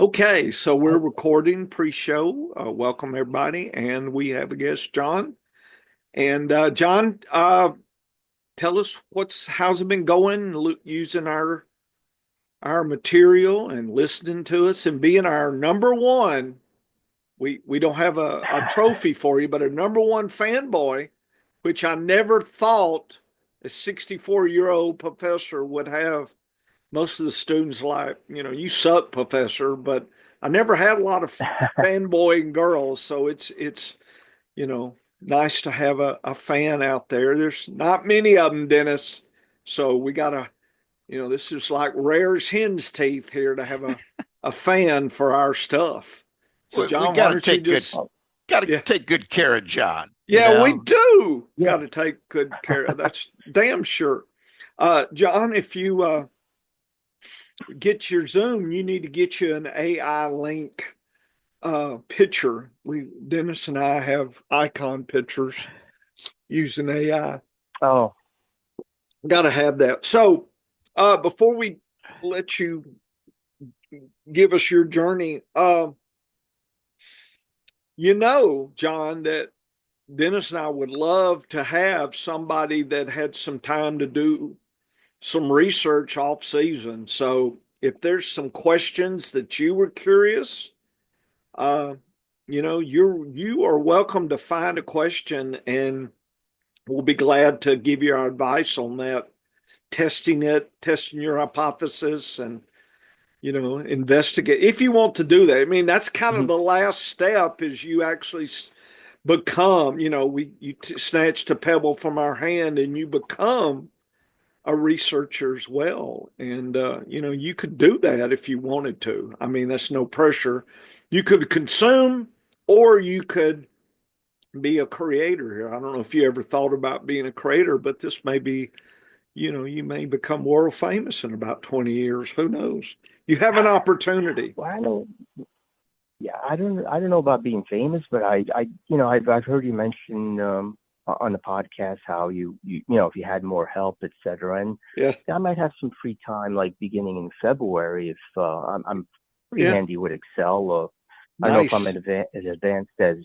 Okay, so we're recording pre-show. Welcome everybody, and we have a guest, John. And John, tell us how's it been going using our material and listening to us and being our number one. We don't have a trophy for you, but a number one fanboy, which I never thought a 64-year-old professor would have. Most of the students like, you suck, professor, but I never had a lot of fanboy girls, so it's nice to have a fan out there. There's not many of them, Dennis, so we gotta, this is like rare as hen's teeth here to have a fan for our stuff. So We John, got why to don't you take good just, got to yeah, take good care of John, yeah, we do got Yeah. to take good care of. That's damn sure. John, if you get your Zoom, you need to get you an AI link picture. Dennis and I have icon pictures using AI. Oh, Got to have that. So before we let you give us your journey, John, that Dennis and I would love to have somebody that had some time to do some research off season. So if there's some questions that you were curious, uh, you are welcome to find a question, and we'll be glad to give you our advice on that. Testing your hypothesis, and investigate if you want to do that. I mean, that's kind of mhm. the last step is you actually become. Snatch the pebble from our hand, and you become a researcher as well. And you could do that if you wanted to. I mean, that's no pressure. You could consume, or you could be a creator here. I don't know if you ever thought about being a creator, but this may be, you may become world famous in about 20 years. Who knows? You have an opportunity. Well, I know. Yeah, I don't know about being famous, but I've heard you mention on the podcast how if you had more help, etc. And Yeah. I might have some free time, like beginning in February, if I'm pretty Yeah. handy with Excel. I don't know if I'm Nice. as advanced as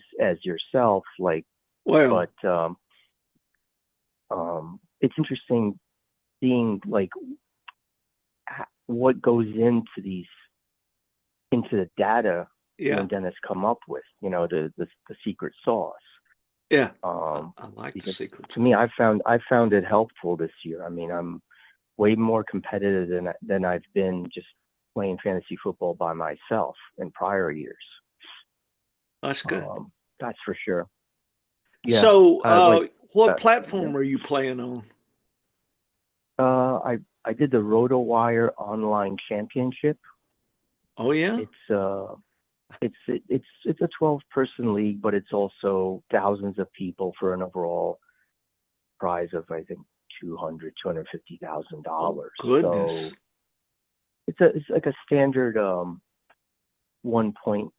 yourself, Well, but it's interesting seeing what goes into the data you yeah. and Dennis come up with, the secret sauce. Yeah. Um, I like the because secrets. to me, I found it helpful this year. I mean, I'm way more competitive than I've been just playing fantasy football by myself in prior years. That's good. That's for sure. Yeah, So, like what uh, yeah. platform are you playing on? I did the RotoWire online championship. Oh, yeah. It's it's a 12-person league, but it's also thousands of people for an overall prize of, I think, Oh, $250,000. So goodness. it's like a standard one point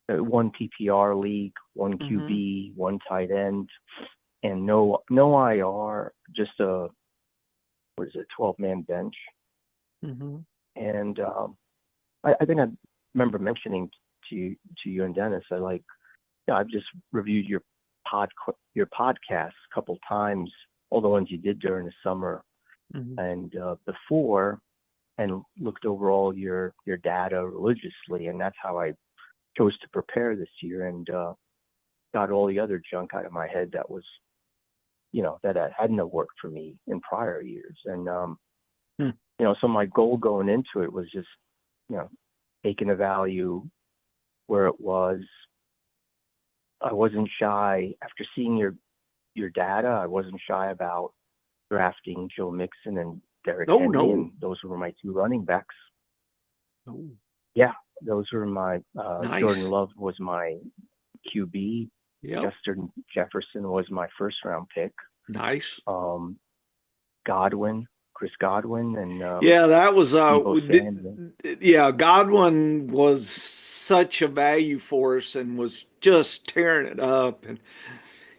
one PPR league, one Mm-hmm. QB, one tight end, and no IR, just a what is it, 12-man bench. Mm-hmm. And I think I remember mentioning to you and Dennis, I've just reviewed your podcast a couple times, all the ones you did during the summer Mm-hmm. and before, and looked over all your data religiously, and that's how I chose to prepare this year, and got all the other junk out of my head that was, that hadn't have worked for me in prior years. And Hmm. so my goal going into it was just, you know, taking the value where it was. I wasn't shy after seeing your data. I wasn't shy about drafting Joe Mixon and Derrick Oh, Henry, no. and those were my two running backs. Oh, Yeah, those were my Jordan nice. Love was my QB. Yep. Justin Jefferson was my first round pick. Nice. Um, Chris Godwin, and Yeah, that was Debo Samuel. yeah, Godwin was such a value for us and was just tearing it up. And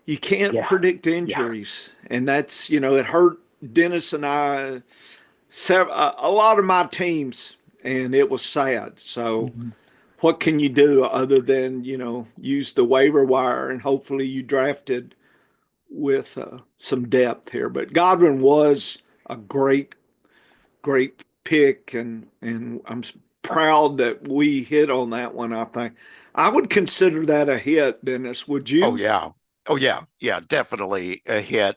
you can't Yeah, predict yeah, injuries, and it hurt Dennis and I. A lot of my teams, and it was sad. So Mhm. what can you do other than, use the waiver wire and hopefully you drafted with some depth here. But Godwin was a great, great pick, and I'm proud that we hit on that one, I think. I would consider that a hit, Dennis. Would Oh you? yeah. Oh yeah. Yeah, definitely a hit.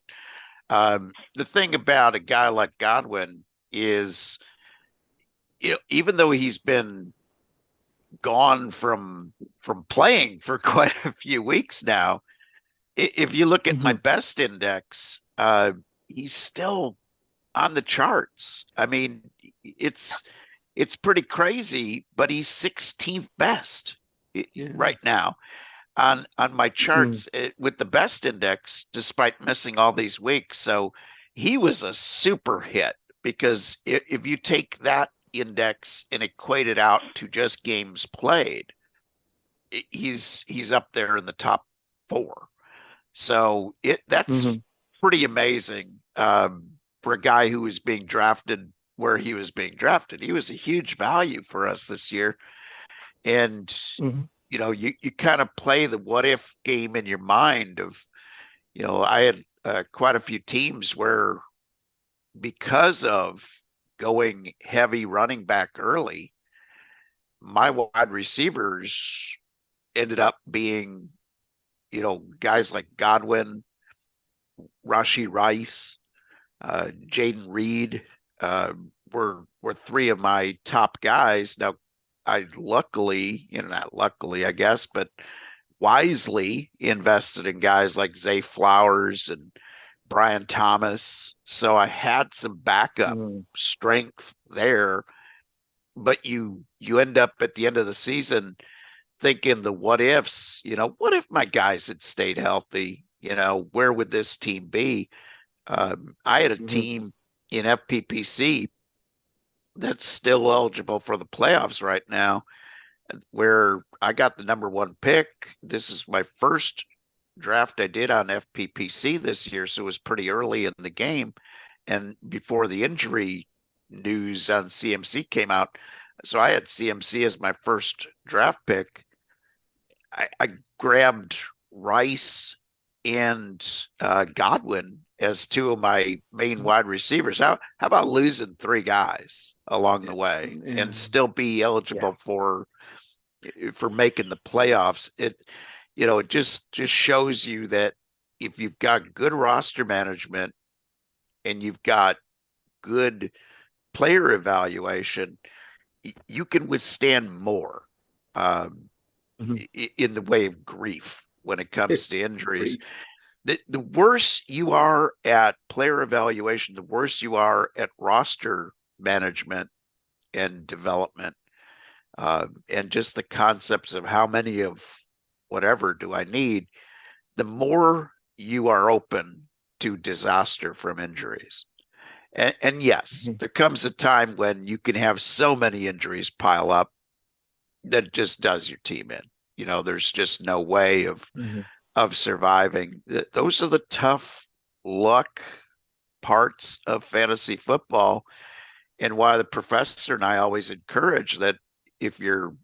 The thing about a guy like Godwin is, even though he's been gone from playing for quite a few weeks now, if you look at my Mhm. best index, he's still on the charts. I mean, it's it's pretty crazy, but he's 16th best Yeah. right now on my Mhm. charts, with the best index, despite missing all these weeks. So he was a super hit, because if you take that index and equate it out to just games played, he's up there in the top four. So that's Mhm. pretty amazing, for a guy who was being drafted where he was being drafted. He was a huge value for us this year. And Mhm. you kind of play the what if game in your mind of, I had quite a few teams where, because of going heavy running back early, my wide receivers ended up being, guys like Godwin, Rashi Rice, Jaden Reed, uh, were three of my top guys. Now, I luckily, not luckily, I guess, but wisely invested in guys like Zay Flowers and Brian Thomas. So I had some backup Mhm. strength there, but you end up at the end of the season thinking the what ifs. What if my guys had stayed healthy? Where would this team be? I had a Mhm. team in FPPC that's still eligible for the playoffs right now, where I got the number one pick. This is my first draft I did on FPPC this year, so it was pretty early in the game and before the injury news on CMC came out. So I had CMC as my first draft pick. I grabbed Rice and Godwin as two of my main wide receivers. How about losing three guys along the way and Yeah. still be Yeah. eligible for making the playoffs? It just shows you that if you've got good roster management and you've got good player evaluation, you can withstand more, um, Mhm. in the way of grief when it comes to injuries. Great. The worse you are at player evaluation, the worse you are at roster management and development, and just the concepts of how many of whatever do I need, the more you are open to disaster from injuries. And yes, Mhm. there comes a time when you can have so many injuries pile up that it just does your team in. There's just no way Mhm. of surviving. Those are the tough luck parts of fantasy football, and why the professor and I always encourage that if you're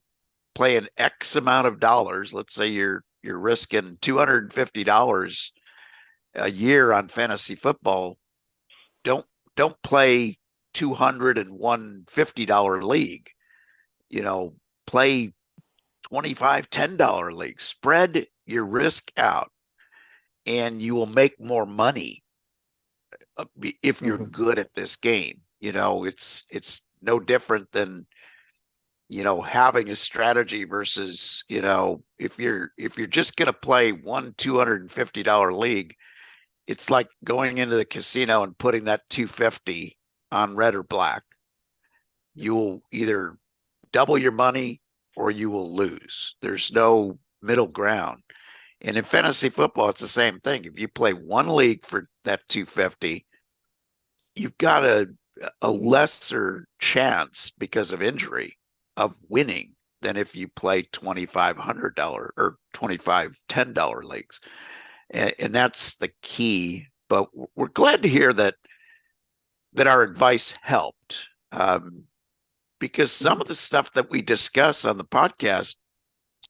playing X amount of dollars, let's say you're risking $250 a year on fantasy football, don't don't play 201 $50 league. Play 25 $10 leagues. Spread your risk out, and you will make more money if you're Mhm. good at this game. It's no different than having a strategy versus, if you're just going to play one $250 league, it's like going into the casino and putting that 250 on red or black. You will either double your money or you will lose. There's no middle ground. And in fantasy football, it's the same thing. If you play one league for that 250, you've got a lesser chance because of injury of winning than if you play $2,500 or 25 $10 leagues. And that's the key. But we're glad to hear that our advice helped. Um, because some of the stuff that we discuss on the podcast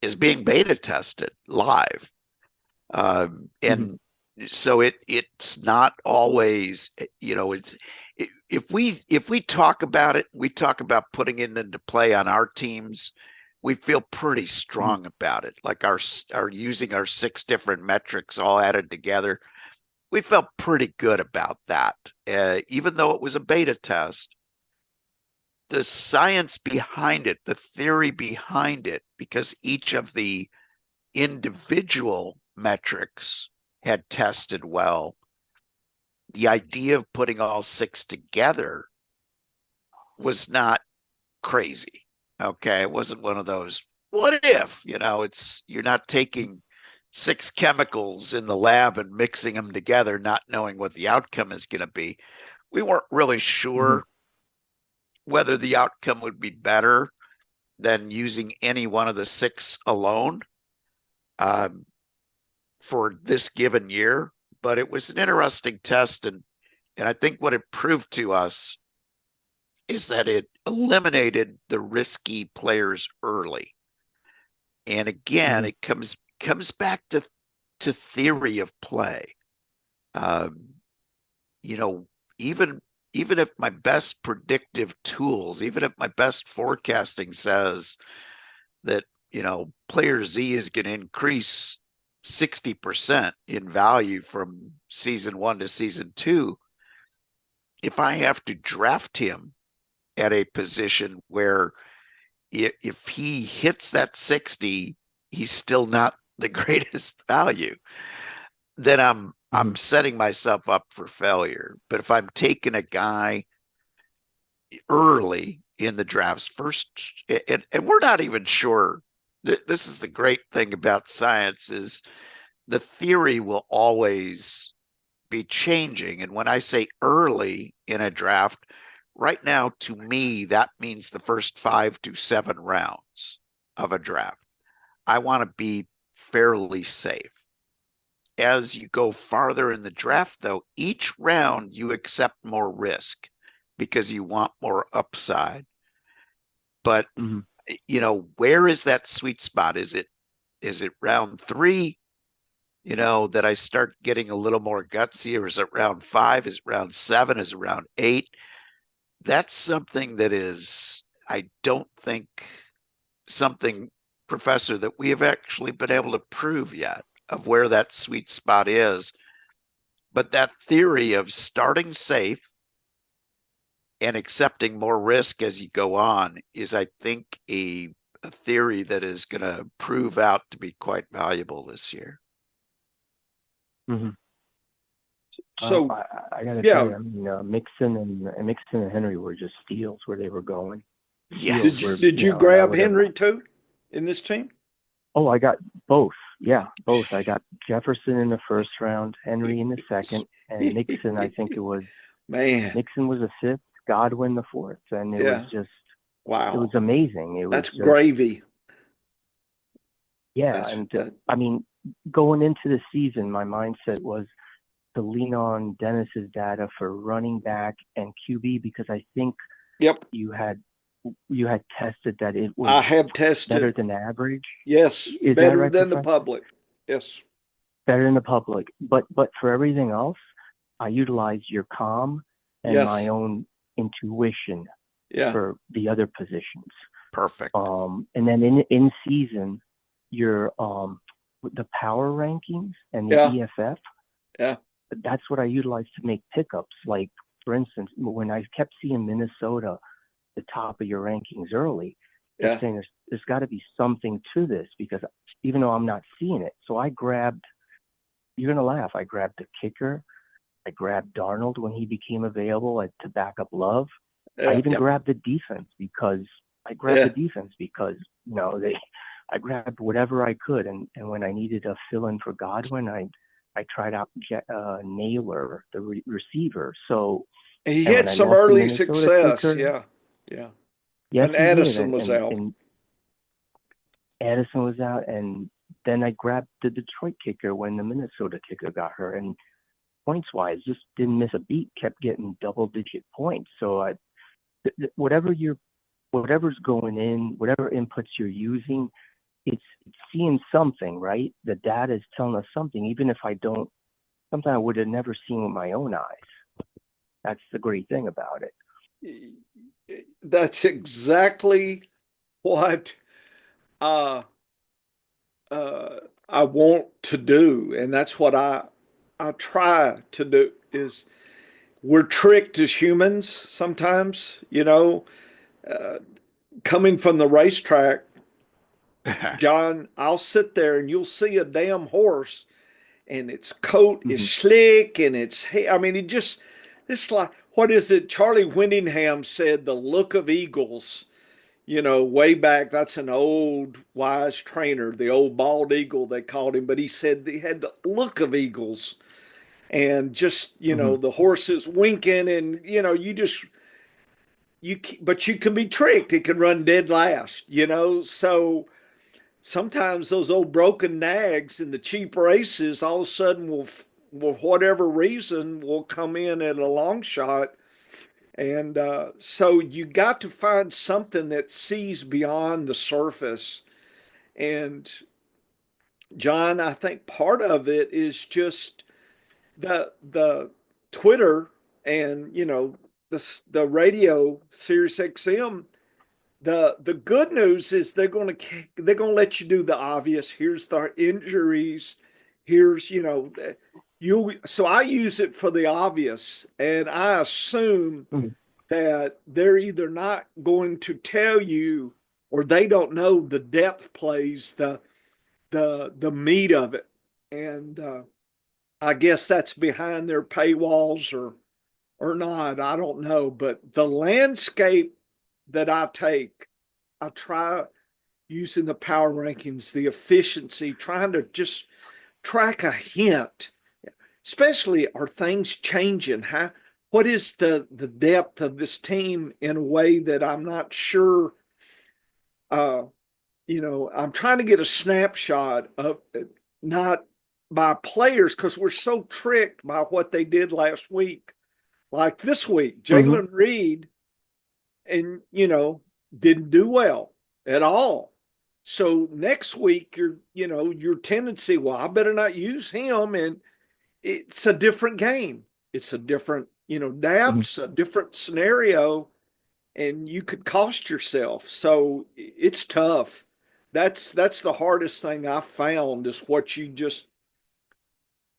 is being beta tested live. And so it's not always, if we talk about it, we talk about putting it into play on our teams, we feel pretty strong about it. Like our using our 6 different metrics all added together, we felt pretty good about that. Even though it was a beta test, the science behind it, the theory behind it, because each of the individual metrics had tested well, the idea of putting all 6 together was not crazy. Okay. It wasn't one of those, what if, you're not taking 6 chemicals in the lab and mixing them together, not knowing what the outcome is going to be. We weren't really sure whether the outcome would be better than using any one of the 6 alone for this given year, but it was an interesting test. And I think what it proved to us is that it eliminated the risky players early. And again, it comes back to theory of play. Even if my best predictive tools, even if my best forecasting says that, player Z is going to increase 60% in value from season 1 to season 2, if I have to draft him at a position where if he hits that 60, he's still not the greatest value, then I'm setting myself up for failure. But if I'm taking a guy early in the drafts first, and we're not even sure, this is the great thing about science, is the theory will always be changing. And when I say early in a draft, right now, to me, that means the first 5 to 7 rounds of a draft. I want to be fairly safe. As you go farther in the draft, though, each round you accept more risk because you want more upside. But, where is that sweet spot? Is it round 3, that I start getting a little more gutsy, or is it round 5? Is it round 7? Is it round 8? That's something that is, I don't think, something, Professor, that we have actually been able to prove yet, of where that sweet spot is. But that theory of starting safe and accepting more risk as you go on is, I think, a theory that is going to prove out to be quite valuable this year. So I got to tell you, I mean, Mixon and Henry were just steals where they were going. Yes. Did you grab Henry too in this team? Oh, I got both. Yeah, both. I got Jefferson in the first round, Henry in the second, and Mixon, I think it was. Mixon was a 5th, Godwin the 4th, and it was just wow. It was amazing. That's gravy. Yeah, I mean, going into the season, my mindset was to lean on Dennis's data for running back and QB, because I think you had tested that it was I have tested better than average. Yes, is better right, than the public. Yes, better than the public. But for everything else, I utilized your comm and my own intuition for the other positions. Perfect. And then in season, your the power rankings and the EFF. Yeah. That's what I utilized to make pickups. Like, for instance, when I kept seeing Minnesota the top of your rankings early, I'm saying there's got to be something to this, because even though I'm not seeing it. So I grabbed, you're going to laugh, I grabbed the kicker. I grabbed Darnold when he became available to back up Love. I even grabbed the defense because I grabbed whatever I could. And when I needed a fill-in for Godwin, I tried out Naylor, the receiver. So he had some early success. Kicker, Yes, and Addison was out. And Addison was out, and then I grabbed the Detroit kicker when the Minnesota kicker got hurt. And points-wise, just didn't miss a beat, kept getting double-digit points. So whatever your whatever's going in, whatever inputs you're using, it's seeing something, right? The data is telling us something, even if I don't, something I would have never seen with my own eyes. That's the great thing about it. That's exactly what I want to do, and that's what I try to do. Is we're tricked as humans sometimes, coming from the racetrack. John, I'll sit there and you'll see a damn horse and its coat is Mm-hmm. slick and I mean, it's like, what is it? Charlie Whittingham said, the look of eagles, way back. That's an old wise trainer, the old bald eagle, they called him, but he said he had the look of eagles and just, Mm-hmm. the horses winking and, but you can be tricked. It can run dead last, so sometimes those old broken nags in the cheap races all of a sudden will, for whatever reason, will come in at a long shot. And so you got to find something that sees beyond the surface. And John, I think part of it is just the Twitter and the radio Sirius XM. The good news is they're gonna let you do the obvious. Here's the injuries. Here's you. So I use it for the obvious, and I assume Mm-hmm. that they're either not going to tell you or they don't know the depth plays, the meat of it, and I guess that's behind their paywalls or not. I don't know, but the landscape that I try using the power rankings, the efficiency, trying to just track a hint, especially are things changing? What is the depth of this team in a way that I'm not sure? Uh, I'm trying to get a snapshot of not by players because we're so tricked by what they did last week. Like this week, Mm-hmm. Jalen Reed and didn't do well at all. So next week your tendency, well, I better not use him, and it's a different game. It's a different, Mm-hmm. daps, a different scenario, and you could cost yourself. So it's tough. That's the hardest thing I found is what you just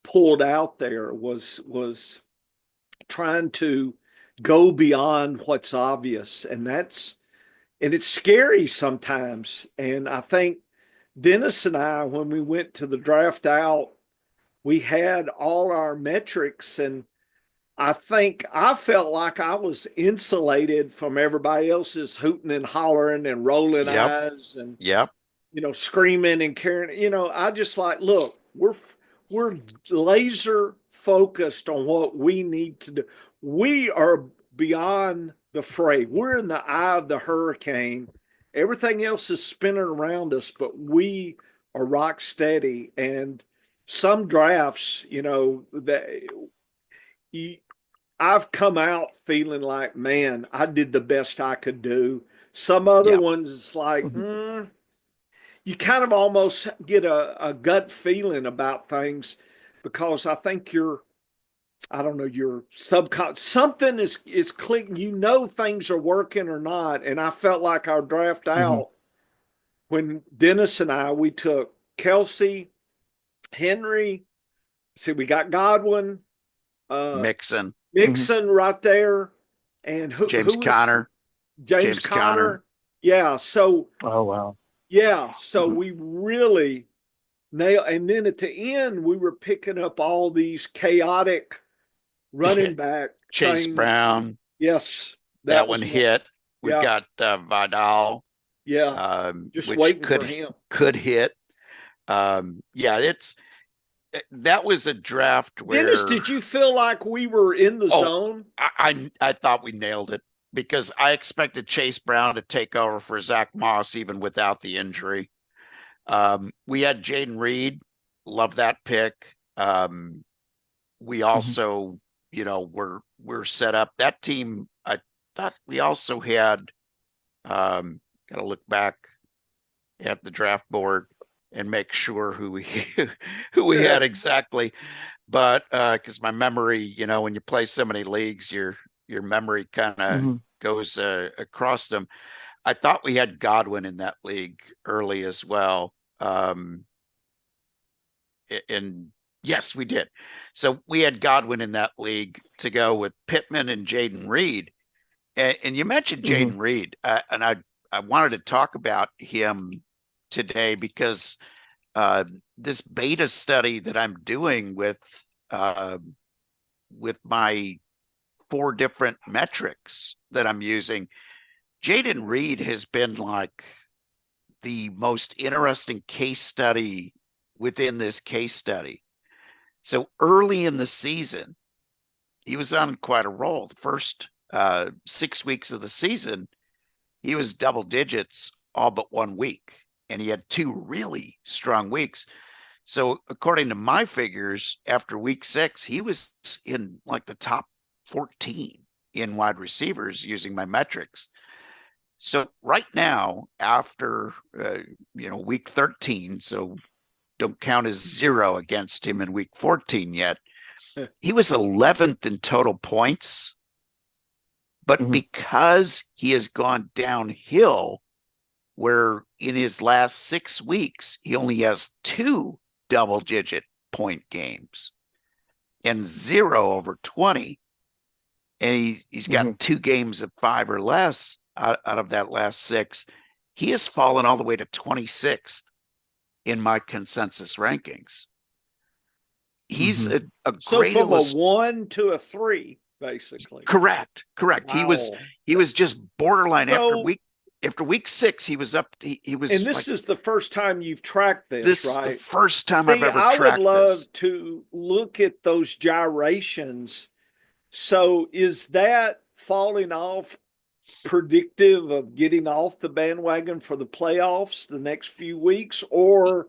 pulled out there was trying to go beyond what's obvious, and it's scary sometimes. And I think Dennis and I, when we went to the draft out, we had all our metrics, and I think I felt like I was insulated from everybody else's hooting and hollering and rolling Yep. eyes and Yep. screaming and carrying. I just like, look, we're laser focused on what we need to do. We are beyond the fray. We're in the eye of the hurricane. Everything else is spinning around us, but we are rock steady. And some drafts, that you, I've come out feeling like, man, I did the best I could do. Some other Yep. ones, it's like, Mm-hmm. you kind of almost get a gut feeling about things because I think I don't know, your subconscious, something is clicking. Things are working or not. And I felt like our draft Mm-hmm. out when Dennis and we took Kelsey, Henry. See, we got Godwin, uh, Mixon, Mm-hmm. Mixon right there, and James who was Conner, James James Conner. Conner. Yeah, so Oh wow. yeah, so Mm-hmm. we really nail. And then at the end, we were picking up all these chaotic running back Chase things. Brown. Yes, That that one was one. hit. We've Yeah, got Vidal, yeah. Just which waiting for him. could hit. Yeah, that was a draft Dennis, where did you feel like we were in the oh zone? I thought we nailed it because I expected Chase Brown to take over for Zach Moss even without the injury. We had Jaden Reed, love that pick. We Mm-hmm. also, we're set up. That team, I thought we also had Got to look back at the draft board and make sure who we who we had exactly. But because my memory, when you play so many leagues, your memory kind of goes across them. I thought we had Godwin in that league early as well. And yes, we did. So we had Godwin in that league to go with Pittman and Jaden Reed. And you mentioned Jaden Reed, and I wanted to talk about him today because this beta study that I'm doing with my 4 different metrics that I'm using, Jaden Reed has been like the most interesting case study within this case study. So early in the season, he was on quite a roll. The first 6 weeks of the season, he was double digits all but 1 week, and he had 2 really strong weeks. So according to my figures, after week 6, he was in like the top 14 in wide receivers using my metrics. So right now, after week 13, so don't count as 0 against him in week 14 yet, he was 11th in total points. But because he has gone downhill, where in his last 6 weeks, he only has 2 double-digit point games and 0 over 20, and he's got 2 games of 5 or less out of that last 6, he has fallen all the way to 26th in my consensus rankings. He's a so great from a 1 to a 3, basically. Correct. Wow. He was just borderline. After week 6, he was up. He was. And this is the first time you've tracked this, right? This is the first time I've ever tracked this. I would love to look at those gyrations. So is that falling off predictive of getting off the bandwagon for the playoffs the next few weeks? Or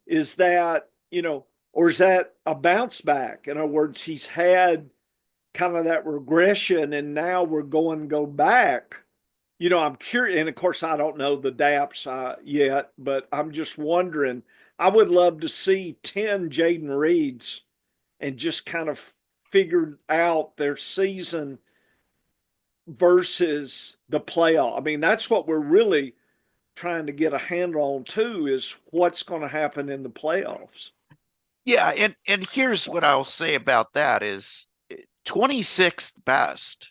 is that, or is that a bounce back? In other words, he's had kind of that regression and now we're going to go back. I'm curious, and of course, I don't know the DAPS yet, but I'm just wondering. I would love to see 10 Jaden Reeds and just kind of figure out their season versus the playoff. I mean, that's what we're really trying to get a handle on too, is what's going to happen in the playoffs. Yeah, and here's what I'll say about that is 26th best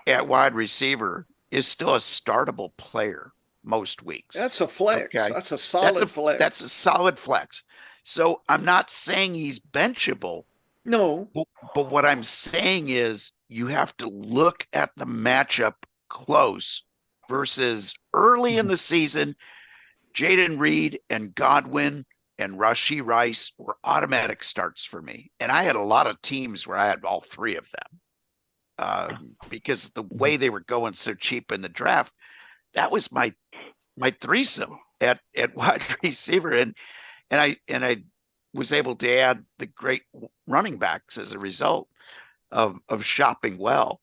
at wide receiver is still a startable player most weeks. That's a flex. Okay? That's a solid flex. That's a solid flex. So I'm not saying he's benchable. No. But what I'm saying is you have to look at the matchup close versus early in the season, Jaden Reed and Godwin and Rashee Rice were automatic starts for me. And I had a lot of teams where I had all 3 of them. Because the way they were going so cheap in the draft, that was my threesome at wide receiver, and I was able to add the great running backs as a result of shopping well.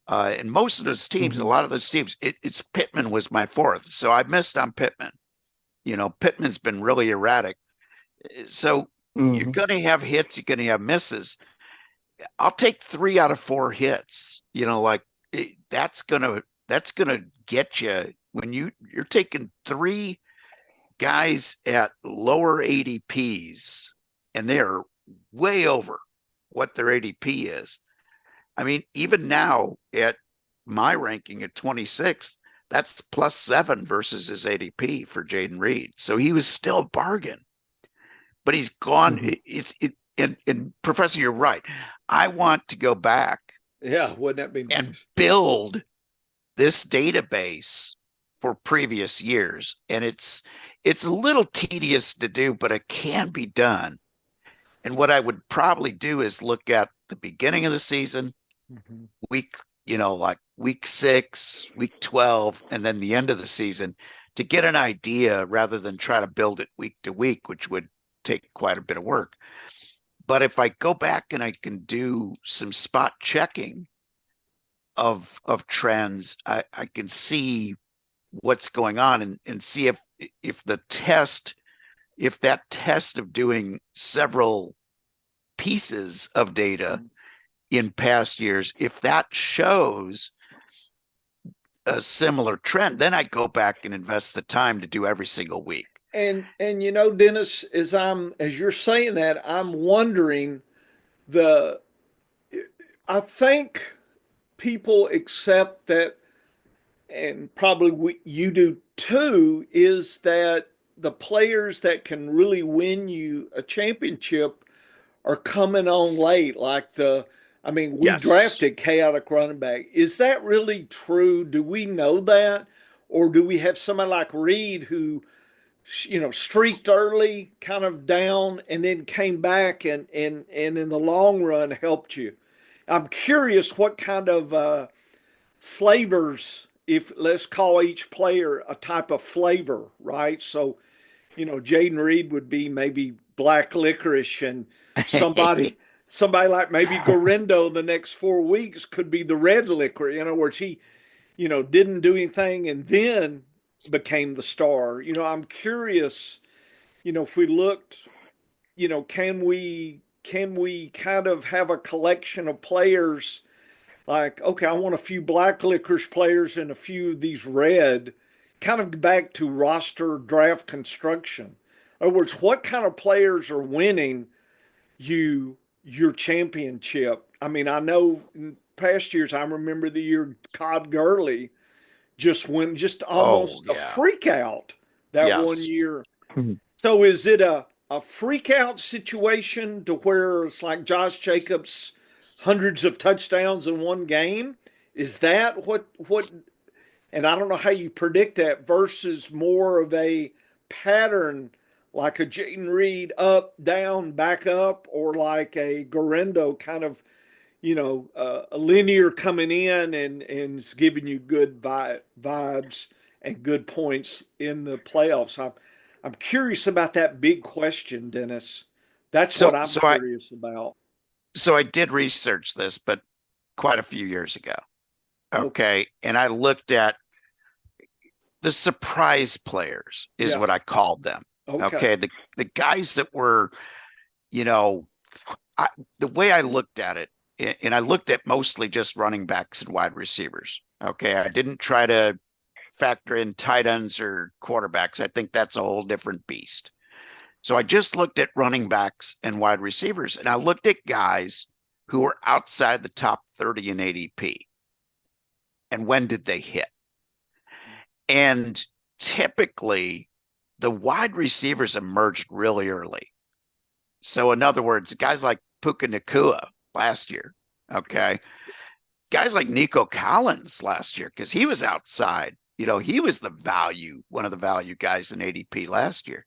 And most of those teams, a lot of those teams, it's Pittman was my 4th, so I missed on Pittman. Pittman's been really erratic, so you're going to have hits, you're going to have misses. I'll take 3 out of 4 hits. That's gonna get you when you're taking 3 guys at lower ADPs, and they're way over what their ADP is. I mean, even now at my ranking at 26th, that's +7 versus his ADP for Jaden Reed. So he was still a bargain, but he's gone. And Professor, you're right. I want to go back. Yeah, wouldn't that be nice? And build this database for previous years. And it's a little tedious to do, but it can be done. And what I would probably do is look at the beginning of the season, week 6, week 12, and then the end of the season to get an idea rather than try to build it week to week, which would take quite a bit of work. But if I go back and I can do some spot checking of trends, I can see what's going on and see if that test of doing several pieces of data in past years, if that shows a similar trend, then I go back and invest the time to do every single week. And Dennis, as you're saying that, I'm wondering the I think people accept that, and probably you do too, is that the players that can really win you a championship are coming on late. We Yes. drafted chaotic running back. Is that really true? Do we know that? Or do we have somebody like Reed who, streaked early, kind of down, and then came back and in the long run helped you? I'm curious what kind of flavors, if let's call each player a type of flavor, right? So, Jaden Reed would be maybe black licorice, and somebody like maybe Gorindo the next 4 weeks could be the red licorice. In other words, he, didn't do anything and then became the star. I'm curious, if we looked, can we kind of have a collection of players like, okay, I want a few black licorice players and a few of these red, kind of back to roster draft construction. In other words, what kind of players are winning your championship? I mean, I know in past years, I remember the year Todd Gurley just Oh, almost a yeah. freak out that one Yes. year. So is it a freak out situation to where it's like Josh Jacobs hundreds of touchdowns in one game? Is that what and I don't know how you predict that versus more of a pattern like a Jaden Reed up, down, back up, or like a Gorendo kind of, a linear coming in and giving you good vibes and good points in the playoffs. I'm curious about that big question, Dennis. That's what So I'm so I curious about. so I did research this, but quite a few years ago. Okay. Okay. And I looked at the surprise players is Yeah. what I called them. Okay. Okay. The guys that were, you know, I, the way I looked at it, and I looked at mostly just running backs and wide receivers. Okay. I didn't try to factor in tight ends or quarterbacks. I think that's a whole different beast. So I just looked at running backs and wide receivers, and I looked at guys who were outside the top 30 in ADP. And when did they hit? And typically, the wide receivers emerged really early. So, in other words, guys like Puka Nakua last year, okay, guys like Nico Collins last year, because he was outside. He was one of the value guys in ADP last year.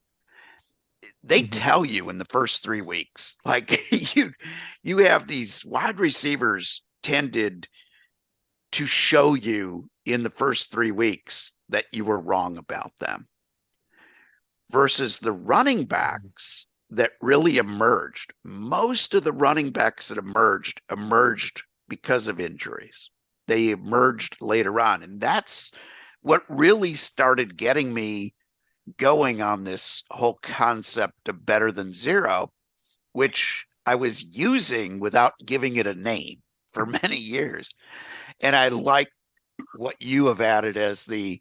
They tell you in the first 3 weeks, like you have these wide receivers tended to show you in the first 3 weeks that you were wrong about them versus the running backs that really emerged. Most of the running backs that emerged because of injuries. They emerged later on. And that's what really started getting me going on this whole concept of better than zero, which I was using without giving it a name for many years. And I like what you have added as the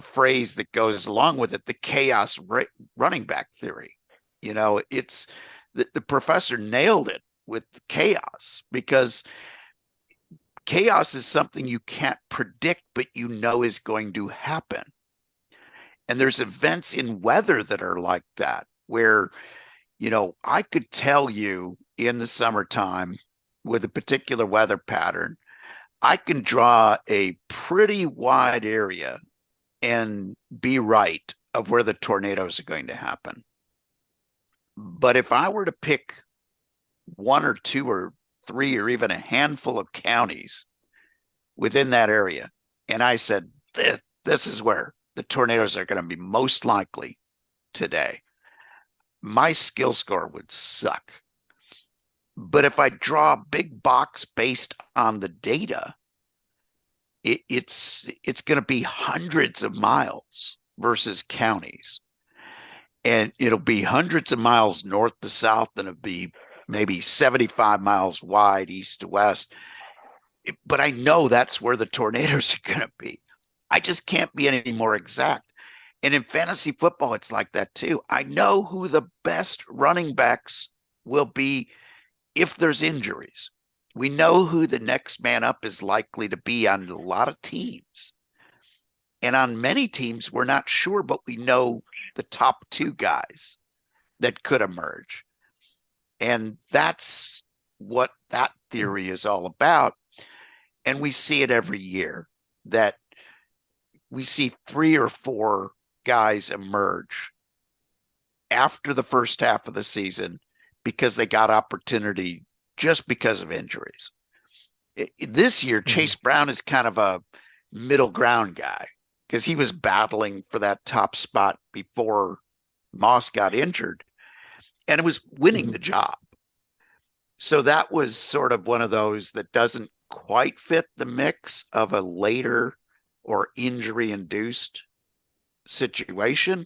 phrase that goes along with it, the chaos running back theory. It's the professor nailed it with chaos, because chaos is something you can't predict, but is going to happen. And there's events in weather that are like that, where, I could tell you in the summertime with a particular weather pattern, I can draw a pretty wide area and be right of where the tornadoes are going to happen. But if I were to pick one or two or three or even a handful of counties within that area, and I said, this is where the tornadoes are going to be most likely today, my skill score would suck. But if I draw a big box based on the data, it's going to be hundreds of miles versus counties. And it'll be hundreds of miles north to south, and it'll be maybe 75 miles wide east to west. But I know that's where the tornadoes are going to be. I just can't be any more exact. And in fantasy football, it's like that too. I know who the best running backs will be if there's injuries. We know who the next man up is likely to be on a lot of teams. And on many teams, we're not sure, but we know the top two guys that could emerge. And that's what that theory is all about. And we see it every year, that we see 3 or 4 guys emerge after the first half of the season because they got opportunity just because of injuries. This year, Chase Brown is kind of a middle ground guy because he was battling for that top spot before Moss got injured, and it was winning the job. So that was sort of one of those that doesn't quite fit the mix of a later or injury-induced situation.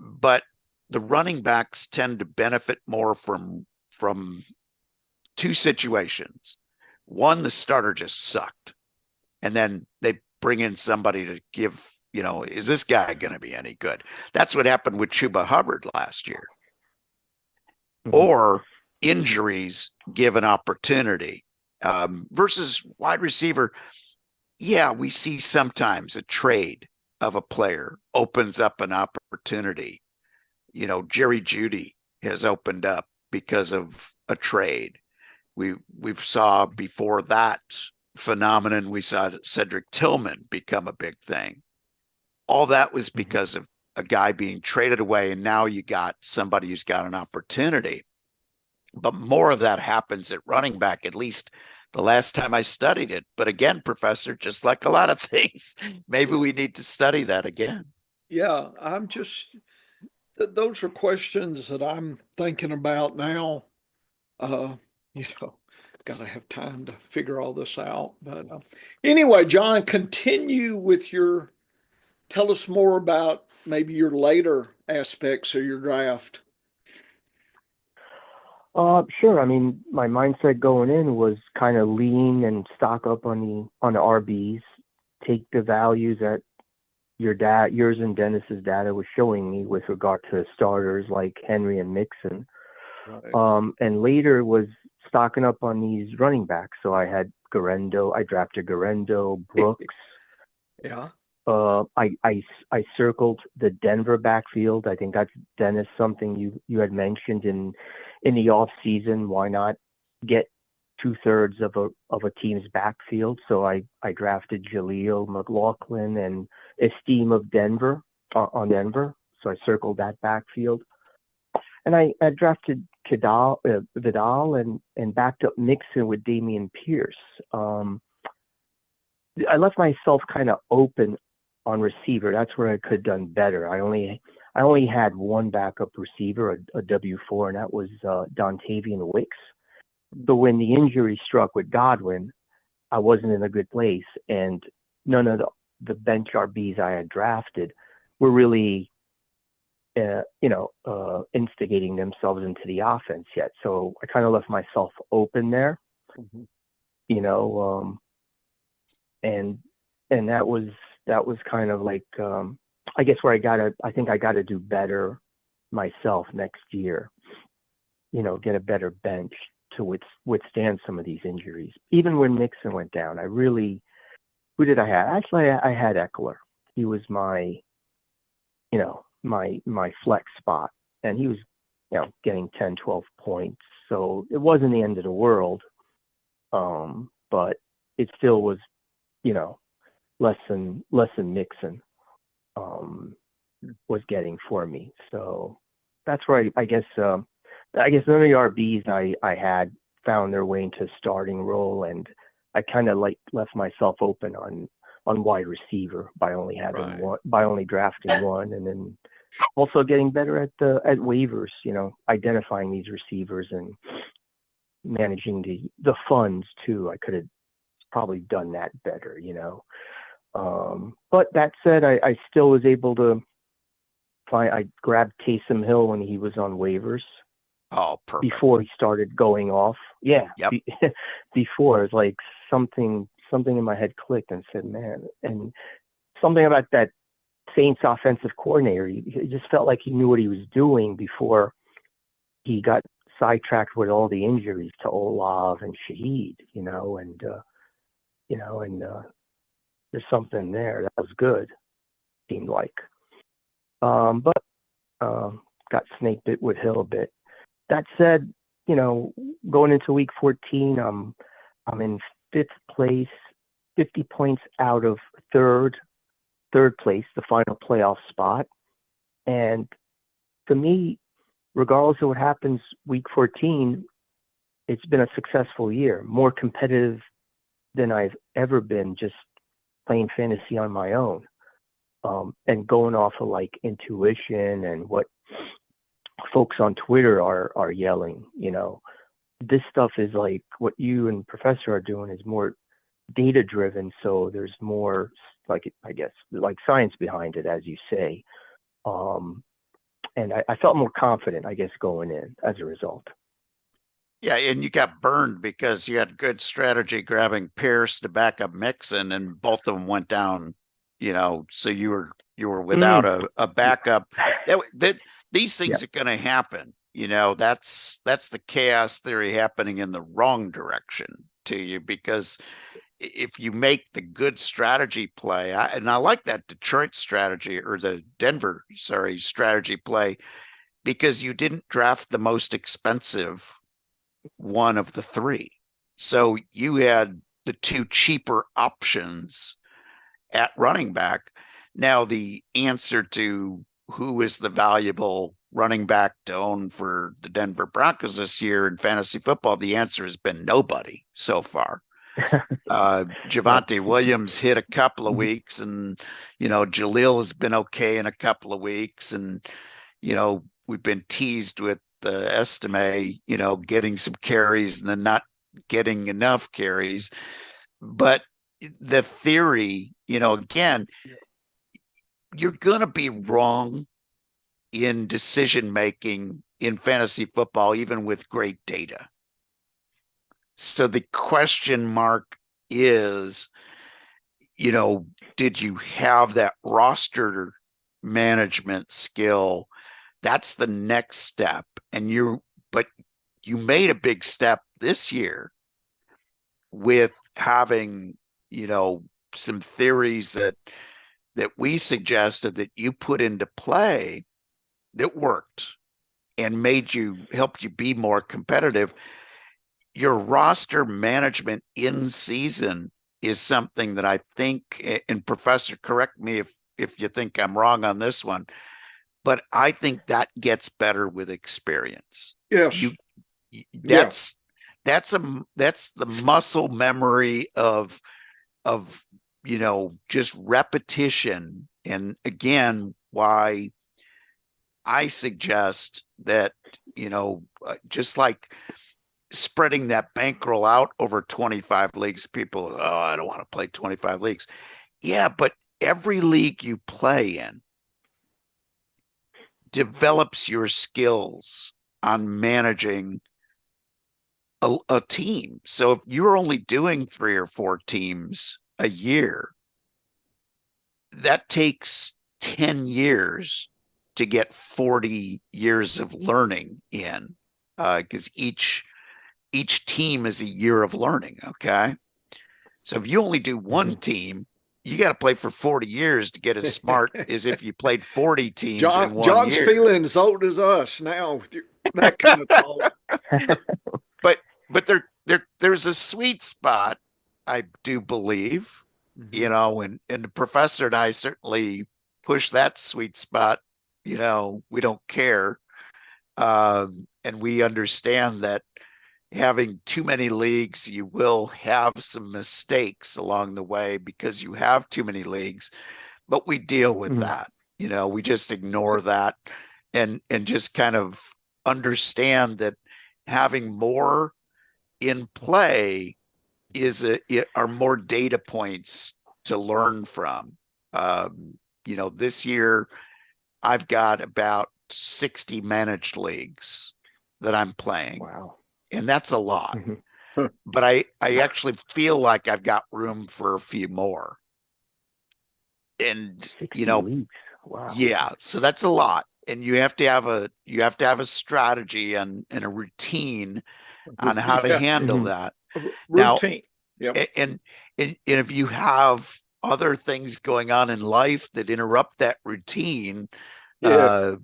But the running backs tend to benefit more from 2 situations. One, the starter just sucked, and then they bring in somebody to give, is this guy going to be any good? That's what happened with Chuba Hubbard last year. Or injuries give an opportunity versus wide receiver. Yeah, we see sometimes a trade of a player opens up an opportunity. Jerry Jeudy has opened up because of a trade. We've saw before that phenomenon, we saw Cedric Tillman become a big thing. All that was because of a guy being traded away, and now you got somebody who's got an opportunity. But more of that happens at running back, at least the last time I studied it. But again, Professor, just like a lot of things, maybe we need to study that again. Yeah, those are questions that I'm thinking about now. Got to have time to figure all this out. But anyway, John, tell us more about maybe your later aspects of your draft. Sure. I mean, my mindset going in was kind of lean and stock up on the RBs, take the values that yours and Dennis's data was showing me with regard to starters like Henry and Mixon. Right. And later was stocking up on these running backs. So I had Garendo. I drafted Garendo, Brooks. Yeah. I circled the Denver backfield. I think that's, Dennis, something you had mentioned in the off season. Why not get 2/3 of a team's backfield? So I drafted Jaleel McLaughlin and Esteem of Denver on Denver. So I circled that backfield, and I drafted Vidal and backed up Mixon with Damian Pierce. I left myself kind of open on receiver. That's where I could have done better. I only had one backup receiver, a W4, and that was Dontavian Wicks. But when the injury struck with Godwin, I wasn't in a good place, and none of the bench RBs I had drafted were really, instigating themselves into the offense yet. So I kind of left myself open there, and that was kind of like, I guess where I think I gotta do better myself next year, get a better bench to withstand some of these injuries. Even when Mixon went down, who did I have? Actually, I had Eckler. He was my flex spot, and he was, getting 10, 12 points. So it wasn't the end of the world. But it still was, less than Mixon was getting for me. So that's where I guess none of the RBs I had found their way into starting role, and I kind of left myself open on wide receiver by only having one, by only drafting one, and then also getting better at waivers, identifying these receivers and managing the funds too. I could have probably done that better, But that said, I still was able to I grabbed Taysom Hill when he was on waivers Oh, perfect. before he started going off. Yeah. Yep. Before, it's like something in my head clicked and said, man, and something about that Saints offensive coordinator, he just felt like he knew what he was doing before he got sidetracked with all the injuries to Olav and Shaheed, and there's something there that was good, seemed like. But got snake bit with Hill a bit. That said, going into week 14, I'm in 5th place, 50 points out of third place, the final playoff spot. And to me, regardless of what happens week 14, it's been a successful year, more competitive than I've ever been just playing fantasy on my own. And going off of like intuition and what folks on Twitter are yelling, this stuff is like what you and Professor are doing is more data driven. So there's more like, I guess, like science behind it, as you say. And I felt more confident, I guess, going in as a result. Yeah, and you got burned because you had good strategy grabbing Pierce to back up Mixon, and both of them went down. So you were without a backup. These things are going to happen. That's the chaos theory happening in the wrong direction to you, because if you make the good strategy play, and I like that Detroit strategy, or the Denver, strategy play, because you didn't draft the most expensive one of the three. So you had the two cheaper options at running back. Now, the answer to who is the valuable running back to own for the Denver Broncos this year in fantasy football, the answer has been nobody so far. Javonte Williams hit a couple of weeks, and Jaleel has been okay in a couple of weeks, and we've been teased with the Estime, getting some carries and then not getting enough carries. But the theory, again, you're going to be wrong in decision making in fantasy football, even with great data. So the question mark is, did you have that roster management skill? That's the next step. But you made a big step this year with having, some theories that we suggested that you put into play that worked and helped you be more competitive. Your roster management in season is something that I think, and Professor, correct me if you think I'm wrong on this one, but I think that gets better with experience. Yes. That's the muscle memory of just repetition. And again, why I suggest that, just like spreading that bankroll out over 25 leagues, people, I don't want to play 25 leagues. Yeah, but every league you play in develops your skills on managing a team. So if you're only doing 3 or 4 teams a year, that takes 10 years to get 40 years of learning in, because each team is a year of learning. Okay. So if you only do one team, you got to play for 40 years to get as smart as if you played 40 teams in one John's year. feeling as old as us now with that kind of talk. But there's a sweet spot, I do believe, and the Professor and I certainly push that sweet spot. We don't care. And we understand that having too many leagues, you will have some mistakes along the way because you have too many leagues, but we deal with that. We just ignore that and just kind of understand that having more in play are more data points to learn from. This year I've got about 60 managed leagues that I'm playing. Wow. And that's a lot. Mm-hmm. But I actually feel like I've got room for a few more. And 60 leagues. Wow. yeah, so that's a lot. And you have to have a strategy and a routine on how to Yeah. handle Mm-hmm. that. Now, Routine. Yep. and if you have other things going on in life that interrupt that routine, Yeah.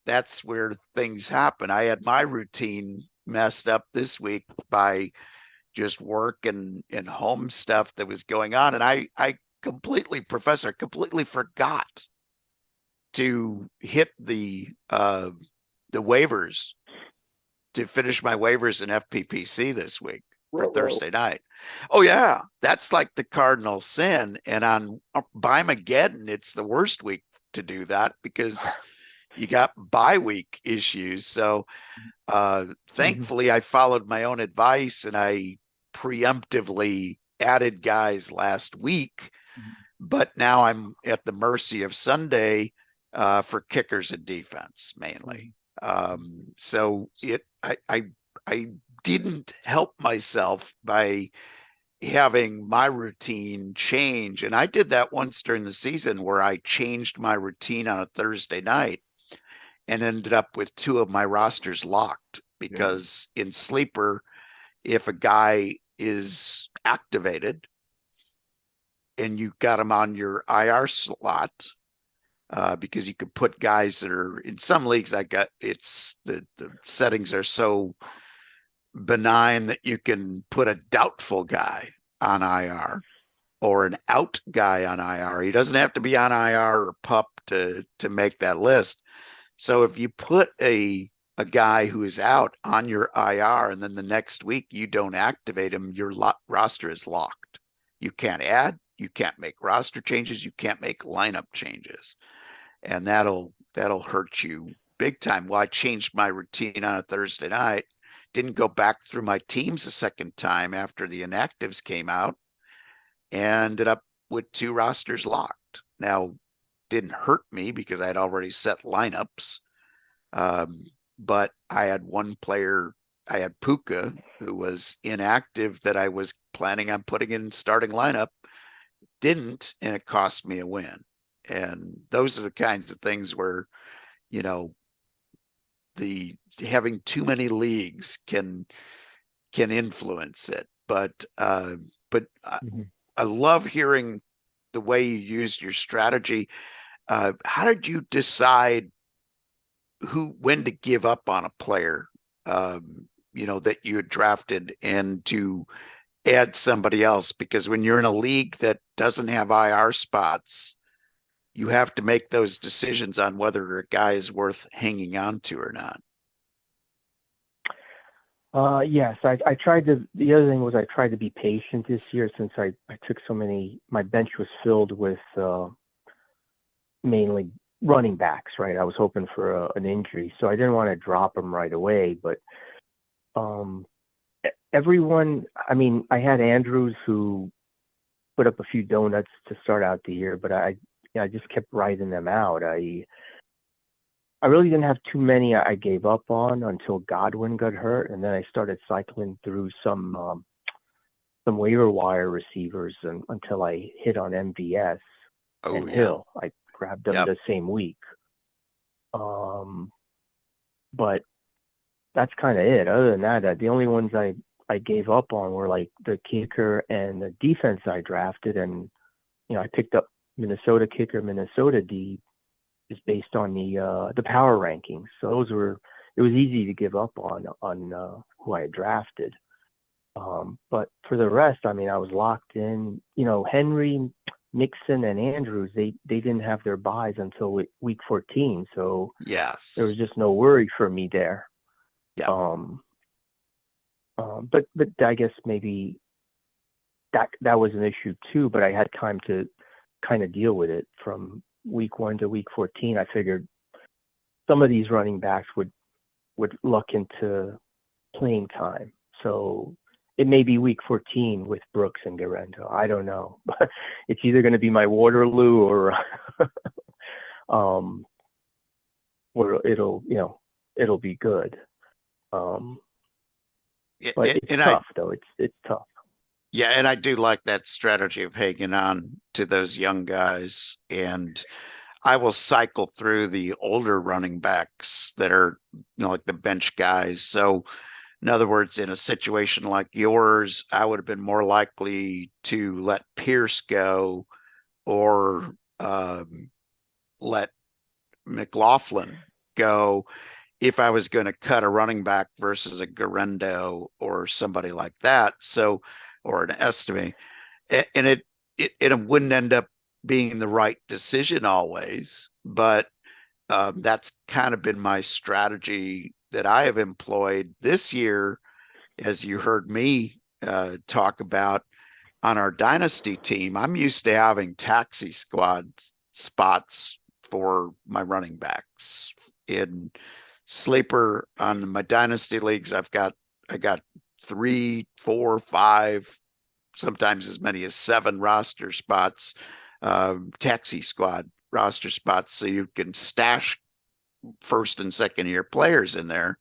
That's where things happen. I had my routine messed up this week by just work and home stuff that was going on, and I completely forgot to hit the waivers to finish my waivers in FPPC this week for Thursday night. Oh yeah, that's like the cardinal sin. And on Bimageddon, it's the worst week to do that because you got bye week issues. So thankfully, I followed my own advice and I preemptively added guys last week. But now I'm at the mercy of Sunday for kickers and defense mainly. So I didn't help myself by having my routine change. And I did that once during the season where I changed my routine on a Thursday night and ended up with two of my rosters locked because in sleeper, if a guy is activated and you got him on your IR slot, because you could put guys that are in some leagues, the settings are so benign that you can put a doubtful guy on IR or an out guy on IR. He doesn't have to be on IR or pup to make that list. So if you put a guy who is out on your IR and then the next week you don't activate him, your roster is locked. You can't add, you can't make roster changes, you can't make lineup changes. And that'll hurt you big time. Well, I changed my routine on a Thursday night, didn't go back through my teams a second time after the inactives came out, and ended up with two rosters locked. Now, didn't hurt me because I had already set lineups. But I had one player, I had Puka, who was inactive that I was planning on putting in starting lineup, didn't, and it cost me a win. And those are the kinds of things where, the having too many leagues can influence it. But I love hearing the way you used your strategy. How did you decide when to give up on a player, that you had drafted and to add somebody else? Because when you're in a league that doesn't have IR spots, you have to make those decisions on whether a guy is worth hanging on to or not. Yes, I tried to. The other thing was I tried to be patient this year since I took so many. My bench was filled with mainly running backs, right? I was hoping for an injury, so I didn't want to drop them right away. But everyone, I mean, I had Andrews who put up a few donuts to start out the year, but I just kept writing them out. I really didn't have too many I gave up on until Godwin got hurt, and then I started cycling through some waiver wire receivers until I hit on MVS and Hill. I grabbed them the same week. But that's kind of it. Other than that, the only ones I gave up on were like the kicker and the defense I drafted, and I picked up Minnesota kicker, Minnesota D is based on the power rankings. So it was easy to give up on who I had drafted. But for the rest, I mean, I was locked in. Henry, Mixon, and Andrews, they didn't have their buys until week 14. So yes, there was just no worry for me there. Yeah. But I guess maybe that was an issue too. But I had time to kind of deal with it from week 1 to week 14. I figured some of these running backs would luck into playing time. So it may be week 14 with Brooks and Garendo. I don't know, but it's either going to be my Waterloo or um, where it'll be good. But it's And tough though. It's tough. yeah, and I do like that strategy of hanging on to those young guys. And I will cycle through the older running backs that are, like the bench guys. So, in other words, in a situation like yours, I would have been more likely to let Pierce go or let McLaughlin go if I was going to cut a running back versus a Garendo or somebody like that. So, or an Estime, and it wouldn't end up being the right decision always, but that's kind of been my strategy that I have employed this year, as you heard me talk about on our dynasty team. I'm used to having taxi squad spots for my running backs. In sleeper on my dynasty leagues, I got 3, 4, 5, sometimes as many as 7 roster spots, taxi squad roster spots, so you can stash first and second year players in there.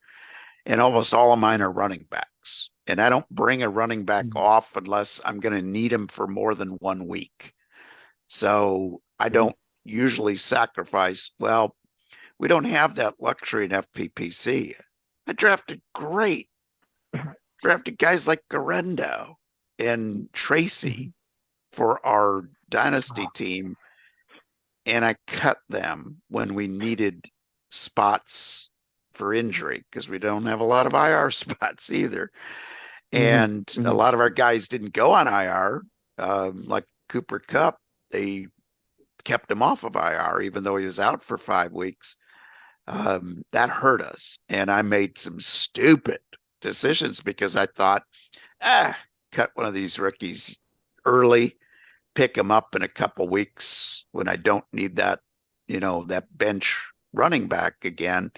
And almost all of mine are running backs. And I don't bring a running back off unless I'm going to need him for more than 1 week. So I don't usually sacrifice. Well, we don't have that luxury in FPPC. I drafted guys like Garendo and Tracy for our dynasty team, and I cut them when we needed spots for injury because we don't have a lot of IR spots either. And a lot of our guys didn't go on IR, like Cooper Kupp. They kept him off of IR, even though he was out for 5 weeks. That hurt us. And I made some stupid decisions because I thought, cut one of these rookies early, pick him up in a couple weeks when I don't need that, that bench running back again.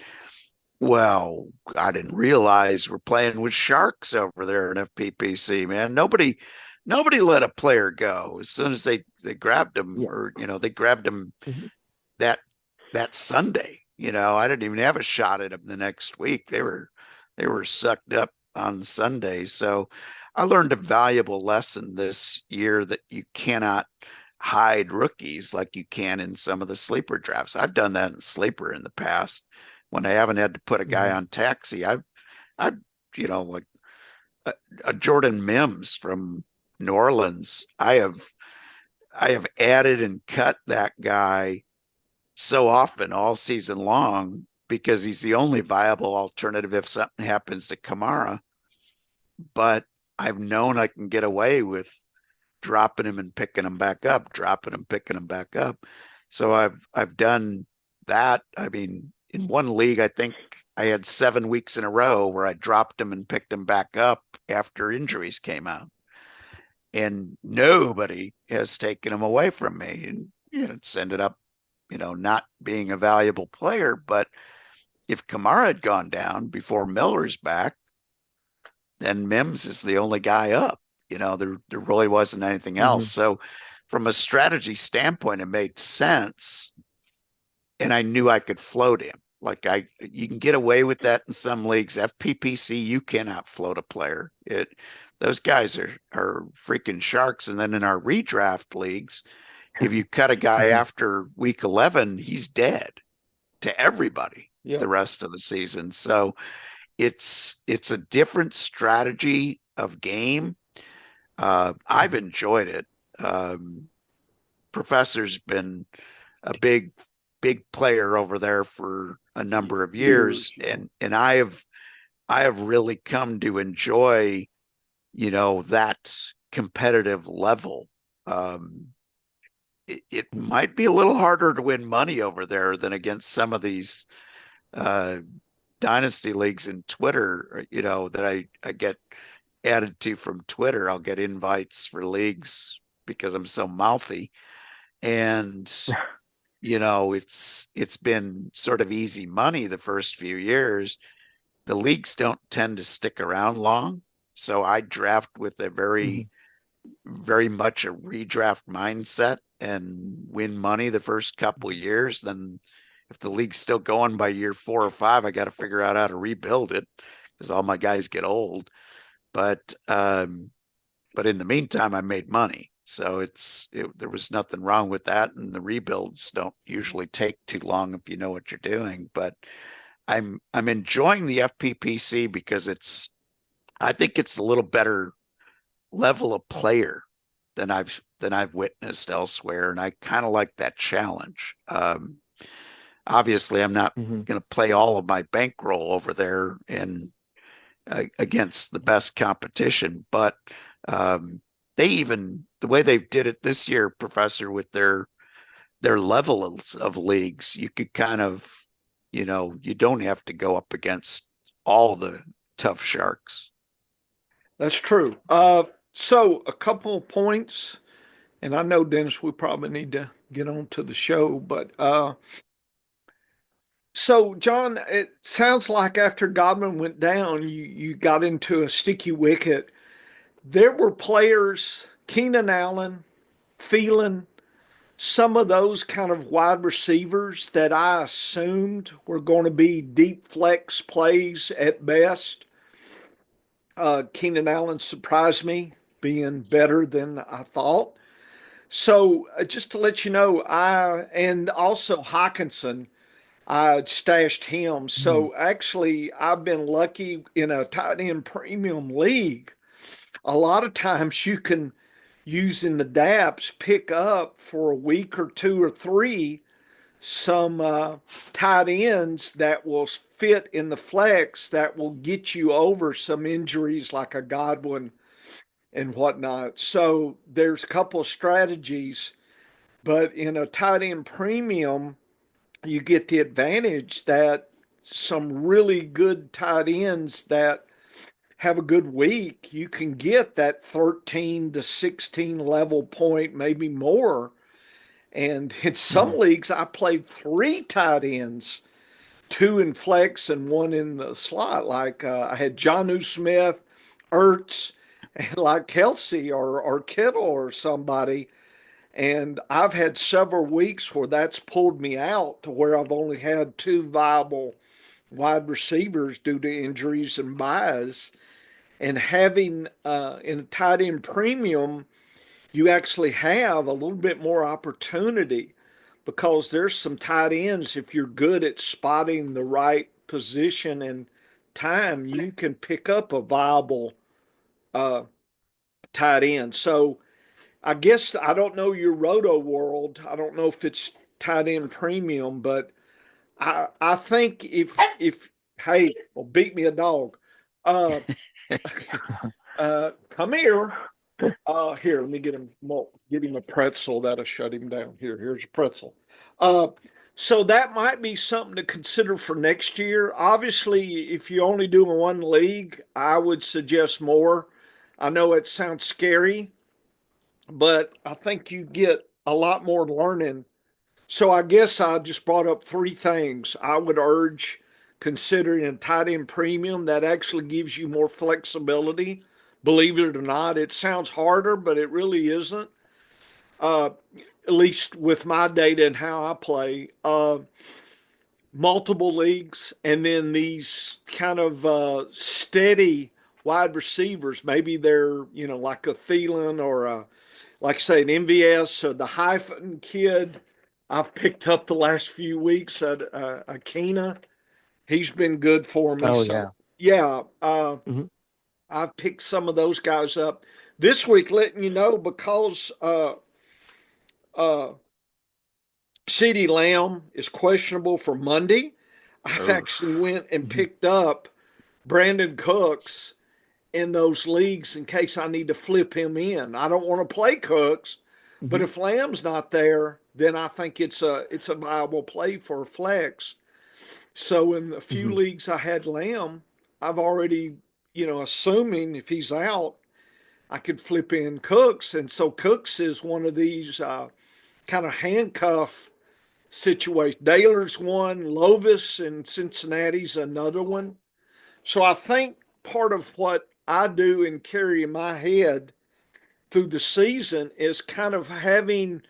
Well, I didn't realize we're playing with sharks over there in FPPC, man. Nobody let a player go as soon as they grabbed him, or they grabbed him that Sunday. I didn't even have a shot at him the next week. They were sucked up on Sunday. So I learned a valuable lesson this year that you cannot hide rookies like you can in some of the sleeper drafts. I've done that in sleeper in the past when I haven't had to put a guy on taxi. I've like a Jordan Mims from New Orleans. I have added and cut that guy so often all season long because he's the only viable alternative if something happens to Kamara. But I've known I can get away with dropping him and picking him back up, dropping him, picking him back up. So I've done that. I mean, in one league, I think I had 7 weeks in a row where I dropped him and picked him back up after injuries came out. And nobody has taken him away from me. And it's ended up, not being a valuable player. But if Kamara had gone down before Miller's back, then Mims is the only guy up. There really wasn't anything else. So from a strategy standpoint, it made sense. And I knew I could float him. Like you can get away with that in some leagues. FPPC, you cannot float a player. Those guys are freaking sharks. And then in our redraft leagues, if you cut a guy after week 11, he's dead to everybody the rest of the season. So it's a different strategy of game. I've enjoyed it. Professor's been a big player over there for a number of years, and I have really come to enjoy, that competitive level. It might be a little harder to win money over there than against some of these dynasty leagues in Twitter, that I get added to from Twitter. I'll get invites for leagues because I'm so mouthy. And it's been sort of easy money the first few years. The leagues don't tend to stick around long. So I draft with a Mhm. very much a redraft mindset and win money the first couple of years. Then if the league's still going by year 4 or 5, I got to figure out how to rebuild it because all my guys get old. But in the meantime, I made money. So there was nothing wrong with that. And the rebuilds don't usually take too long if you know what you're doing. But I'm enjoying the FPPC because I think it's a little better level of player than I've witnessed elsewhere, and I kind of like that challenge. Obviously, I'm not Mhm. going to play all of my bankroll over there and against the best competition, but um, they even the way they did it this year, Professor, with their levels of leagues, you could kind of, you don't have to go up against all the tough sharks. That's true. So a couple of points, and I know, Dennis, we probably need to get on to the show, but so John, it sounds like after Godwin went down, you got into a sticky wicket. There were players, Keenan Allen, Thielen, some of those kind of wide receivers that I assumed were going to be deep flex plays at best. Keenan Allen surprised me being better than I thought. So just to let you know, and also Hawkinson, I stashed him. Mhm. So actually, I've been lucky in a tight end premium league. A lot of times you can, using the DApps, pick up for a week or two or three some tight ends that will fit in the flex that will get you over some injuries like a Godwin and whatnot. So there's a couple of strategies, but in a tight end premium, you get the advantage that some really good tight ends that have a good week, you can get that 13 to 16 level point, maybe more. And in some Mhm. leagues, I played three tight ends, two in flex and one in the slot. Like I had Jonnu Smith, Ertz, and like Kelsey or Kittle or somebody. And I've had several weeks where that's pulled me out to where I've only had two viable wide receivers due to injuries and buys. And having in a tight end premium, you actually have a little bit more opportunity because there's some tight ends. If you're good at spotting the right position and time, you can pick up a viable uh, tight end. So I guess I don't know your roto world. I don't know if it's tight end premium, but I think if hey, well, beat me a dog. Uh, come here. Here, let me get him a pretzel that'll shut him down. Here's a pretzel. Uh, so that might be something to consider for next year. Obviously, if you're only doing one league, I would suggest more. I know it sounds scary, but I think you get a lot more learning. So I guess I just brought up three things. I would urge considering a tight end premium that actually gives you more flexibility. Believe it or not, it sounds harder, but it really isn't. Uh, at least with my data and how I play, multiple leagues, and then these kind of steady wide receivers. Maybe they're like a Thielen or like I say an MVS or the hyphen kid. I've picked up the last few weeks at Akina. He's been good for me. Oh So yeah. yeah, Mhm. I've picked some of those guys up this week, letting you know because uh, CeeDee Lamb is questionable for Monday. I've Oh, actually went and Mhm. picked up Brandon Cooks in those leagues in case I need to flip him in. I don't want to play Cooks, but Mhm. if Lamb's not there, then I think it's a viable play for a flex. So in the few Mhm. leagues I had Lamb, I've already, assuming if he's out, I could flip in Cooks. And so Cooks is one of these kind of handcuff situations. Daler's one, Lovis in Cincinnati's another one. So I think part of what I do and carry in my head through the season is kind of having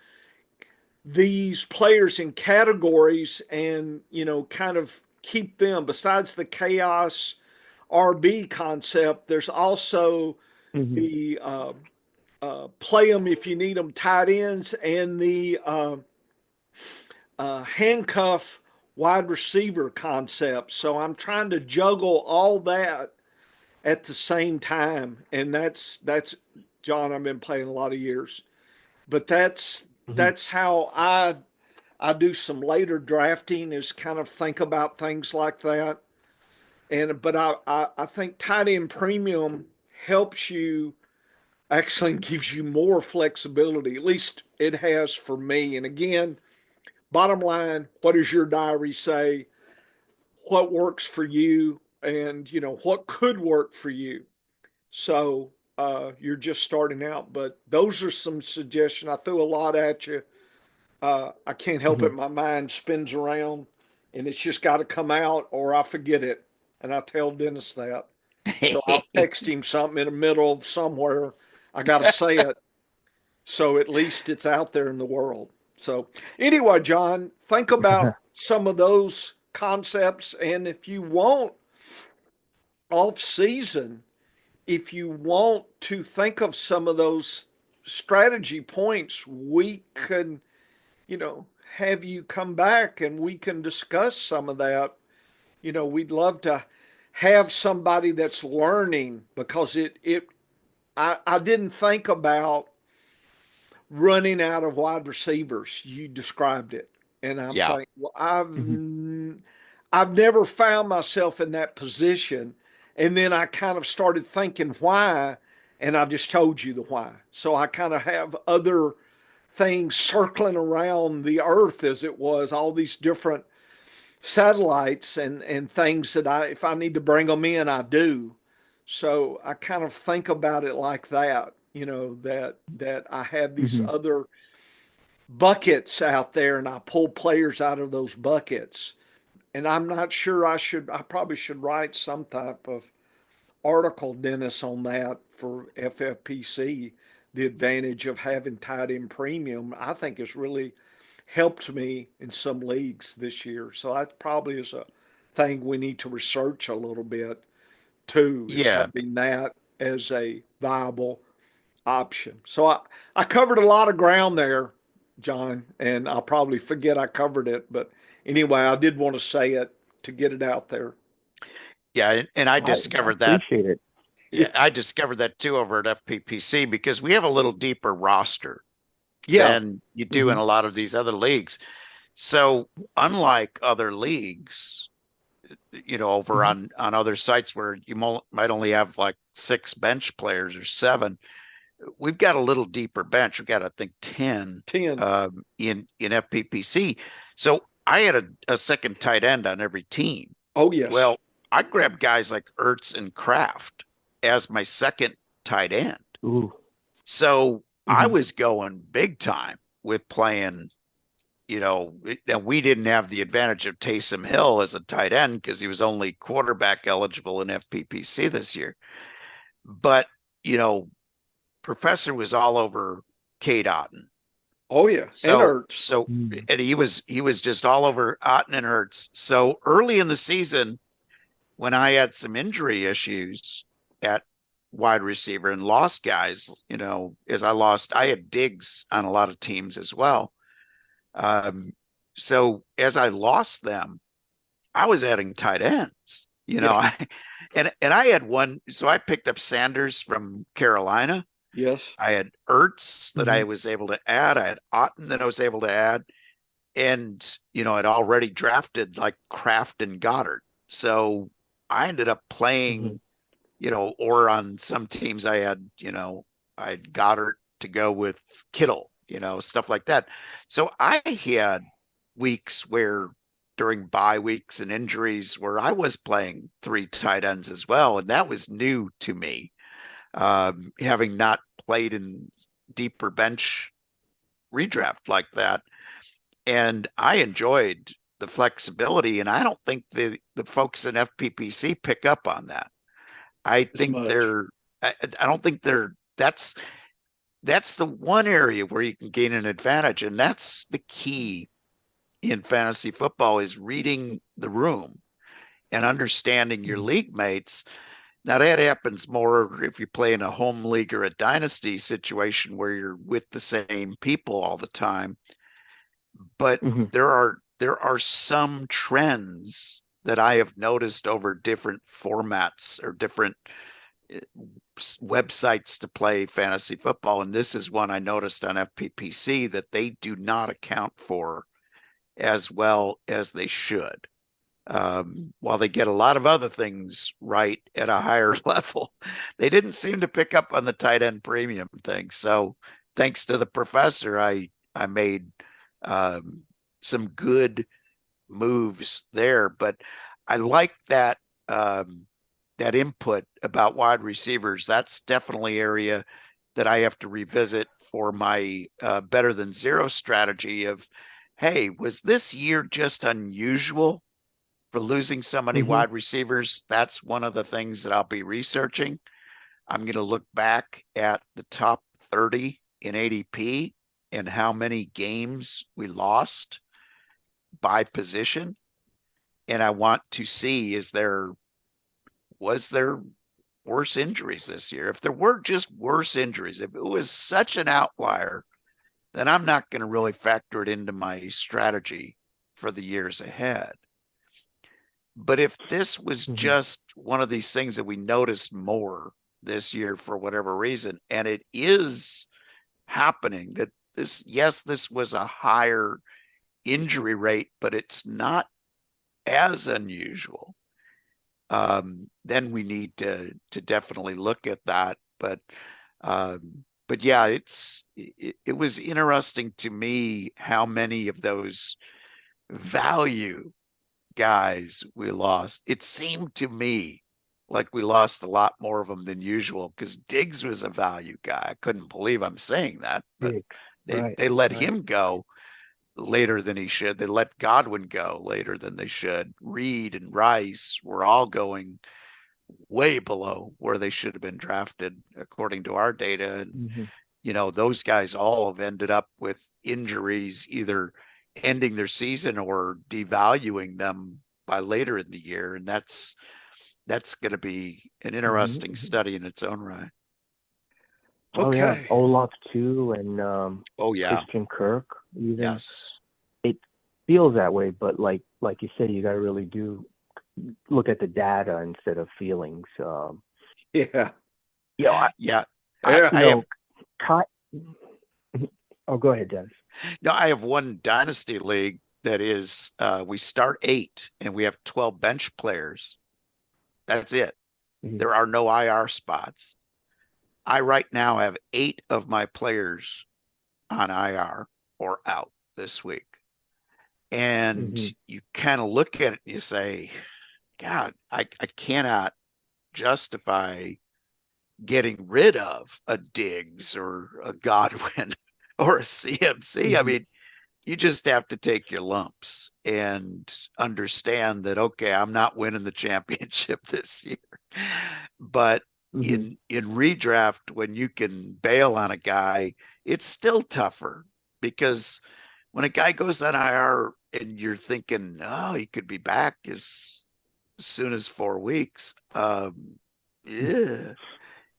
these players in categories and, kind of keep them, besides the chaos RB concept, there's also Hmm. the play them if you need them tight ends and the handcuff wide receiver concept. So I'm trying to juggle all that at the same time, and that's John. I've been playing a lot of years, but Hmm. that's how I do some later drafting is kind of think about things like that. And but I think tight end premium helps you actually gives you more flexibility. At least it has for me. And again, bottom line, what does your diary say? What works for you? And what could work for you? So you're just starting out, but those are some suggestions. I threw a lot at you. I can't help Hmm. it. My mind spins around and it's just got to come out or I forget it. And I tell Dennis that. So I'll text him something in the middle of somewhere. I got to say it. So at least it's out there in the world. So anyway, John, think about some of those concepts. And if you want off season, if you want to think of some of those strategy points, we can, have you come back and we can discuss some of that. We'd love to have somebody that's learning because I didn't think about running out of wide receivers. You described it. And I'm Yeah. thinking, well, Hmm. I've never found myself in that position. And then I kind of started thinking why, and I've just told you the why. So I kind of have other things circling around the earth as it was, all these different satellites and things that if I need to bring them in, I do. So I kind of think about it like that, that I have these Hmm. other buckets out there and I pull players out of those buckets. And I'm not sure I probably should write some type of article, Dennis, on that for FFPC. The advantage of having tied in premium, I think, has really helped me in some leagues this year. So that probably is a thing we need to research a little bit too, is Yeah. having that as a viable option. So I covered a lot of ground there, John, and I'll probably forget I covered it. But anyway, I did want to say it to get it out there. Yeah. And I I discovered that. appreciate it. Yeah, I discovered that too over at FPPC because we have a little deeper roster Yeah. than you do in Hmm. a lot of these other leagues. So unlike other leagues, over Hmm. on other sites where you might only have like 6 bench players or 7, we've got a little deeper bench. We've got, I think, 10 10. in FPPC. So I had a second tight end on every team. Oh, yes. Well, I grabbed guys like Ertz and Kraft as my second tight end. Ooh. So I Hmm. was going big time with playing, and we didn't have the advantage of Taysom Hill as a tight end because he was only quarterback eligible in FPPC this year. But, you know, Professor was all over Kate Otten. Oh, yeah. And So, Ertz. so, Mm. and he was just all over Otten and Hurts. So early in the season, when I had some injury issues at wide receiver and lost guys, as I had Diggs on a lot of teams as well. Um, so as I lost them, I was adding tight ends, Yeah. and I had one. So I picked up Sanders from Carolina. Yes. I had Ertz that I Hmm. was able to add. I had Otten that I was able to add. And, I'd already drafted like Kraft and Goddard. So I ended up Hmm. playing, or on some teams I had Goddard to go with Kittle, stuff like that. So I had weeks where during bye weeks and injuries where I was playing 3 tight ends as well. And that was new to me, having not played in deeper bench redraft like that. And I enjoyed the flexibility, and I don't think the folks in FPPC pick up on that. I as think much. I don't think that's the one area where you can gain an advantage. And that's the key in fantasy football, is reading the room and understanding your Mhm. league mates. Now that happens more if you play in a home league or a dynasty situation where you're with the same people all the time. But Mhm. there are some trends that I have noticed over different formats or different uh, websites to play fantasy football. And this is one I noticed on FPPC that they do not account for as well as they should. While they get a lot of other things right at a higher level, they didn't seem to pick up on the tight end premium thing. So thanks to the professor, I made um, some good moves there. But I like that input about wide receivers. That's definitely area that I have to revisit for my better than zero strategy of, hey, was this year just unusual for losing so many Mhm. wide receivers? That's one of the things that I'll be researching. I'm going to look back at the top 30 in ADP and how many games we lost by position. And I want to see, was there worse injuries this year? If there were just worse injuries, if it was such an outlier, then I'm not going to really factor it into my strategy for the years ahead. But if this was Mhm. just one of these things that we noticed more this year for whatever reason, and it is happening that yes, this was a higher injury rate, but it's not as unusual. Then we need to definitely look at that. But yeah, it was interesting to me how many of those value guys we lost. It seemed to me like we lost a lot more of them than usual because Diggs was a value guy. I couldn't believe I'm saying that, but Big. they Right. they let Right. him go later than he should. They let Godwin go later than they should. Reed and Rice were all going way below where they should have been drafted according to our data. And Mhm. those guys all have ended up with injuries, either ending their season or devaluing them by later in the year. And that's going to be an Mhm. interesting Mhm. study in its own right. Oh yeah, Okay. Olaf too, and Oh yeah. Christian Kirk even. Yes. It feels that way, but like you said, you got to really do look at the data instead of feelings. Yeah. You know, Yeah. I, Yeah. you I have know, Ky- oh, go ahead, Dennis. no, I have one dynasty league that is we start 8 and we have 12 bench players. That's it. Mhm. There are no IR spots. I right now have 8 of my players on IR or out this week. And Mhm. you kind of look at it and you say, God, I cannot justify getting rid of a Diggs or a Godwin or a CMC. I Mhm. mean, you just have to take your lumps and understand that, okay, I'm not winning the championship this year. But Mhm. in redraft, when you can bail on a guy, it's still tougher because when a guy goes on IR and you're thinking, oh, he could be back as soon as 4 weeks. Yeah,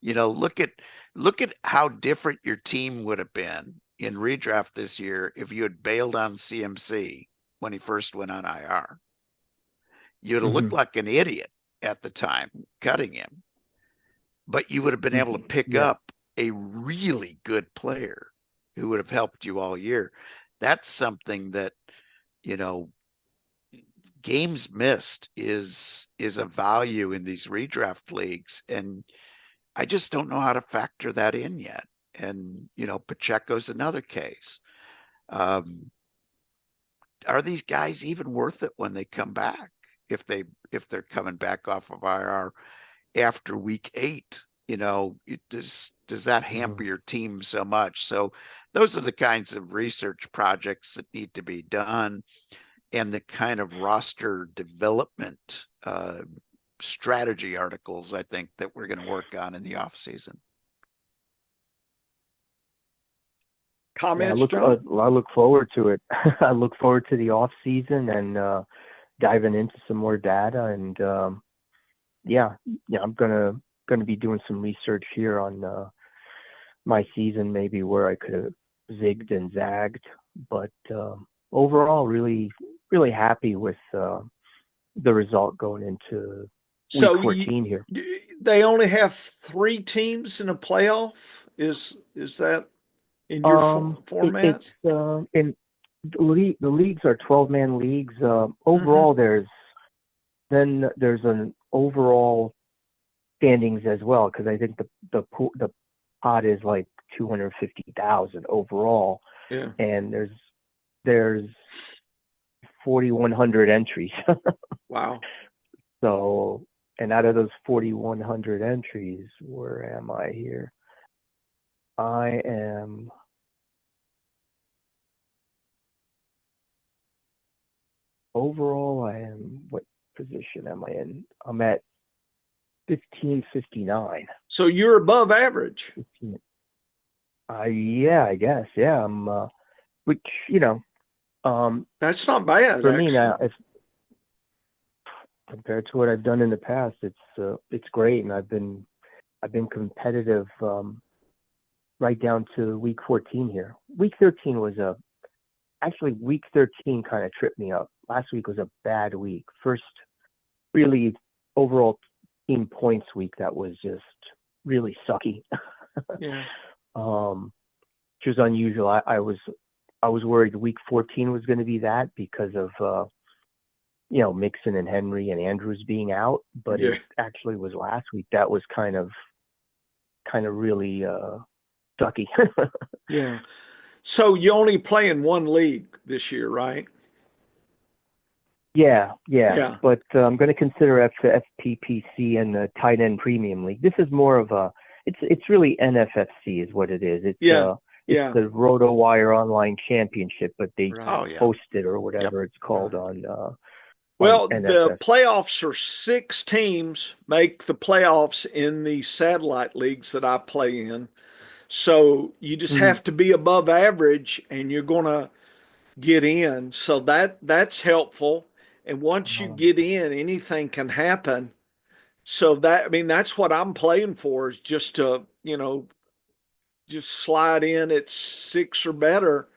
look at how different your team would have been in redraft this year if you had bailed on CMC when he first went on IR. You'd have looked Mhm. like an idiot at the time cutting him, but you would have been able to Mhm. pick Yeah. up a really good player who would have helped you all year. That's something that, you know, games missed is a value in these redraft leagues, and I just don't know how to factor that in yet. And Pacheco's another case. Um, are these guys even worth it when they come back? If they're coming back off of IR after week 8, does that hamper Mhm. your team so much? So those are the kinds of research projects that need to be done, and the kind of roster development strategy articles, I think, that we're going to work on in the off season. Comments, I John? look forward to it. I look forward to the off season and diving into some more data. And I'm gonna be doing some research here on my season, maybe where I could have zigged and zagged. But overall, really happy with the result going into week 14 here. They only have 3 teams in a playoff. Is that in your format? It's in the leagues are 12-man leagues. Overall, there's an overall standings as well, because I think the pot is like 250,000 overall, and there's 4,100 entries. Wow. So, and out of those 4,100 entries, where am I here? I am overall, what position am I in? I'm at 1559. So you're above average. 15. Yeah, I guess. Yeah, I'm which, that's not bad for actually. me now. If compared to what I've done in the past, it's great, and I've been competitive right down to week 14 here. Week 13 was week 13 kind of tripped me up. Last week was a bad week. First really overall team points week that was just really sucky. Yeah. Which was unusual. I was worried week 14 was going to be that because of Mixon and Henry and Andrews being out, but it actually was last week that was kind of really sucky. Yeah. So you only play in one league this year, right? Yeah. But I'm going to consider FPPC and the tight end premium league. This is more of it's really NFFC is what it is. It's the RotoWire online championship, but they host it or whatever it's called on. Well, on the playoffs are 6 teams make the playoffs in the satellite leagues that I play in. So you just have to be above average and you're going to get in. So that's helpful. And once you get in, anything can happen. So that's what I'm playing for, is just to, just slide in at 6 or better.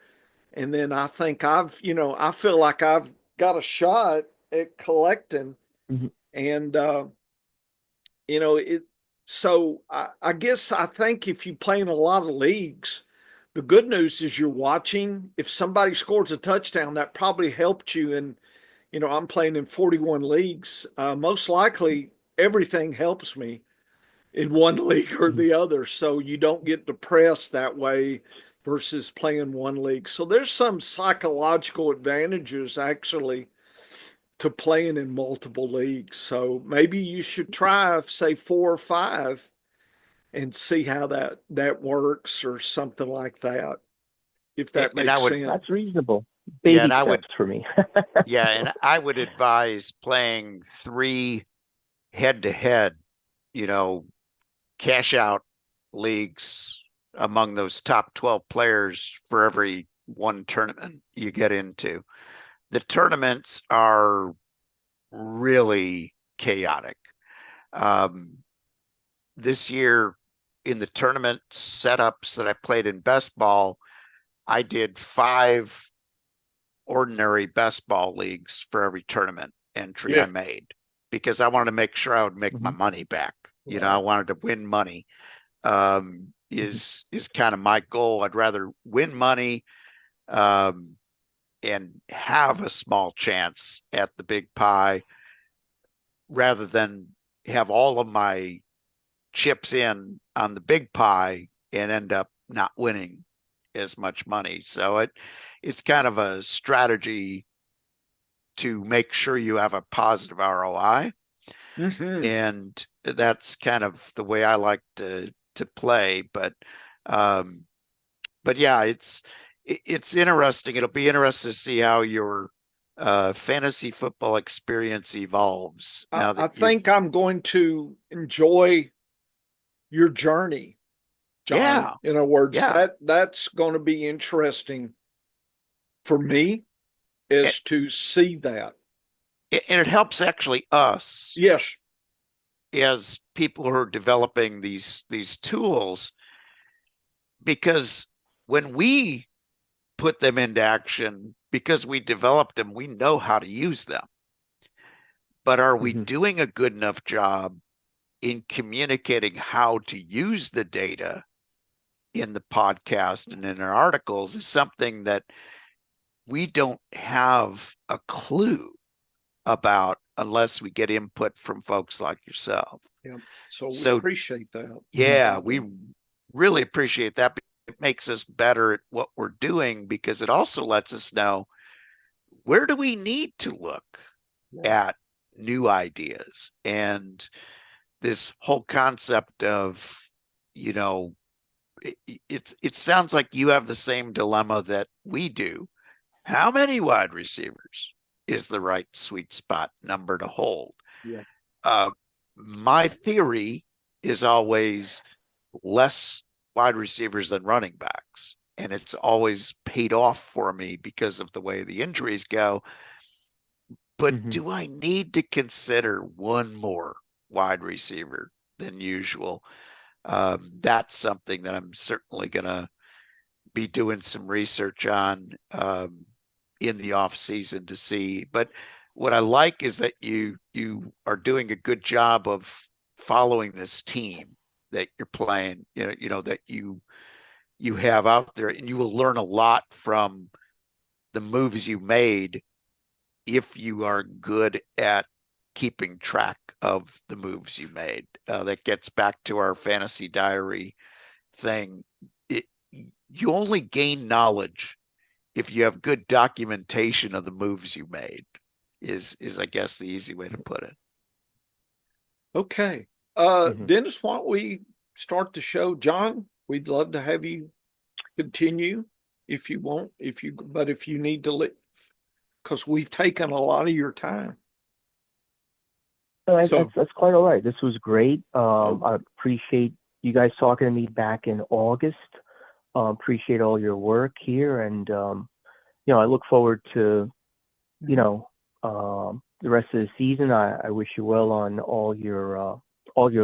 And then I think I feel like I've got a shot at collecting. And, so I guess I think if you play in a lot of leagues, the good news is you're watching. If somebody scores a touchdown, that probably helped you. And, I'm playing in 41 leagues. Most likely everything helps me in one league or the other. So you don't get depressed that way versus playing one league. So there's some psychological advantages actually to playing in multiple leagues. So maybe you should try, say, 4 or 5 and see how that works or something like that. If that makes sense. That's reasonable. Baby steps for me. And I would advise playing 3 head-to-head, cash out leagues among those top 12 players for every one tournament you get into. The tournaments are really chaotic. This year in the tournament setups that I played in best ball, I did 5 ordinary best ball leagues for every tournament entry I made, because I wanted to make sure I would make my money back. I wanted to win money. Is kind of my goal. I'd rather win money and have a small chance at the big pie rather than have all of my chips in on the big pie and end up not winning as much money. So it's kind of a strategy to make sure you have a positive ROI. And that's kind of the way I like to play. But yeah, it's interesting. It'll be interesting to see how your fantasy football experience evolves now I that you're, think I'm going to enjoy your journey, John. yeah, In other words, yeah. that's going to be interesting for me And, is to see that. and it helps actually us Yes. as people who are developing these tools, because when we put them into action, because we developed them, we know how to use them. But are we Mm-hmm. doing a good enough job in communicating how to use the data in the podcast and in our articles is something that we don't have a clue about unless we get input from folks like yourself. Yeah. So we So, appreciate that. yeah, Absolutely. we really appreciate that. It makes us better at what we're doing because it also lets us know where do we need to look at new ideas. And this whole concept of, you know, it sounds like you have the same dilemma that we do. How many wide receivers is the right sweet spot number to hold? Yeah. Uh, my theory is always less wide receivers than running backs. And it's always paid off for me because of the way the injuries go. But Mm-hmm. do I need to consider one more wide receiver than usual? That's something that I'm certainly going to be doing some research on in the off season to see. But what I like is that you are doing a good job of following this team that you're playing. That you have out there, and you will learn a lot from the moves you made if you are good at keeping track of the moves you made. That gets back to our fantasy diary thing. You only gain knowledge if you have good documentation of the moves you made. Is I guess the easy way to put it. Okay. Mm-hmm. Dennis, why don't we start the show? John, we'd love to have you continue if you want, but if you need to leave, because we've taken a lot of your time. No, So, that's quite all right. This was great. oh, I appreciate you guys talking to me back in August. Appreciate all your work here, and I look forward to the rest of the season. I wish you well on all your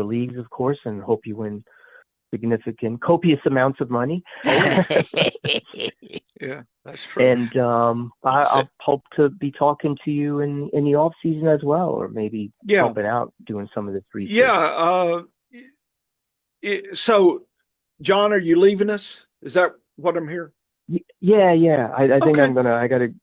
leagues, of course, and hope you win significant, copious amounts of money. yeah, that's true. And I'll hope to be talking to you in the off season as well, or maybe helping out doing some of this research. Yeah. So, John, are you leaving us? Is that what I'm hearing? Yeah. I think Okay. I got to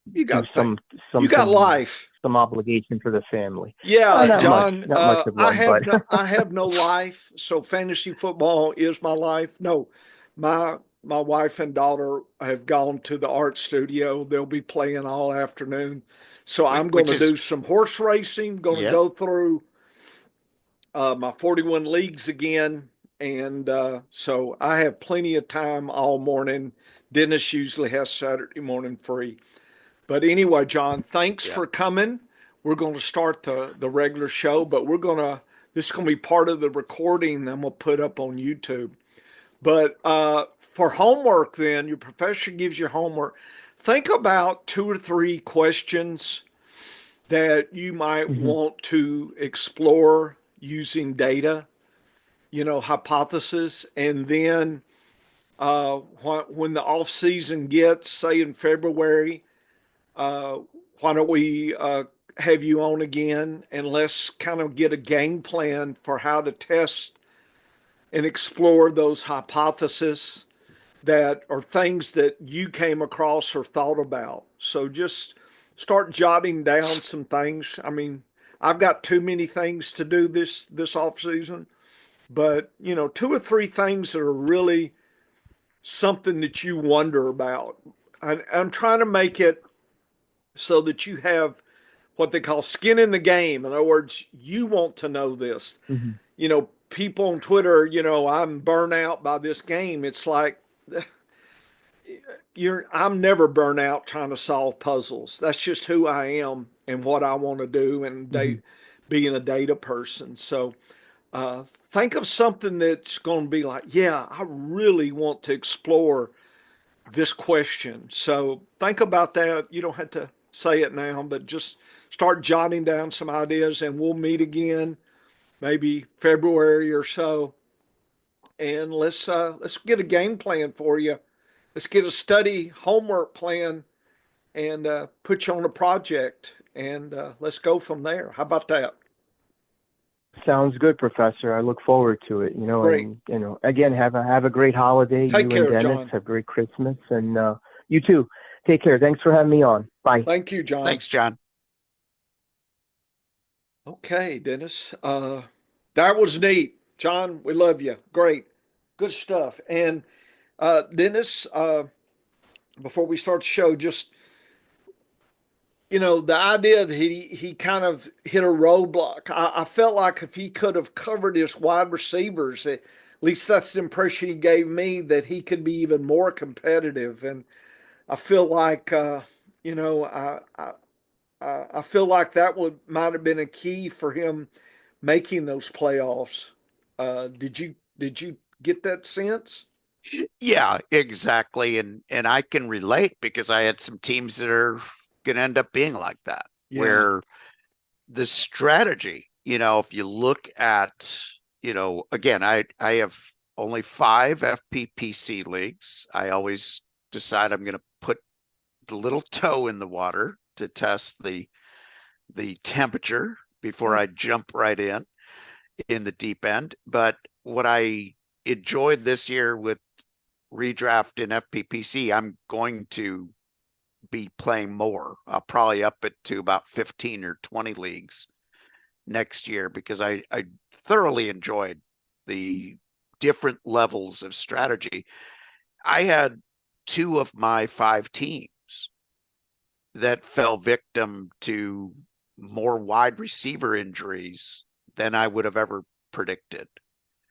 You do got some you got life. some obligation for the family. Yeah, Not John. much of one, but I have no life, so fantasy football is my life. No, my wife and daughter have gone to the art studio. They'll be playing all afternoon, so I'm going which to is do some horse racing. Going to yeah. go through my 41 leagues again, and so I have plenty of time all morning. Dennis usually has Saturday morning free. But anyway, John, thanks Yeah. for coming. We're going to start the regular show, but this is going to be part of the recording I'm going to put up on YouTube. But for homework, then your professor gives you homework. Think about 2 or 3 questions that you might want to explore using data, hypothesis, and then when the off season gets, say in February, why don't we have you on again and let's kind of get a game plan for how to test and explore those hypotheses that are things that you came across or thought about. So just start jotting down some things. I mean, I've got too many things to do this off season, but 2 or 3 things that are really something that you wonder about. I'm trying to make it so that you have what they call skin in the game. In other words, you want to know this. People on Twitter, I'm burnt out by this game. It's like I'm never burnt out trying to solve puzzles. That's just who I am and what I want to do, and Hmm. being a data person. So think of something that's going to be like, yeah, I really want to explore this question. So think about that. You don't have to say it now, but just start jotting down some ideas, and we'll meet again maybe February or so, and let's get a game plan for you. Let's get a study homework plan and put you on a project, and let's go from there. How about that? Sounds good, Professor. I look forward to it. Great. And again, have a great holiday. Take You and care, Dennis John. have a great Christmas, and you too. Take care. Thanks for having me on. Bye. Thank you, John. Thanks, John. Okay, Dennis. That was neat. John, we love you. Great. Good stuff. And Dennis, before we start the show, just the idea that he kind of hit a roadblock. I felt like if he could have covered his wide receivers, at least that's the impression he gave me, that he could be even more competitive. And I feel like you know I feel like that would might have been a key for him making those playoffs. Did you get that sense? Yeah, exactly. And I can relate because I had some teams that are going to end up being like that, Yeah. where the strategy, if you look at, again, I have only 5 FPPC leagues. I always decide I'm going to put the little toe in the water to test the temperature before I jump right in the deep end. But what I enjoyed this year with redraft in FPPC, I'm going to be playing more. I'll probably up it to about 15 or 20 leagues next year because I thoroughly enjoyed the different levels of strategy. I had 2 of my 5 teams that fell victim to more wide receiver injuries than I would have ever predicted.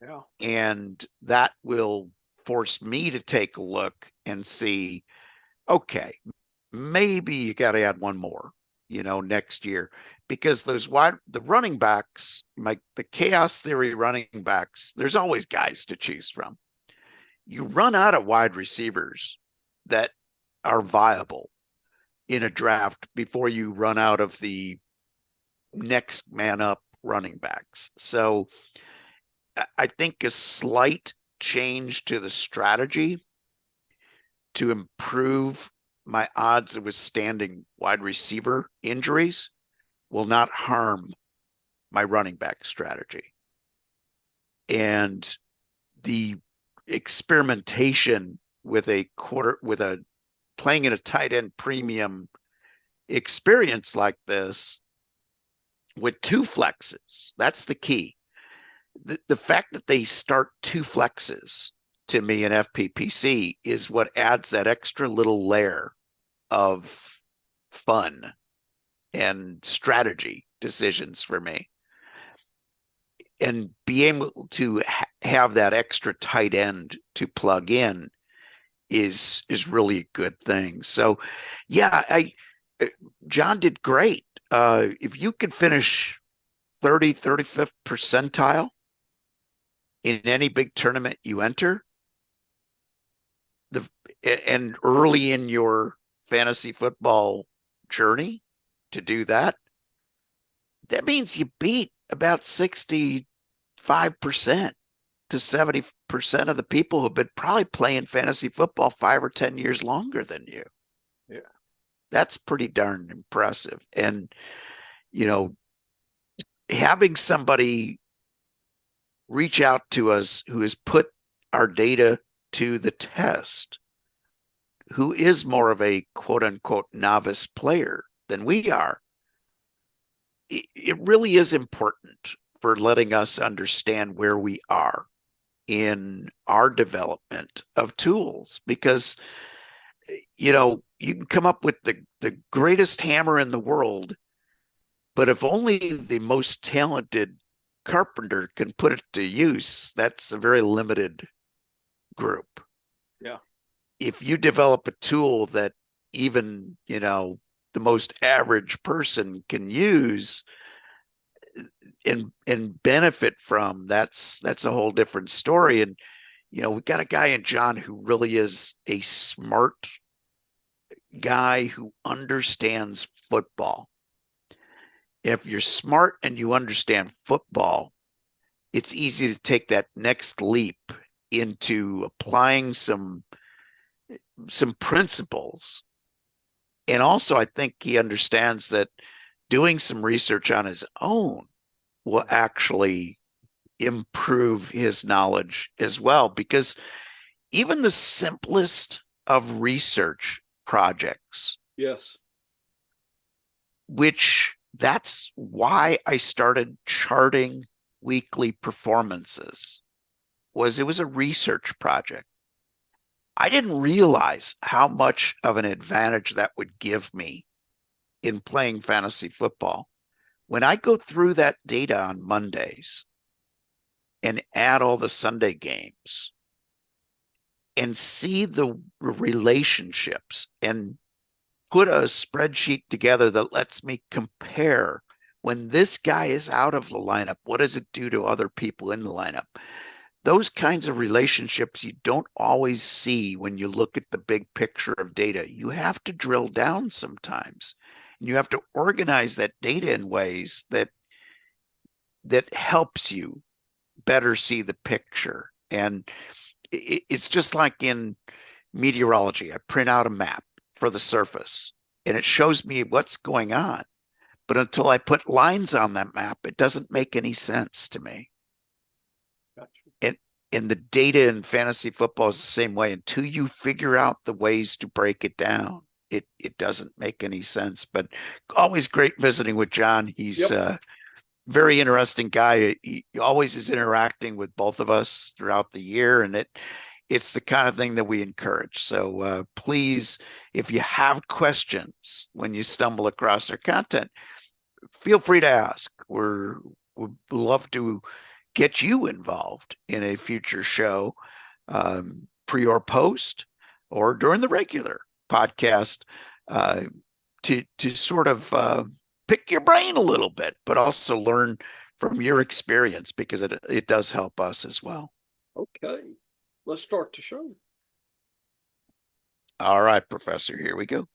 Yeah. And that will force me to take a look and see, okay, maybe you got to add one more, next year, because the running backs, like the chaos theory running backs, there's always guys to choose from. You run out of wide receivers that are viable in a draft before you run out of the next man up running backs. So I think a slight change to the strategy to improve my odds of withstanding wide receiver injuries will not harm my running back strategy. And the experimentation with a playing in a tight end premium experience like this with 2 flexes, that's the key. The fact that they start 2 flexes to me in FPPC is what adds that extra little layer of fun and strategy decisions for me. And being able to have that extra tight end to plug in is really a good thing. So yeah, John did great. If you could finish 35th percentile in any big tournament you enter, and early in your fantasy football journey to do that, that means you beat about 65% to 70% of the people who've been probably playing fantasy football 5 or 10 years longer than you. Yeah. That's pretty darn impressive. And, having somebody reach out to us who has put our data to the test, who is more of a quote unquote novice player than we are, it really is important for letting us understand where we are in our development of tools, because you can come up with the greatest hammer in the world, but if only the most talented carpenter can put it to use, that's a very limited group. Yeah. if you develop a tool that even, the most average person can use and benefit from, that's a whole different story. And we've got a guy in John who really is a smart guy who understands football. If you're smart and you understand football, it's easy to take that next leap into applying some principles. And also, I think he understands that doing some research on his own will actually improve his knowledge as well, because even the simplest of research projects, Yes. which that's why I started charting weekly performances, it was a research project. I didn't realize how much of an advantage that would give me in playing fantasy football. When I go through that data on Mondays and add all the Sunday games and see the relationships and put a spreadsheet together that lets me compare, when this guy is out of the lineup, what does it do to other people in the lineup? Those kinds of relationships you don't always see when you look at the big picture of data. You have to drill down sometimes. And you have to organize that data in ways that helps you better see the picture. And it's just like in meteorology. I print out a map for the surface and it shows me what's going on. But until I put lines on that map, it doesn't make any sense to me. Gotcha. And the data in fantasy football is the same way. Until you figure out the ways to break it down, it doesn't make any sense. But always great visiting with John. He's a very interesting guy. He always is interacting with both of us throughout the year, and it's the kind of thing that we encourage. So please, if you have questions when you stumble across our content, feel free to ask. We'd love to get you involved in a future show, pre or post, or during the regular podcast, to sort of pick your brain a little bit, but also learn from your experience, because it does help us as well. Okay, let's start the show. All right, Professor, here we go.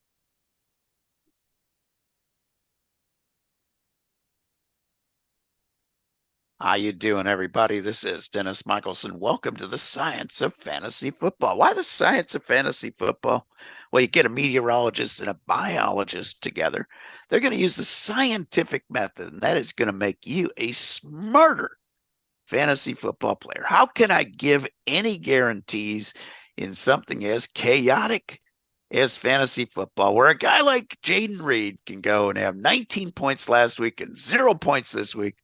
How you doing, everybody? This is Dennis Michelson. Welcome to the Science of Fantasy Football. Why the Science of Fantasy Football? Well, you get a meteorologist and a biologist together. They're going to use the scientific method, and that is going to make you a smarter fantasy football player. How can I give any guarantees in something as chaotic as fantasy football, where a guy like Jaden Reed can go and have 19 points last week and 0 points this week?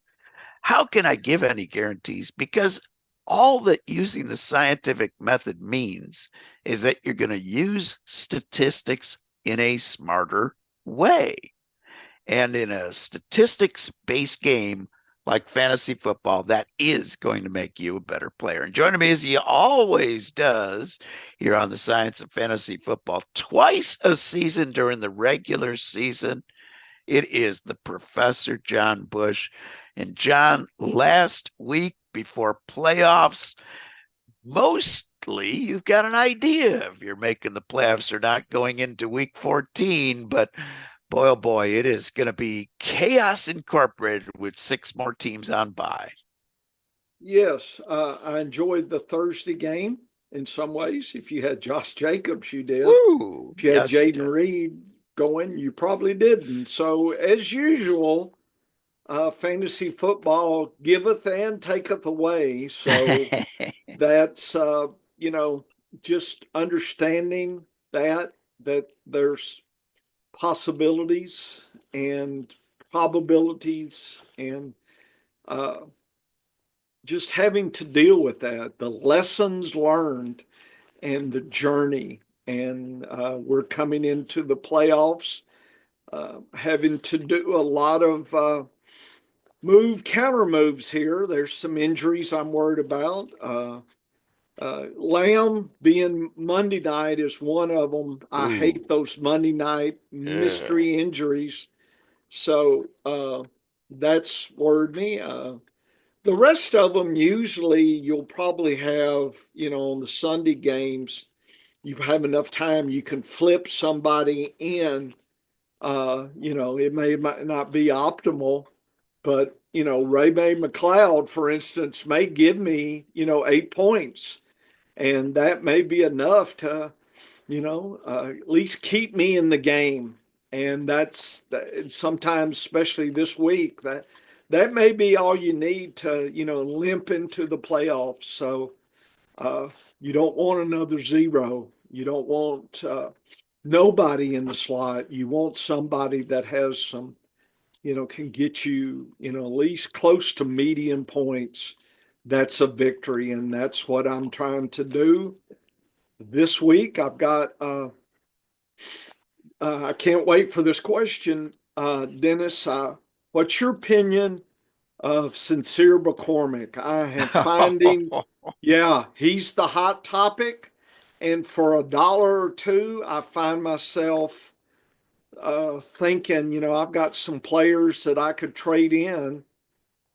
How can I give any guarantees? Because all that using the scientific method means is that you're going to use statistics in a smarter way. And in a statistics-based game like fantasy football, that is going to make you a better player. And joining me, as he always does here on the Science of Fantasy Football, twice a season during the regular season, it is the Professor John Bush. And John, last week before playoffs, mostly you've got an idea if you're making the playoffs or not going into week 14, but boy, oh boy, it is going to be chaos incorporated with 6 more teams on bye. Yes, I enjoyed the Thursday game in some ways. If you had Josh Jacobs, you did. Woo, if you had Jaden Reed going, you probably didn't. So as usual, fantasy football giveth and taketh away. So that's, just understanding that there's possibilities and probabilities, and just having to deal with that, the lessons learned and the journey. And we're coming into the playoffs, having to do a lot of counter moves here. There's some injuries I'm worried about. Lamb being Monday night is one of them. I hate Ooh, those Monday night yeah. mystery injuries. So that's worried me. The rest of them, usually you'll probably have, on the Sunday games, you have enough time, you can flip somebody in. It might not be optimal, but, Ray May McLeod, for instance, may give me, 8 points. And that may be enough to, at least keep me in the game. And that's sometimes, especially this week, that may be all you need to, limp into the playoffs. So uh, you don't want another zero. You don't want nobody in the slot. You want somebody that has some, can get you, at least close to median points. That's a victory, and that's what I'm trying to do this week. I've got. I can't wait for this question, Dennis. What's your opinion of Sincere McCormick? I am finding, yeah, he's the hot topic, and for a dollar or two, I find myself thinking, I've got some players that I could trade in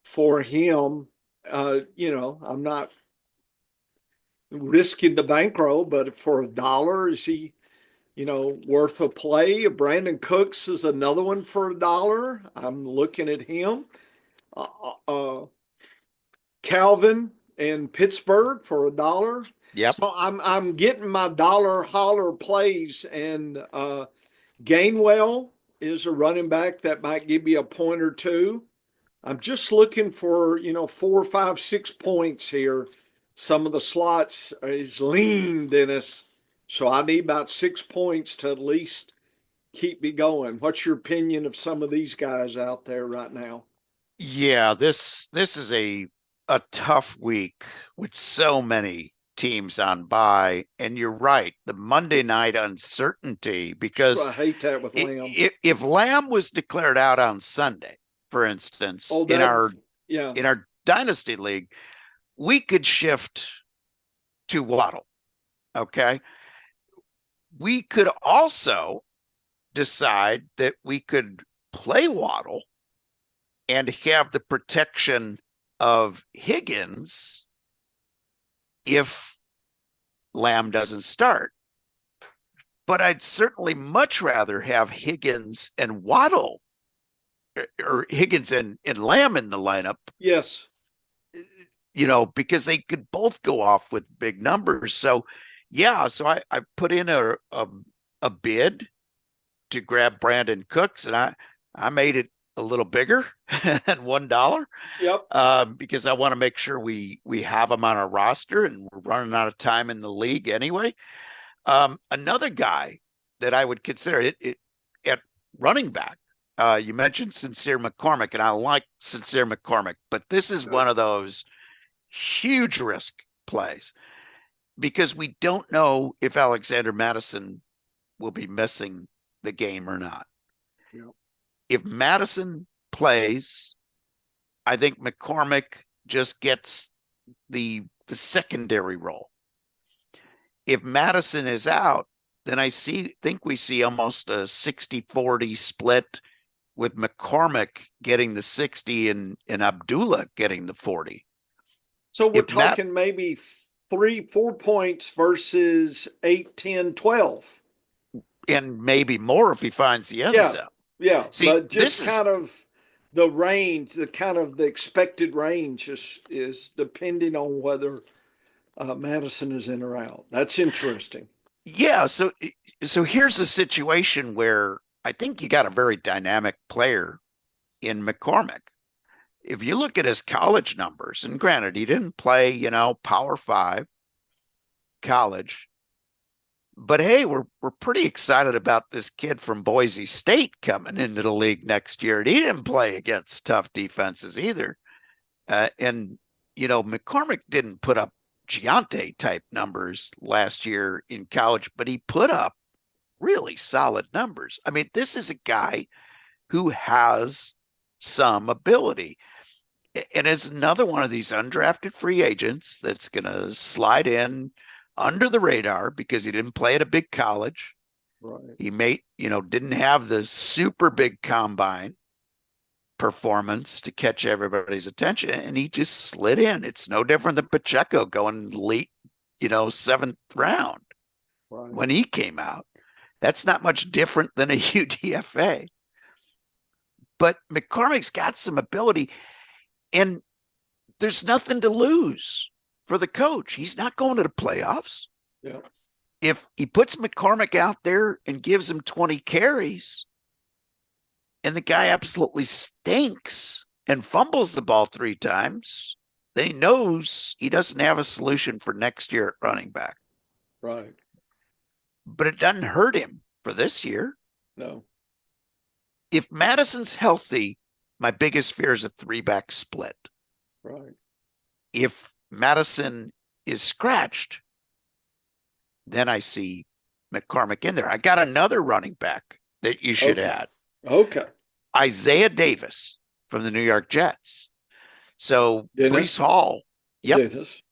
for him. I'm not risking the bankroll, but for a dollar, is he, worth a play? Brandon Cooks is another one for a dollar. I'm looking at him. Uh, uh, Calvin in Pittsburgh for a dollar. Yep. So I'm getting my dollar holler plays, and Gainwell is a running back that might give me a point or two. I'm just looking for 4, 5, 6 points here. Some of the slots is lean, Dennis. So I need about 6 points to at least keep me going. What's your opinion of some of these guys out there right now? Yeah, this is a tough week with so many teams on bye, and you're right, the Monday night uncertainty, because I hate that with Lamb. if Lamb was declared out on Sunday, for instance, Oh, that, yeah. in our dynasty league, we could shift to Waddle. Okay. We could also decide that we could play Waddle and have the protection of Higgins if Lamb doesn't start. But I'd certainly much rather have Higgins and Waddle, or Higgins and Lamb in the lineup, Yes. because they could both go off with big numbers. So, yeah, so I put in a bid to grab Brandon Cooks, and I made it a little bigger than $1, Yep. because I want to make sure we have him on our roster, and we're running out of time in the league anyway. Another guy that I would consider it at running back. You mentioned Sincere McCormick, and I like Sincere McCormick, but this is one of those huge risk plays because we don't know if Alexander Madison will be missing the game or not. Yep. If Madison plays, I think McCormick just gets the secondary role. If Madison is out, then think we see almost a 60-40 split, with McCormick getting the 60 and Abdullah getting the 40. So we're talking maybe 3, 4 points versus 8, 10, 12. And maybe more if he finds the end zone. Yeah. See, but just kind of the range, the expected range is depending on whether Madison is in or out. That's interesting. Yeah. So here's a situation where I think you got a very dynamic player in McCormick. If you look at his college numbers, and granted, he didn't play, Power 5 college, but hey, we're pretty excited about this kid from Boise State coming into the league next year. And he didn't play against tough defenses either. And McCormick didn't put up Giante type numbers last year in college, but he put up really solid numbers. I mean, this is a guy who has some ability. And it's another one of these undrafted free agents that's going to slide in under the radar because he didn't play at a big college. Right. He didn't have the super big combine performance to catch everybody's attention, and he just slid in. It's no different than Pacheco going late, 7th round Right. when he came out. That's not much different than a UDFA. But McCormick's got some ability, and there's nothing to lose for the coach. He's not going to the playoffs. Yeah. If he puts McCormick out there and gives him 20 carries, and the guy absolutely stinks and fumbles the ball 3 times, then he knows he doesn't have a solution for next year at running back. Right. But it doesn't hurt him for this year. No. If Madison's healthy, my biggest fear is a 3-back split. Right. If Madison is scratched, then I see McCormick in there. I got another running back that you should add. Okay. Isaiah Davis from the New York Jets. So Dennis? Breece Hall. Yep. Dennis.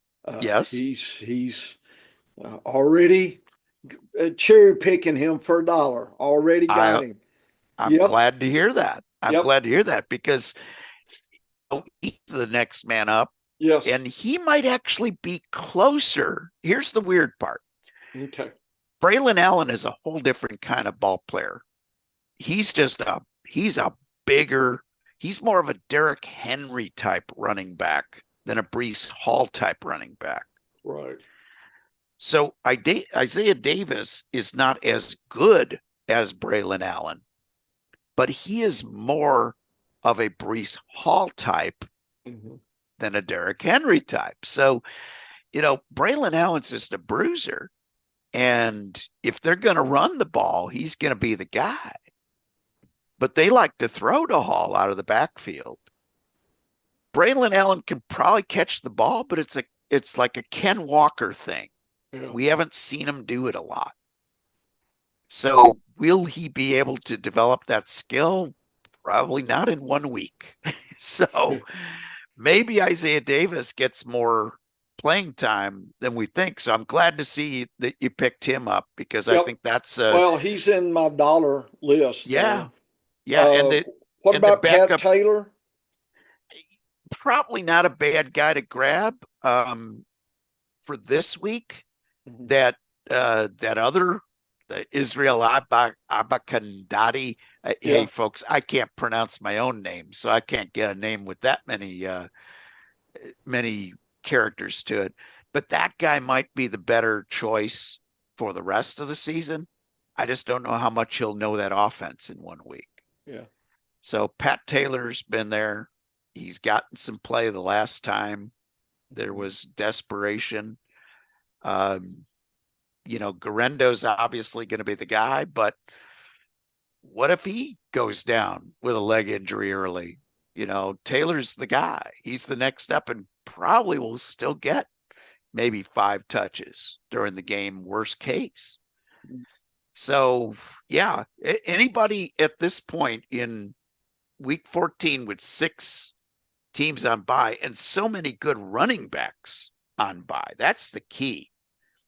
Yes. He's already cherry picking him for $1. Already got him. I'm glad to hear that. I'm glad to hear that because he's the next man up. Yes. And he might actually be closer. Here's the weird part. Okay. Braylon Allen is a whole different kind of ball player. He's more of a Derrick Henry type running back than a Breece Hall type running back. Right. So Isaiah Davis is not as good as Braylon Allen, but he is more of a Breece Hall type than a Derrick Henry type. So, Braylon Allen's just a bruiser. And if they're going to run the ball, he's going to be the guy. But they like to throw to Hall out of the backfield. Braylon Allen can probably catch the ball, but it's like a Ken Walker thing. Yeah. We haven't seen him do it a lot. So will he be able to develop that skill? Probably not in 1 week. So maybe Isaiah Davis gets more playing time than we think. So I'm glad to see that you picked him up because I think that's well, he's in my dollar list. Yeah. Yeah. What about Pat Taylor? Probably not a bad guy to grab for this week. That other Israel Abakandati. Hey, folks, I can't pronounce my own name, so I can't get a name with that many characters to it. But that guy might be the better choice for the rest of the season. I just don't know how much he'll know that offense in 1 week. Yeah. So Pat Taylor's been there. He's gotten some play the last time. There was desperation. Garendo's obviously going to be the guy, but what if he goes down with a leg injury early? Taylor's the guy. He's the next step and probably will still get maybe 5 touches during the game, worst case. So, yeah, anybody at this point in week 14 with 6 teams on bye and so many good running backs on bye, that's the key.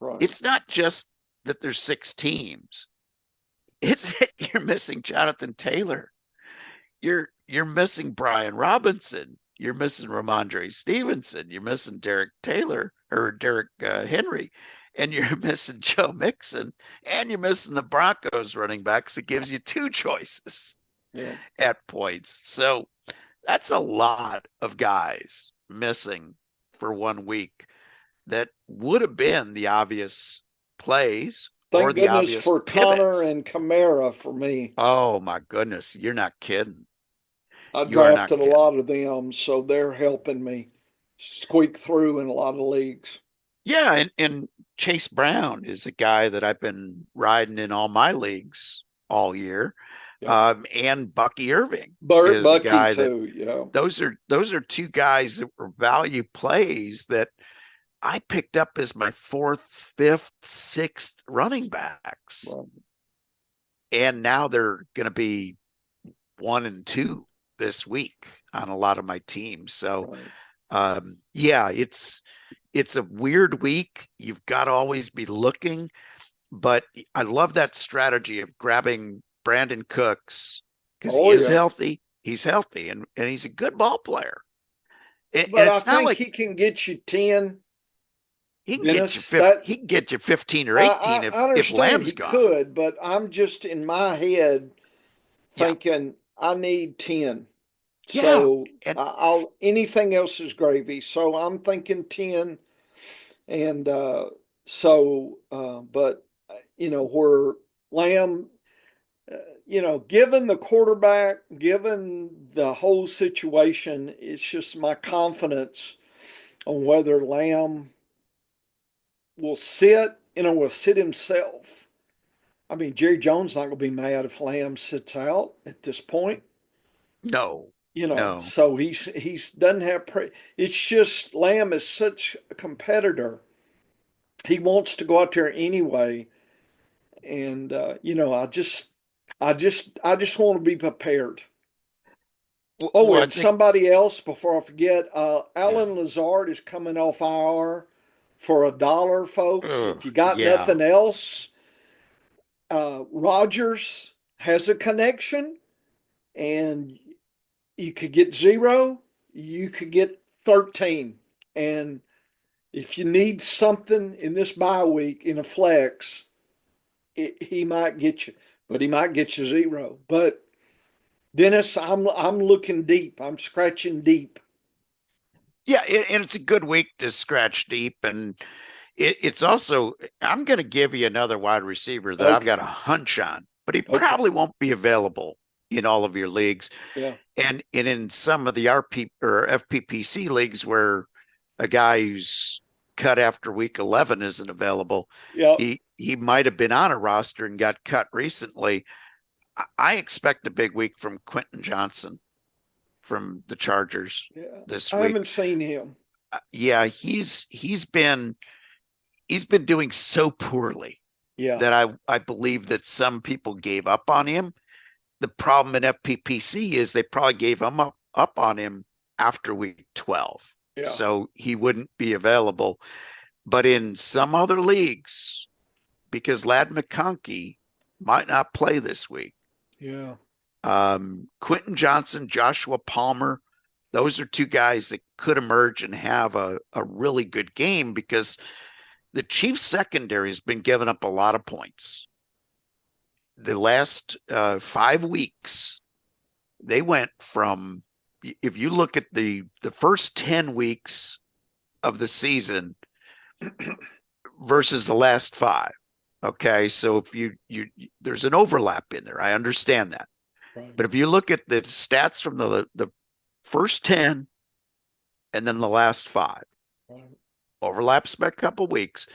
Right. It's not just that there's 6 teams. It's that you're missing Jonathan Taylor. You're missing Brian Robinson. You're missing Ramondre Stevenson. You're missing Derek Henry. And you're missing Joe Mixon. And you're missing the Broncos running backs that gives you 2 choices at points. So that's a lot of guys missing for 1 week that would have been the obvious plays. Thank goodness for Connor and Kamara for me. Oh, my goodness. You're not kidding. I drafted a lot of them, so they're helping me squeak through in a lot of leagues. Yeah, and Chase Brown is a guy that I've been riding in all my leagues all year. And Bucky Irving. Bucky too, Those are 2 guys that were value plays that I picked up as my 4th, 5th, 6th running backs. Right. And now they're going to be 1 and 2 this week. on a lot of my teams. So, Right. yeah, it's a weird week. You've got to always be looking, but I love that strategy of grabbing Brandon Cooks because he Oh is yeah. healthy. He's healthy and he's a good ball player. And But I it's not think like he can get you 10, he can get you Dennis. That he can get you 15 or I, 18 I if understand Lamb's he gone. could, but I'm just in my head Yeah. thinking I need 10. Yeah. So And I'll anything else is gravy. So I'm thinking 10. And but where Lamb, given the quarterback, given the whole situation, it's just my confidence on whether Lamb will sit himself. I mean, Jerry Jones not going to be mad if Lamb sits out at this point. no, no. So he's doesn't have it's just Lamb is such a competitor. He wants to go out there anyway, and I just want to be prepared. Oh, Well, I and think, somebody else before I forget, yeah. Alan Lazard is coming off IR for $1, folks. Ugh, If you got yeah. nothing else, Rogers has a connection, and you could get 0, you could get 13, and if you need something in this bye week in a flex, he might get you, but he might get you 0. But Dennis, I'm looking deep. I'm scratching deep. Yeah, and it's a good week to scratch deep. And it's also, I'm going to give you another wide receiver that I've got a Okay. hunch on, but he Okay. probably won't be available in all of your leagues. Yeah. And in some of the RP or FPPC leagues where a guy who's cut after week 11 isn't available, Yep. he might have been on a roster and got cut recently. I expect a big week from Quentin Johnson from the Chargers Yeah. this I week. haven't seen him. Yeah, he's been doing so poorly Yeah. that I believe that some people gave up on him. The problem in FPPC is they probably gave him up on him after week 12. Yeah. So he wouldn't be available. But in some other leagues, because Lad McConkey might not play this week, Yeah. Quentin Johnson, Joshua Palmer, those are two guys that could emerge and have a really good game because the Chiefs secondary has been giving up a lot of points. The last 5 weeks, they went from, if you look at the first 10 weeks of the season versus the last five. Okay. So if there's an overlap in there, I understand that. Right. But if you look at the stats from the first 10 and then the last five, Right. overlaps by a couple weeks,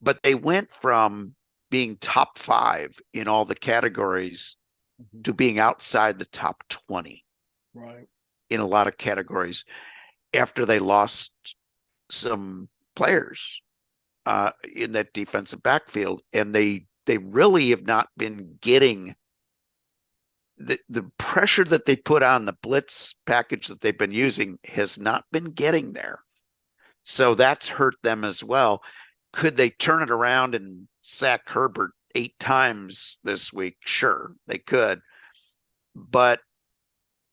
but they went from being top 5 in all the categories to being outside the top 20 Right. in a lot of categories after they lost some players in that defensive backfield. And they really have not been getting the pressure that they put on the blitz package that they've been using has not been getting there. So that's hurt them as well. Could they turn it around and sack Herbert 8 times this week? Sure, they could. But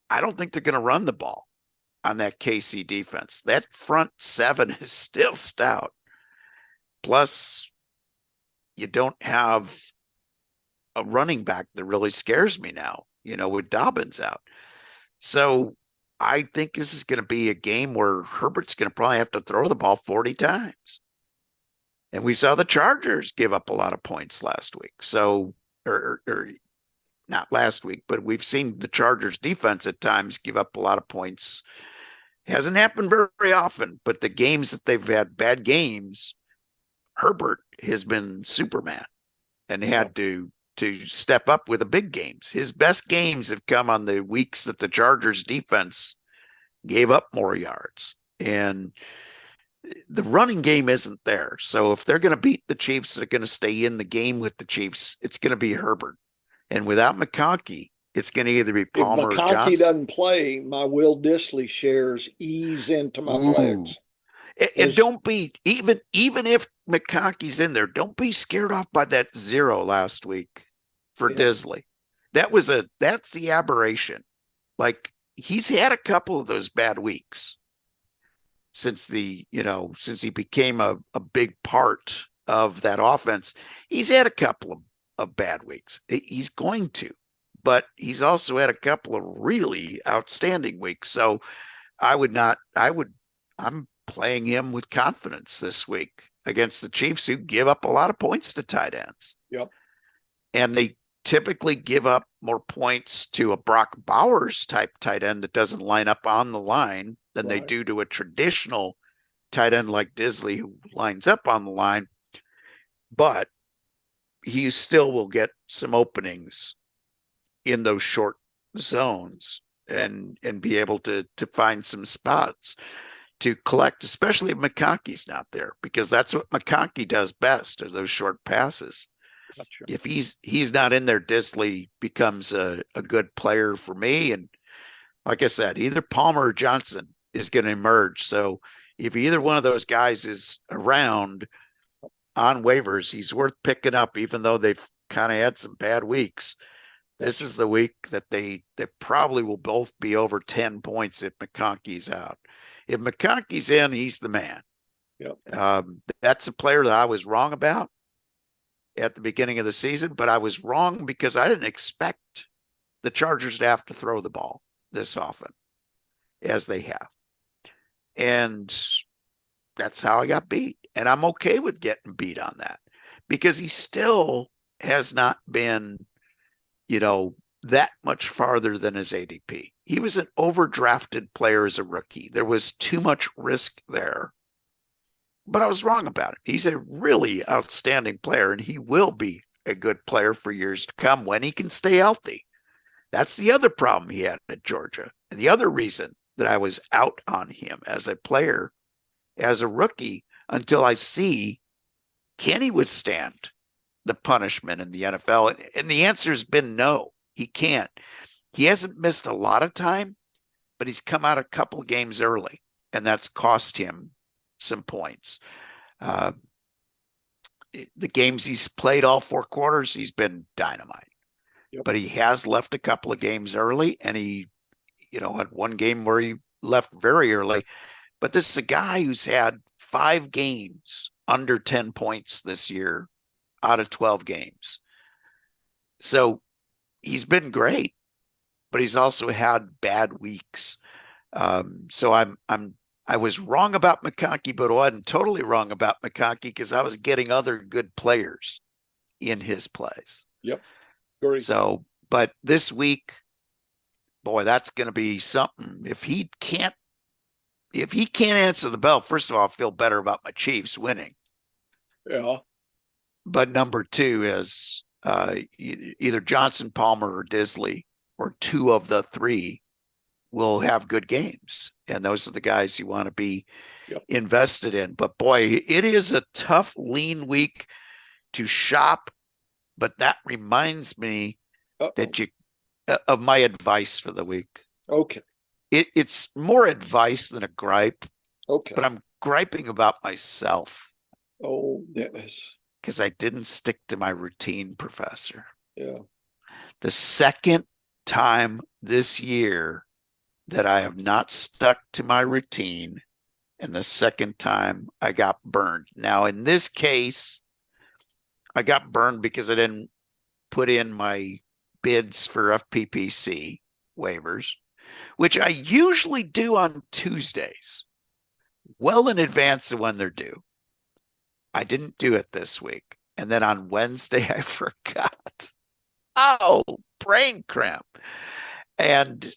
I don't think they're going to run the ball on that KC defense. That front 7 is still stout. Plus, you don't have a running back that really scares me now, with Dobbins out. So I think this is going to be a game where Herbert's going to probably have to throw the ball 40 times. And we saw the Chargers give up a lot of points last week. So, or not last week, but we've seen the Chargers defense at times give up a lot of points. Hasn't happened very often, but the games that they've had bad games, Herbert has been Superman and had to step up with the big games. His best games have come on the weeks that the Chargers defense gave up more yards. And the running game isn't there. So if they're going to beat the Chiefs, they're going to stay in the game with the Chiefs, it's going to be Herbert. And without McConkey, It's going to either be If Palmer or McConkey Johnson. doesn't play, my Will Disley shares ease into my Ooh. flex. And don't be even if McConkey's in there, don't be scared off by that 0 last week for Disley. That's the aberration. Like, he's had a couple of those bad weeks since since he became a big part of that offense. He's had a couple of bad weeks. He's going to, but he's also had a couple of really outstanding weeks. So I'm playing him with confidence this week against the Chiefs, who give up a lot of points to tight ends. Yep. And they typically give up more points to a Brock Bowers type tight end that doesn't line up on the line than they do to a traditional tight end like Disley, who lines up on the line. But he still will get some openings in those short zones and be able to find some spots to collect, especially if McConkey's not there, because that's what McConkey does best, are those short passes. Gotcha. If he's not in there, Disley becomes a good player for me. And like I said, either Palmer or Johnson is going to emerge. So if either one of those guys is around on waivers, he's worth picking up, even though they've kind of had some bad weeks. This is the week that they probably will both be over 10 points if McConkey's out. If McConkey's in, he's the man. Yep. That's a player that I was wrong about at the beginning of the season, but I was wrong because I didn't expect the Chargers to have to throw the ball this often as they have. And that's how I got beat. And I'm okay with getting beat on that because he still has not been, that much farther than his ADP. He was an overdrafted player as a rookie. There was too much risk there. But I was wrong about it. He's a really outstanding player, and he will be a good player for years to come when he can stay healthy. That's the other problem he had at Georgia. And the other reason that I was out on him as a player, as a rookie, until I see, can he withstand the punishment in the NFL? And the answer has been no, he can't. He hasn't missed a lot of time, but he's come out a couple of games early, and that's cost him some points. The games he's played all 4 quarters, he's been dynamite. Yep. But he has left a couple of games early, and he, had one game where he left very early. But this is a guy who's had 5 games under 10 points this year out of 12 games. So he's been great, but he's also had bad weeks. So I was wrong about McConkey, but I wasn't totally wrong about McConkey because I was getting other good players in his place. Yep. Great. So, but this week, boy, that's going to be something. If he can't answer the bell, first of all, I feel better about my Chiefs winning. Yeah. But number 2 is either Johnson, Palmer, or Disley, or 2 of the 3 will have good games. And those are the guys you want to be invested in. But boy, it is a tough, lean week to shop. But that reminds me that of my advice for the week. Okay. It's more advice than a gripe. Okay. But I'm griping about myself. Oh, yes. Because I didn't stick to my routine, Professor. Yeah. The second time this year that I have not stuck to my routine, and the second time I got burned. Now, in this case, I got burned because I didn't put in my bids for FPPC waivers, which I usually do on Tuesdays, well in advance of when they're due. I didn't do it this week. And then on Wednesday, I forgot. Oh, brain cramp. And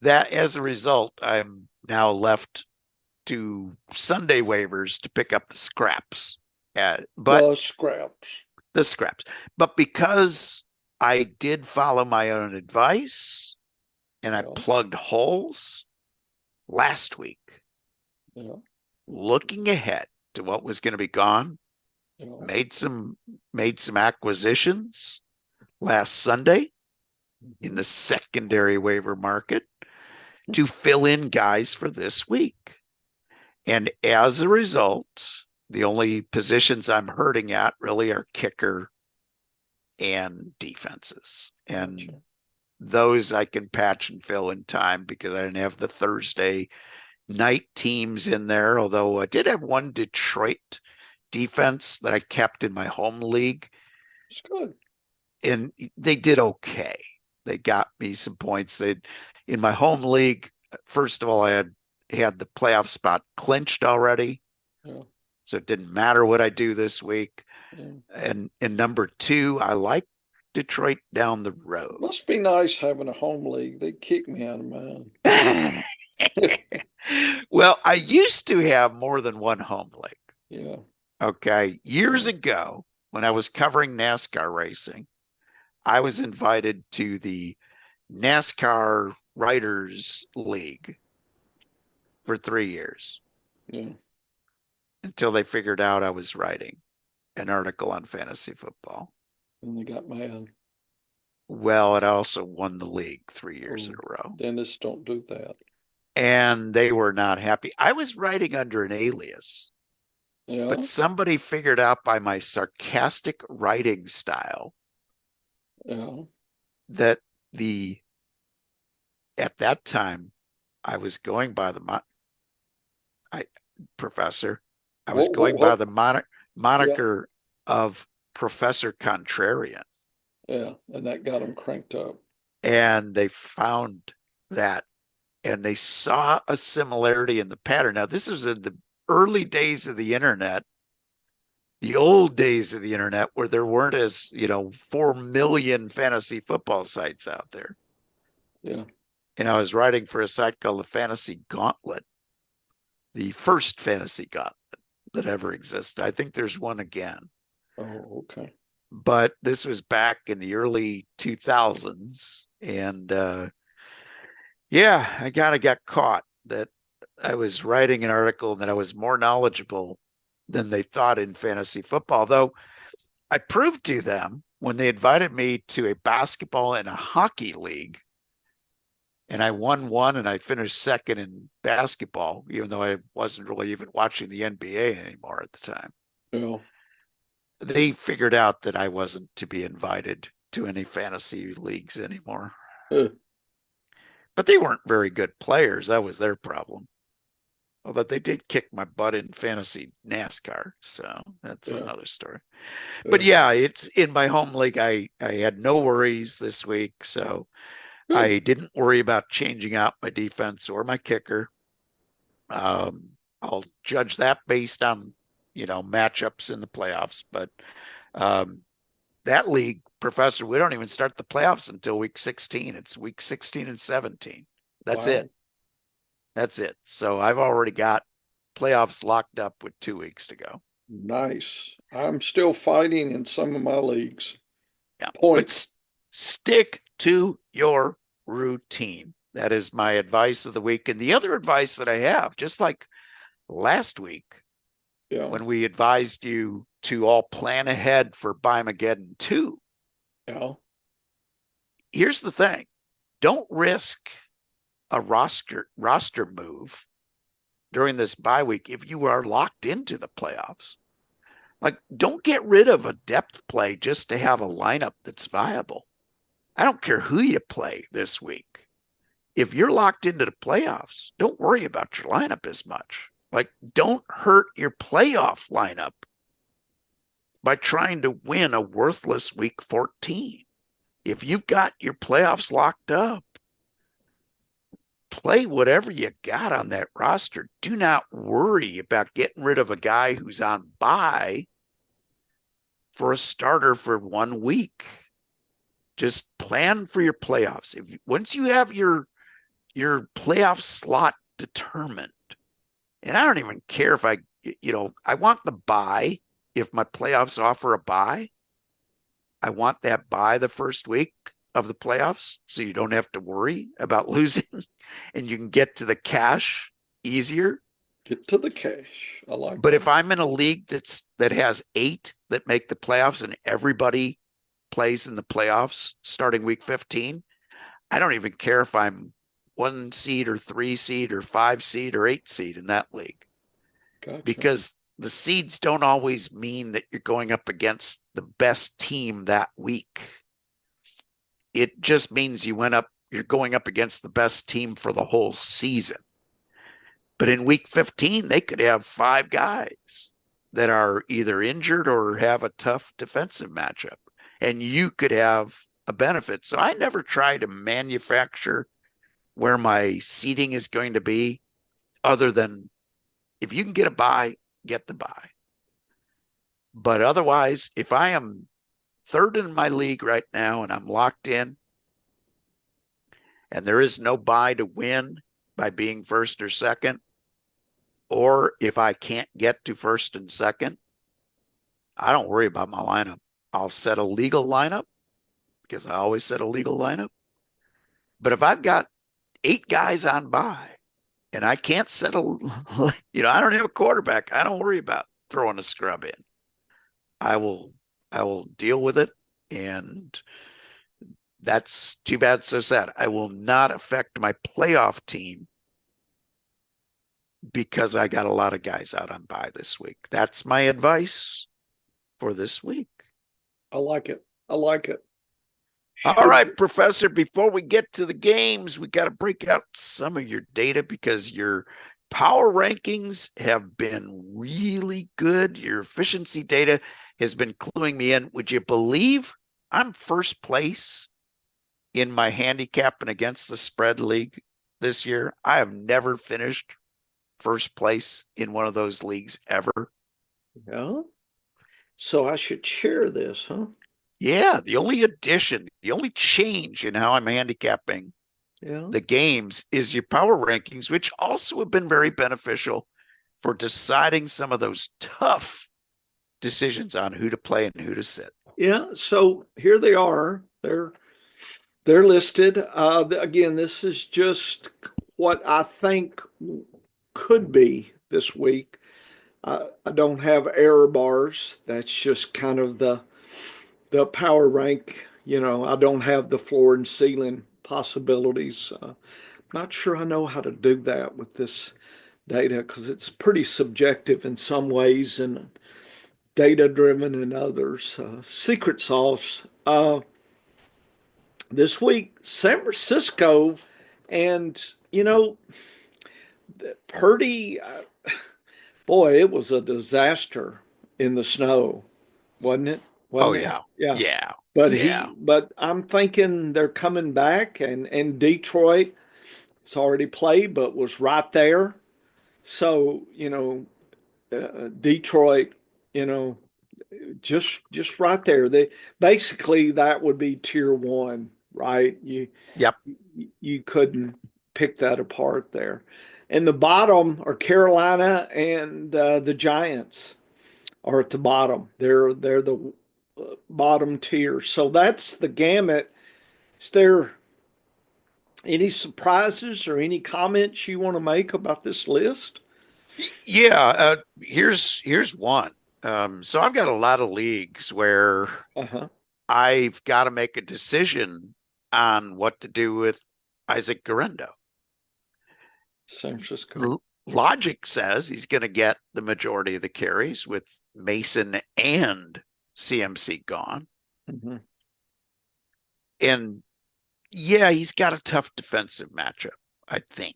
that, as a result, I'm now left to Sunday waivers to pick up the scraps. The scraps. But because I did follow my own advice and I plugged holes last week, looking ahead to what was going to be gone, made some acquisitions last Sunday, in the secondary waiver market to fill in guys for this week. And as a result, the only positions I'm hurting at really are kicker and defenses. And Gotcha. those I can patch and fill in time because I didn't have the Thursday night teams in there. Although I did have one Detroit defense that I kept in my home league. It's good. And they did okay. They got me some points. In my home league, first of all, I had the playoff spot clinched already. Yeah. So it didn't matter what I do this week. Yeah. And number two, I like Detroit down the road. Must be nice having a home league. They kick me out of mine. Well, I used to have more than one home league. Yeah. Okay. Years ago, when I was covering NASCAR racing, I was invited to the NASCAR Writers League for 3 years Yeah. until they figured out I was writing an article on fantasy football. And they got mad. Well, it also won the league 3 years in a row. Dentists don't do that. And they were not happy. I was writing under an alias, Yeah. but somebody figured out by my sarcastic writing style Yeah. that at that time I was going by the professor. I was going by the moniker of Professor Contrarian. Yeah. And that got them cranked up. And they found that, and they saw a similarity in the pattern. Now, this was in the early days of the internet, the old days of the internet, where there weren't 4 million fantasy football sites out there. Yeah. And I was writing for a site called the Fantasy Gauntlet, the first fantasy gauntlet that ever existed. I think there's one again. Oh, okay. But this was back in the early 2000s. And I kind of got caught that I was writing an article and that I was more knowledgeable than they thought in fantasy football. Though I proved to them when they invited me to a basketball and a hockey league, and I won one and I finished second in basketball, even though I wasn't really even watching the NBA anymore at the time. Yeah. They figured out that I wasn't to be invited to any fantasy leagues anymore. But they weren't very good players. That was their problem. Although they did kick my butt in fantasy NASCAR. So that's another story. But it's in my home league. I had no worries this week. So I didn't worry about changing out my defense or my kicker. I'll judge that based on, matchups in the playoffs. But that league, Professor, we don't even start the playoffs until week 16. It's week 16 and 17. That's it. That's it. So I've already got playoffs locked up with 2 weeks to go. Nice. I'm still fighting in some of my leagues. Yeah. Points. But stick to your routine. That is my advice of the week. And the other advice that I have, just like last week, when we advised you to all plan ahead for Bimageddon 2. Yeah. Here's the thing. Don't risk a roster move during this bye week if you are locked into the playoffs. Like, don't get rid of a depth play just to have a lineup that's viable. I don't care who you play this week. If you're locked into the playoffs, don't worry about your lineup as much. Like, don't hurt your playoff lineup by trying to win a worthless week 14. If you've got your playoffs locked up, play whatever you got on that roster. Do not worry about getting rid of a guy who's on bye for a starter for 1 week. Just plan for your playoffs. Once you have your playoff slot determined, and I don't even care if I want the bye. If my playoffs offer a bye, I want that bye the first week of the playoffs so you don't have to worry about losing and you can get to the cash easier. Get to the cash. I like But that. if I'm in a league that has 8 that make the playoffs and everybody plays in the playoffs starting week 15, I don't even care if I'm 1 seed or 3 seed or 5 seed or 8 seed in that league, Gotcha. because the seeds don't always mean that you're going up against the best team that week. It just means you're going up against the best team for the whole season. But in week 15, they could have 5 guys that are either injured or have a tough defensive matchup, and you could have a benefit. So I never try to manufacture where my seating is going to be, other than if you can get a bye, get the bye. But otherwise, if I am third in my league right now and I'm locked in, and there is no bye to win by being first or second, or if I can't get to first and second, I don't worry about my lineup. I'll set a legal lineup, because I always set a legal lineup. But if I've got 8 guys on bye and I can't settle, I don't have a quarterback, I don't worry about throwing a scrub in. I will deal with it, and that's too bad, so sad. I will not affect my playoff team because I got a lot of guys out on bye this week. That's my advice for this week. I like it. I like it. All right, Professor, before we get to the games, we got to break out some of your data, because your power rankings have been really good. Your efficiency data has been cluing me in. Would you believe I'm first place in my handicap and against the spread league this year? I have never finished first place in one of those leagues ever. Yeah. So I should share this, huh? Yeah, the only addition, the only change in how I'm handicapping the games is your power rankings, which also have been very beneficial for deciding some of those tough decisions on who to play and who to sit. Yeah. So here they are. They're listed. Again, this is just what I think could be this week. I don't have error bars. That's just kind of the power rank. I don't have the floor and ceiling possibilities. Not sure I know how to do that with this data, because it's pretty subjective in some ways and data driven in others. Secret sauce. This week, San Francisco, and Purdy. Boy, it was a disaster in the snow, wasn't it? Oh, Wasn't it? yeah. Yeah. Yeah. But Yeah. but I'm thinking they're coming back, and Detroit has already played, but was right there. So, Detroit, you know, just right there. They basically, that would be tier one, right? Yep. You couldn't pick that apart there. And the bottom are Carolina and the Giants are at the bottom. They're the bottom tier. So that's the gamut. Is there any surprises or any comments you want to make about this list? Yeah. Here's one. So I've got a lot of leagues where Uh-huh. I've got to make a decision on what to do with Isaac Garendo. San Francisco. Logic says he's going to get the majority of the carries with Mason and CMC gone. Mm-hmm. And yeah, he's got a tough defensive matchup, I think.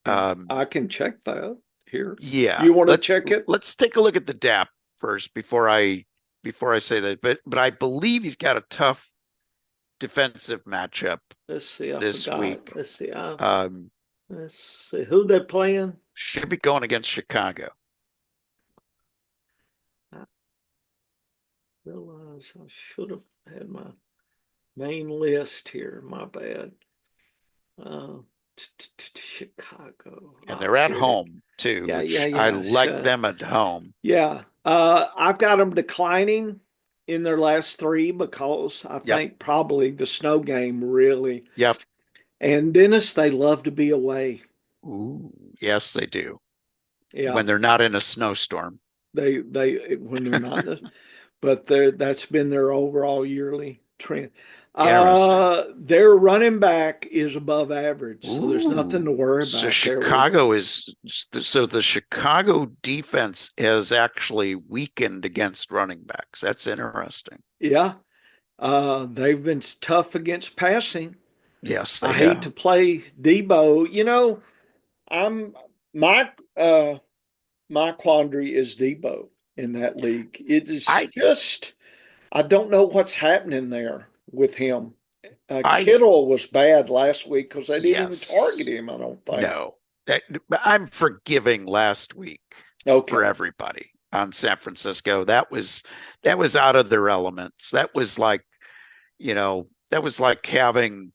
I can check that here. Yeah. You want to check it? Let's take a look at the DAP first before I say that. But I believe he's got a tough defensive matchup Let's see. this week. Let's see. Let's see who they're playing. Should be going against Chicago. I realize I should have had my main list here. My bad. Chicago. And they're at home too, which I like them at home. Yeah. I've got them declining in their last 3 because I think probably the snow game really. Yep. And Dennis, they love to be away. Ooh, yes, they do. Yeah. When they're not in a snowstorm. They when they're not, but that's been their overall yearly trend. Interesting. Their running back is above average, so there's nothing to Ooh. worry So about there. the Chicago defense has actually weakened against running backs. That's interesting. Yeah, they've been tough against passing. Yes, I they hate to have. play Debo. I'm my my quandary is Debo in that league. It is I just I don't know what's happening there with him. I Kittle was bad last week because they didn't even target yes. him, I don't think. No. I'm forgiving last week for Okay. everybody on San Francisco. That was out of their elements. That was like having,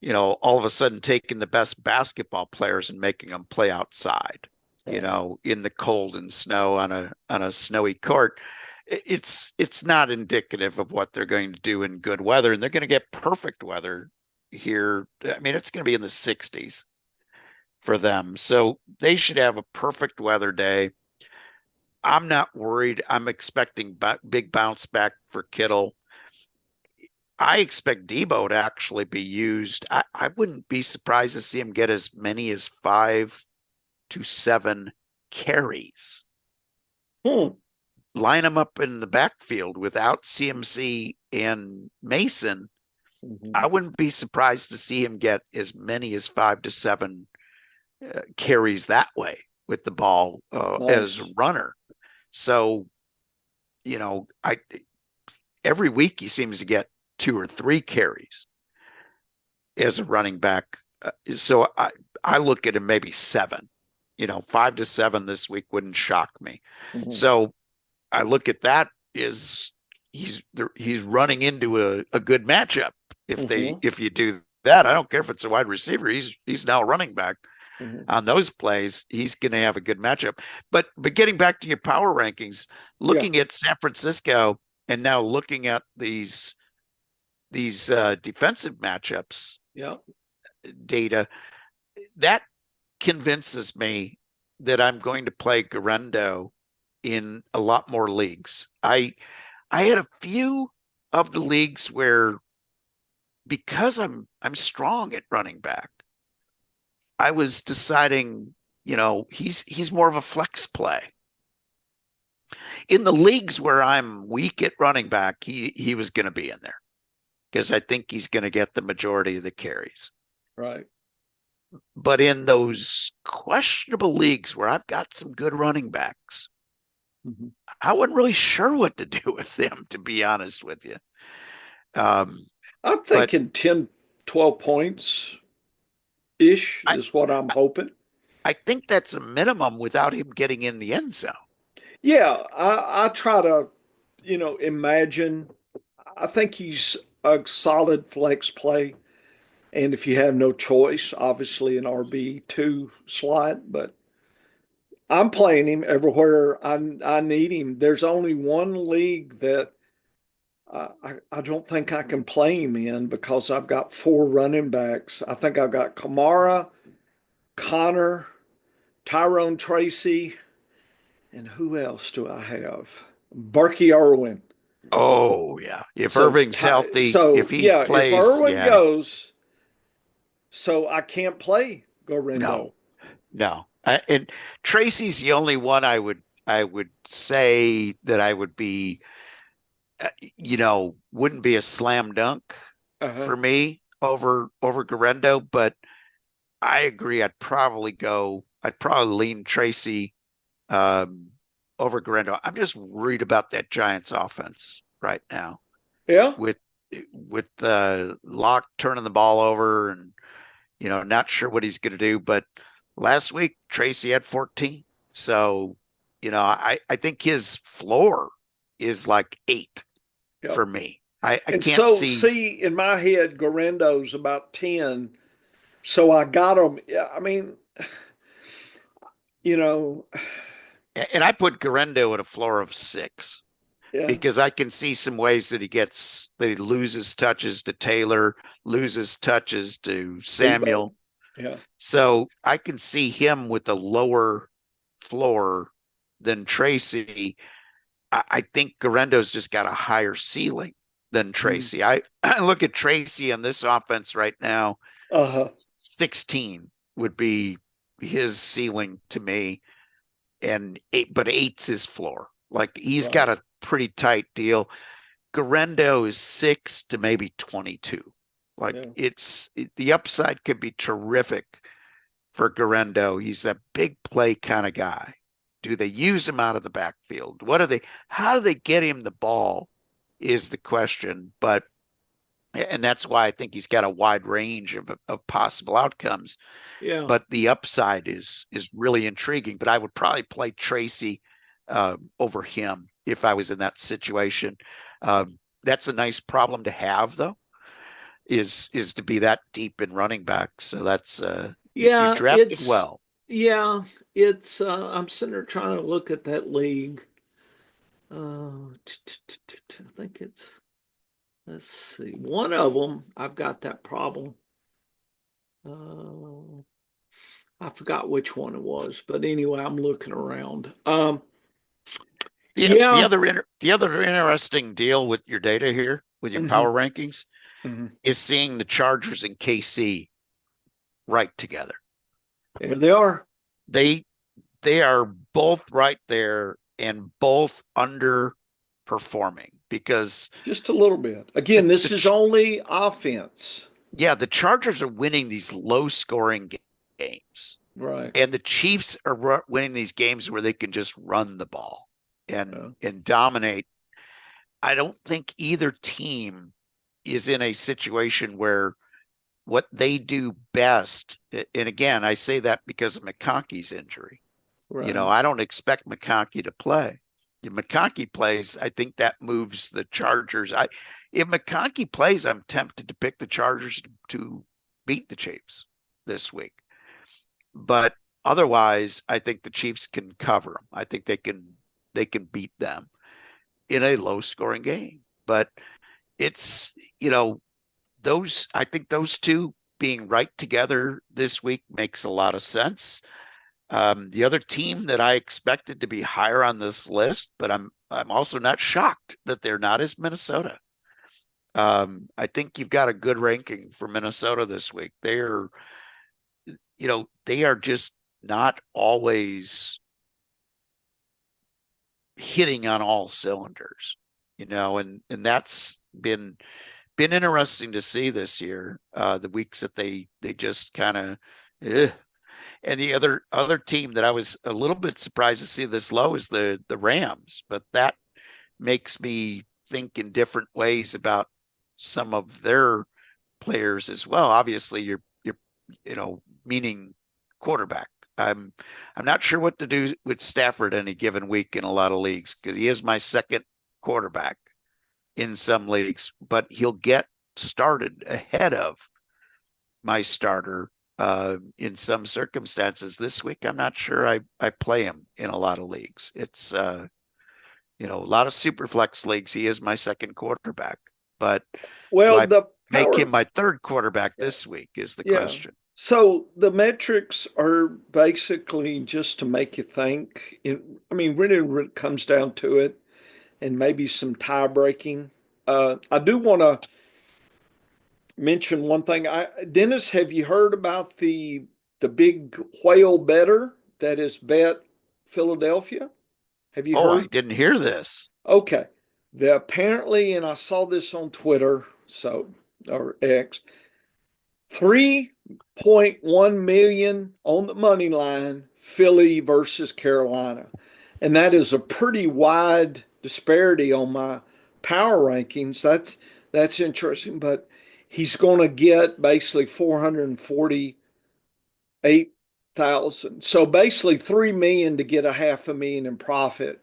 all of a sudden taking the best basketball players and making them play outside, in the cold and snow on a snowy court. It's not indicative of what they're going to do in good weather, and they're going to get perfect weather here. I mean, it's going to be in the 60s for them. So they should have a perfect weather day. I'm not worried. I'm expecting big bounce back for Kittle. I expect Debo to actually be used. I wouldn't be surprised to see him get as many as 5 to 7 carries. Hmm. Line him up in the backfield without CMC and Mason. I wouldn't be surprised to see him get as many as 5 to 7 carries that way with the ball as a Nice. runner. So, every week he seems to get 2 or 3 carries as a running back. So I look at him maybe 7. 5 to 7 this week wouldn't shock me. Mhm. So I look at that as he's running into a good matchup. If you do that, I don't care if it's a wide receiver. He's now a running back. Mhm. On those plays, he's going to have a good matchup. But getting back to your power rankings, Yeah. looking at San Francisco and now looking at these defensive matchups Yeah. data, that convinces me that I'm going to play Garendo in a lot more leagues. I had a few of the leagues where, because I'm strong at running back, I was deciding, he's more of a flex play. In the leagues where I'm weak at running back, he was going to be in there because I think he's going to get the majority of the carries. Right. But in those questionable leagues where I've got some good running backs, I wasn't really sure what to do with them, to be honest with you. I'm But thinking 10, 12 points ish I, is what I'm hoping. I think that's a minimum without him getting in the end zone. Yeah, I try to, imagine. I think he's a solid flex play. And if you have no choice, obviously an RB2 slot, but I'm playing him everywhere I need him. There's only one league that I don't think I can play him in because I've got 4 running backs. I think I've got Kamara, Connor, Tyrone Tracy, and who else do I have? Berkey Irwin. Oh, yeah. If So, Irving's healthy, if so he yeah, if plays, Irwin yeah, goes, so I can't play no, Gorindo. no. And Tracy's the only one I would say that I would be, wouldn't be a slam dunk Uh-huh. for me over Garendo, but I agree. I'd probably lean Tracy um, over Garendo. I'm just worried about that Giants offense right now Yeah. with Locke turning the ball over and not sure what he's going to do. But last week Tracy had 14, so I think his floor is like 8 Yep. for me. I And can't so, see. see, in my head, Gorendo's about 10. So I got him. Yeah, I mean, you know, And I put Garendo at a floor of 6 yeah, because I can see some ways that he loses touches to Taylor, loses touches to Debo. Samuel. Yeah. So I can see him with a lower floor than Tracy. I think Garendo's just got a higher ceiling. than Tracy. I look at Tracy on this offense right now. 16 would be his ceiling to me, and but 8's his floor. Like he's got a pretty tight deal. Garendo is 6 to maybe 22. Like the upside could be terrific for Garendo. He's a big play kind of guy. Do they use him out of the backfield? How do they get him the ball is the question. And that's why I think he's got a wide range of possible outcomes. Yeah. But the upside is really intriguing. But I would probably play Tracy over him if I was in that situation. That's a nice problem to have, though, is to be that deep in running back. So that's you drafted well. Yeah, it's I'm sitting there trying to look at that league. I think it's, let's see, one of them I've got that problem. I forgot which one it was, but anyway, I'm looking around. The other interesting deal with your data here, with your power rankings, is seeing the Chargers and KC right together. There they are. They are both right there and both underperforming because just a little bit. Again, this is only offense. Yeah, the Chargers are winning these low-scoring games. Right. And the Chiefs are winning these games where they can just run the ball and dominate. I don't think either team is in a situation where what they do best, and again, I say that because of McConkey's injury. Right. I don't expect McConkey to play. If McConkey plays, I think that moves the Chargers. If McConkey plays, I'm tempted to pick the Chargers to beat the Chiefs this week. But otherwise, I think the Chiefs can cover them. I think they can beat them in a low-scoring game. But it's, I think those two being right together this week makes a lot of sense. The other team that I expected to be higher on this list, but I'm also not shocked that they're not, is Minnesota. I think you've got a good ranking for Minnesota this week. They are just not always hitting on all cylinders, and that's been interesting to see this year. The weeks that they just kind of, and the other team that I was a little bit surprised to see this low is the Rams, but that makes me think in different ways about some of their players as well. Obviously, you're meaning quarterback. I'm not sure what to do with Stafford any given week in a lot of leagues because he is my second quarterback in some leagues, but he'll get started ahead of my starter in some circumstances. This week, I'm not sure I play him in a lot of leagues. It's a lot of super flex leagues. He is my second quarterback, but make him my third quarterback this week is the question. So the metrics are basically just to make you think. Really it comes down to it, and maybe some tie breaking. I do want to mention one thing. Dennis, have you heard about the big whale better that is bet Philadelphia? Have you heard? I didn't hear this. Okay. Apparently, and I saw this on Twitter, or X, 3.1 million on the money line, Philly versus Carolina. And that is a pretty wide disparity on my power rankings. That's interesting, but he's going to get basically 448,000. So basically 3 million to get $500,000 in profit.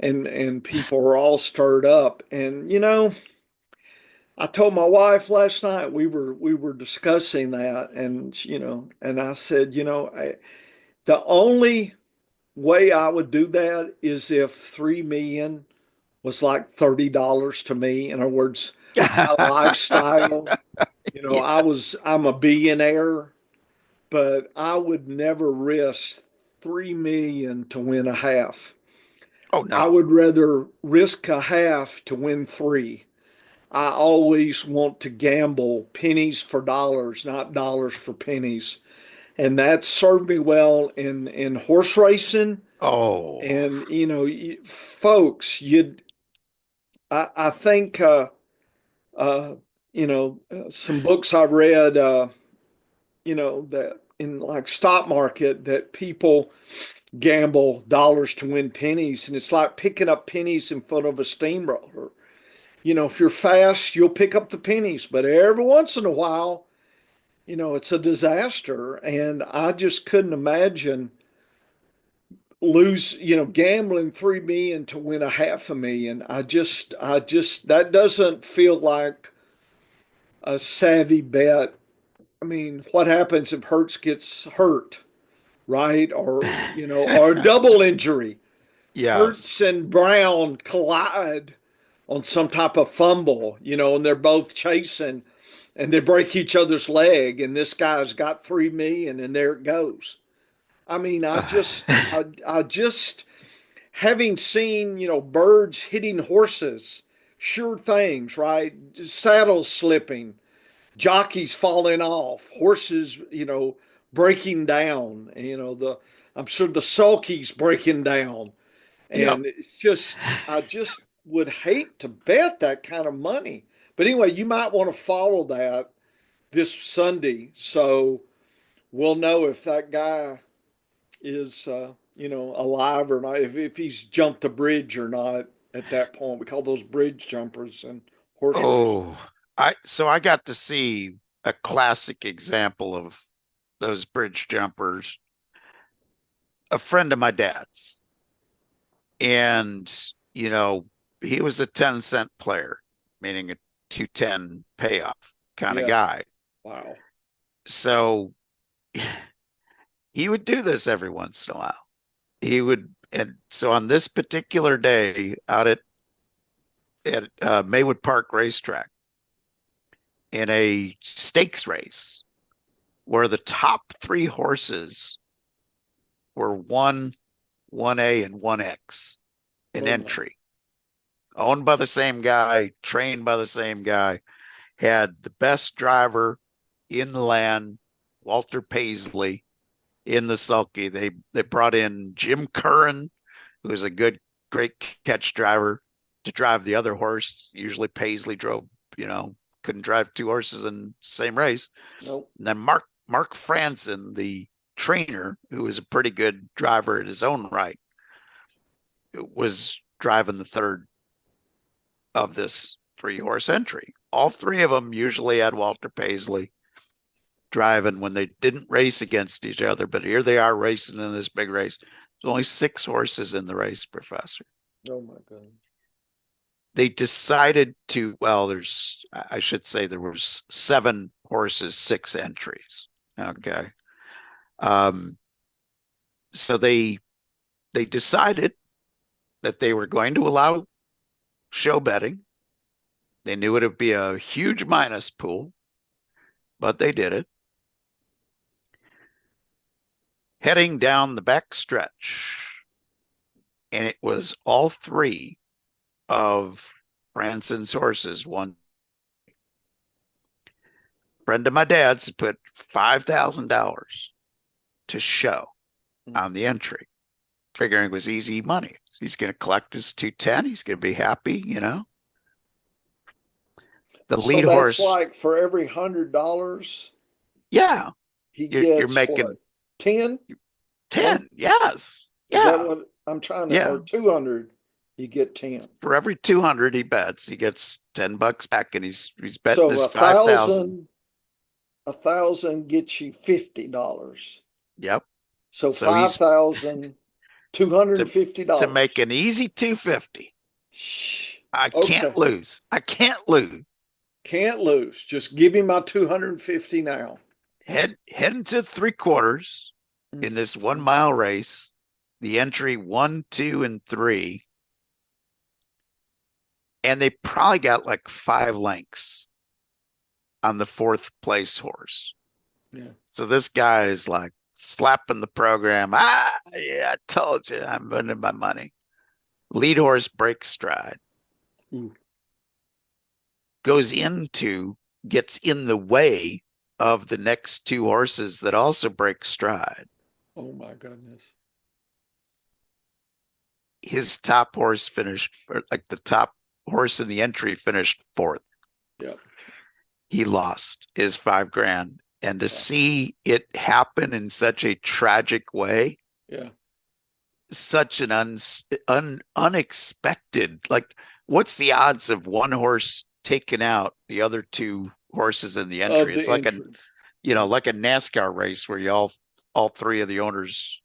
And people are all stirred up. And I told my wife last night, we were discussing that, and and I said, the only way I would do that is if 3 million was like $30 to me. In other words, my lifestyle. Yes. I'm a billionaire, but I would never risk 3 million to win a half. Oh no. I would rather risk a half to win 3. I always want to gamble pennies for dollars, not dollars for pennies. And that served me well in horse racing. Oh, And, folks, I think, some books I read, that in like stock market that people gamble dollars to win pennies. And it's like picking up pennies in front of a steamroller. If you're fast, you'll pick up the pennies, but every once in a while, it's a disaster. And I just couldn't imagine gambling 3 million to win a half a million. That doesn't feel like a savvy bet. I mean, what happens if Hertz gets hurt, right? Or a double injury? Hertz yes. and Brown collide on some type of fumble, and they're both chasing and they break each other's leg, and this guy's got 3 million, and there it goes. I mean, I just having seen, birds hitting horses, sure things, right? Saddles slipping, jockeys falling off, horses, breaking down, I'm sure the sulky's breaking down. Yep. And I just would hate to bet that kind of money. But anyway, you might want to follow that this Sunday. So we'll know if that guy is, alive or not, if he's jumped a bridge or not at that point. We call those bridge jumpers and horse racing. Oh, I got to see a classic example of those bridge jumpers. A friend of my dad's, and he was a 10-cent player, meaning a 210 payoff kind of Yeah. guy. Wow. So he would do this every once in a while. And so on this particular day out at Maywood Park Racetrack in a stakes race where the top three horses were 1A, and 1X, an Oh, entry, owned by the same guy, trained by the same guy, had the best driver in the land, Walter Paisley, in the sulky. They brought in Jim Curran, who was a great catch driver, to drive the other horse. Usually Paisley drove, couldn't drive two horses in the same race. nope. And then Mark Franson, the trainer, who was a pretty good driver in his own right, was driving the third of this 3-horse entry. All three of them usually had Walter Paisley driving when they didn't race against each other, but here they are racing in this big race. There's only 6 horses in the race, Professor. Oh my God. They decided I should say there was 7 horses, 6 entries. Okay. So they decided that they were going to allow show betting. They knew it would be a huge minus pool, but they did it. Heading down the back stretch, and it was all 3 of Branson's horses won. Friend of my dad's put $5,000 to show on the entry, figuring it was easy money. He's going to collect his 210. He's going to be happy, The lead that's horse, like for every $100, yeah, he you're gets making what, 10? 10. Yes, Is that yeah, what I'm trying to, yeah. or 200, you get 10. For every 200 he bets, he gets $10 back, and he's betting So this 5,000. 1,000 gets you $50. Yep. So So he's $5,250 to make an easy 250. Shh. I Okay. can't lose. I can't lose. Can't lose. Just give me my 250 now. Heading to 3/4 in this 1-mile race. The entry 1, 2, and 3. And they probably got like 5 lengths on the 4th place horse. Yeah. So this guy is like slapping the program. Yeah, I told you I'm winning my money. Lead horse breaks stride. Ooh. gets in the way of the next two horses that also break stride. Oh my goodness. His top horse finished, like the top horse in the entry finished fourth. Yeah. He lost his $5,000. And to see it happen in such a tragic way, Yeah. such an unexpected, like, what's the odds of one horse taking out the other two horses in the entry? It's like like a NASCAR race where all three of the owners'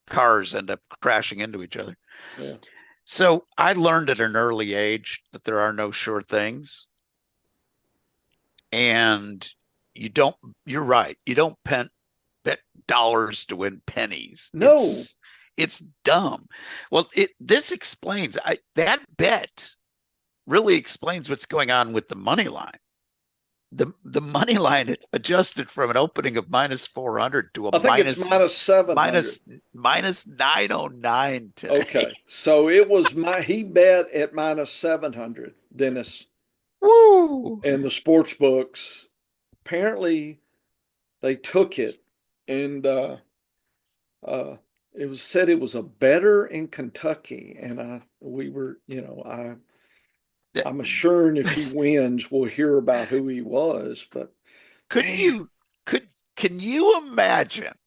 cars end up crashing into each other. Yeah. So I learned at an early age that there are no sure things. And you're right. You don't bet dollars to win pennies. No. It's dumb. Well, this explains, that bet really explains what's going on with the money line. The money line adjusted from an opening of -400 to I think it's -700. minus 909 today. Okay. So it was he bet at -700, Dennis. Woo! And the sports books, apparently they took it, and it was said it was a better in Kentucky, and I'm assuring if he wins, we'll hear about who he was. But can you imagine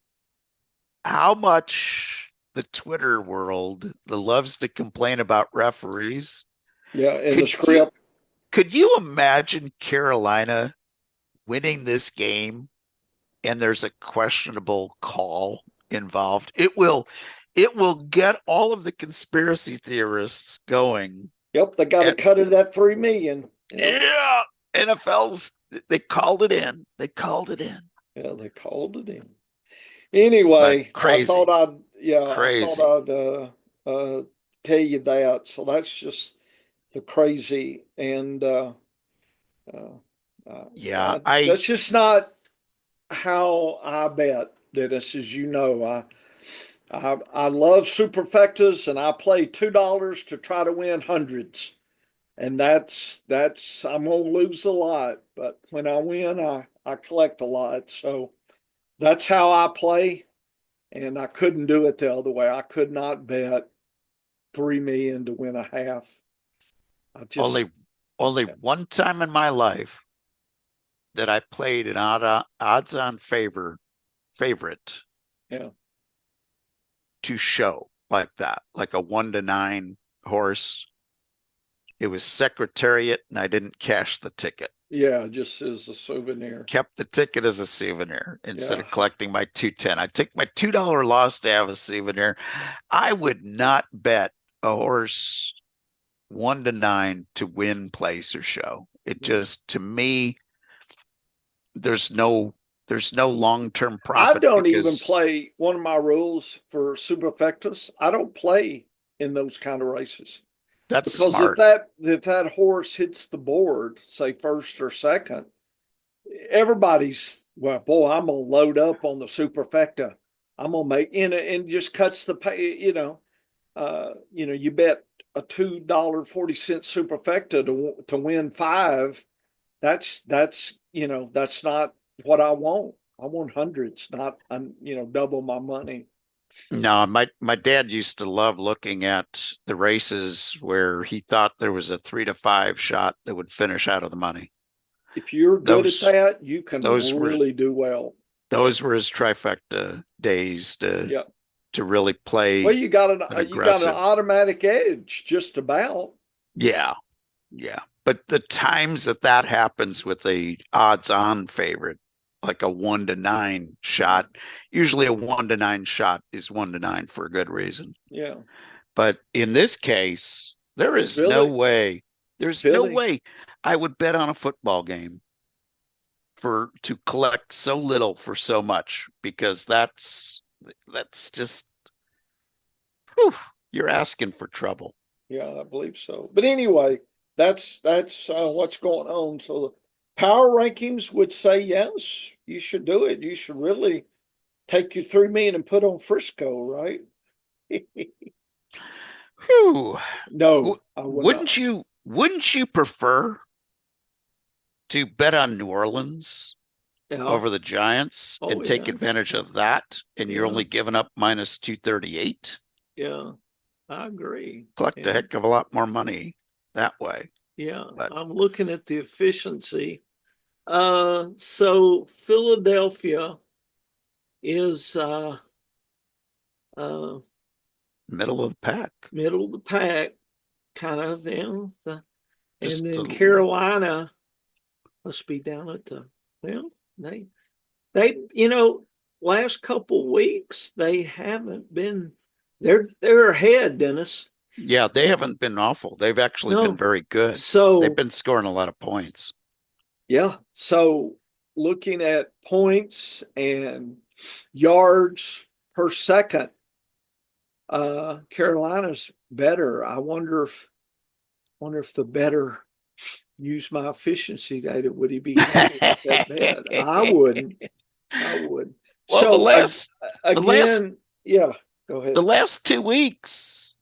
how much the Twitter world that loves to complain about referees? Yeah, in the script. Could you imagine Carolina winning this game and there's a questionable call involved? It will get all of the conspiracy theorists going. Yep, they got to cut it at $3 million. Yep. Yeah, they called it in. They called it in. Yeah, they called it in. Anyway, crazy. I thought I'd tell you that. So that's just the crazy, and that's just not how I bet, Dennis. As you know, I love superfectas, and I play $2 to try to win hundreds, and that's I'm gonna lose a lot, but when I win, I collect a lot. So that's how I play, and I couldn't do it the other way. I could not bet $3 million to win a half. Only one time in my life that I played an odds-on favorite. Yeah. To show like that, like a 1-9 horse. It was Secretariat, and I didn't cash the ticket. Yeah, just as a souvenir. Kept the ticket as a souvenir instead of collecting my $2.10. I took my $2 loss to have a souvenir. I would not bet a horse 1-9 to win, place, or show. It just, to me, there's no long-term profit. I don't even play. One of my rules for superfectas, I don't play in those kind of races. That's because smart. if that horse hits the board, say first or second, everybody's, well, boy, I'm gonna load up on the superfecta. I'm gonna make and just cuts the pay. You bet a $2.40 superfecta to win 5. That's not what I want. I want hundreds, not double my money. No, my dad used to love looking at the races where he thought there was a 3 to 5 shot that would finish out of the money. If you're good at that, you can really do well. Those were his trifecta days to really play. Well, you got an automatic edge, just about. Yeah. But the times that happens with a odds-on favorite, like a 1-9 shot, usually a 1-9 shot is 1-9 for a good reason. Yeah. But in this case, there is no way. There's no way I would bet on a football game to collect so little for so much, because that's just, you're asking for trouble. Yeah, I believe so. But anyway, that's what's going on. So the power rankings would say, yes, you should do it. You should really take your $3 million and put on Frisco, right? Whew. No, wouldn't you prefer to bet on New Orleans Yeah. over the Giants Oh, and take yeah. advantage of that, and you're Yeah. only giving up minus 238. Yeah, I agree. Collect a heck of a lot more money that way. Yeah, But I'm looking at the efficiency. So Philadelphia is uh middle of the pack. middle of the pack, kind of, Just and then a, Carolina must be down at the well, they last couple weeks they haven't been they're ahead, Dennis. yeah, they haven't been awful. They've actually been No. very good. So They've been scoring a lot of points. yeah, so looking at points and yards per second, Carolina's better. I wonder if the better use my efficiency data, would he be happy with that bet? I wouldn't. I would. Well, So the last yeah, go ahead. the last 2 weeks,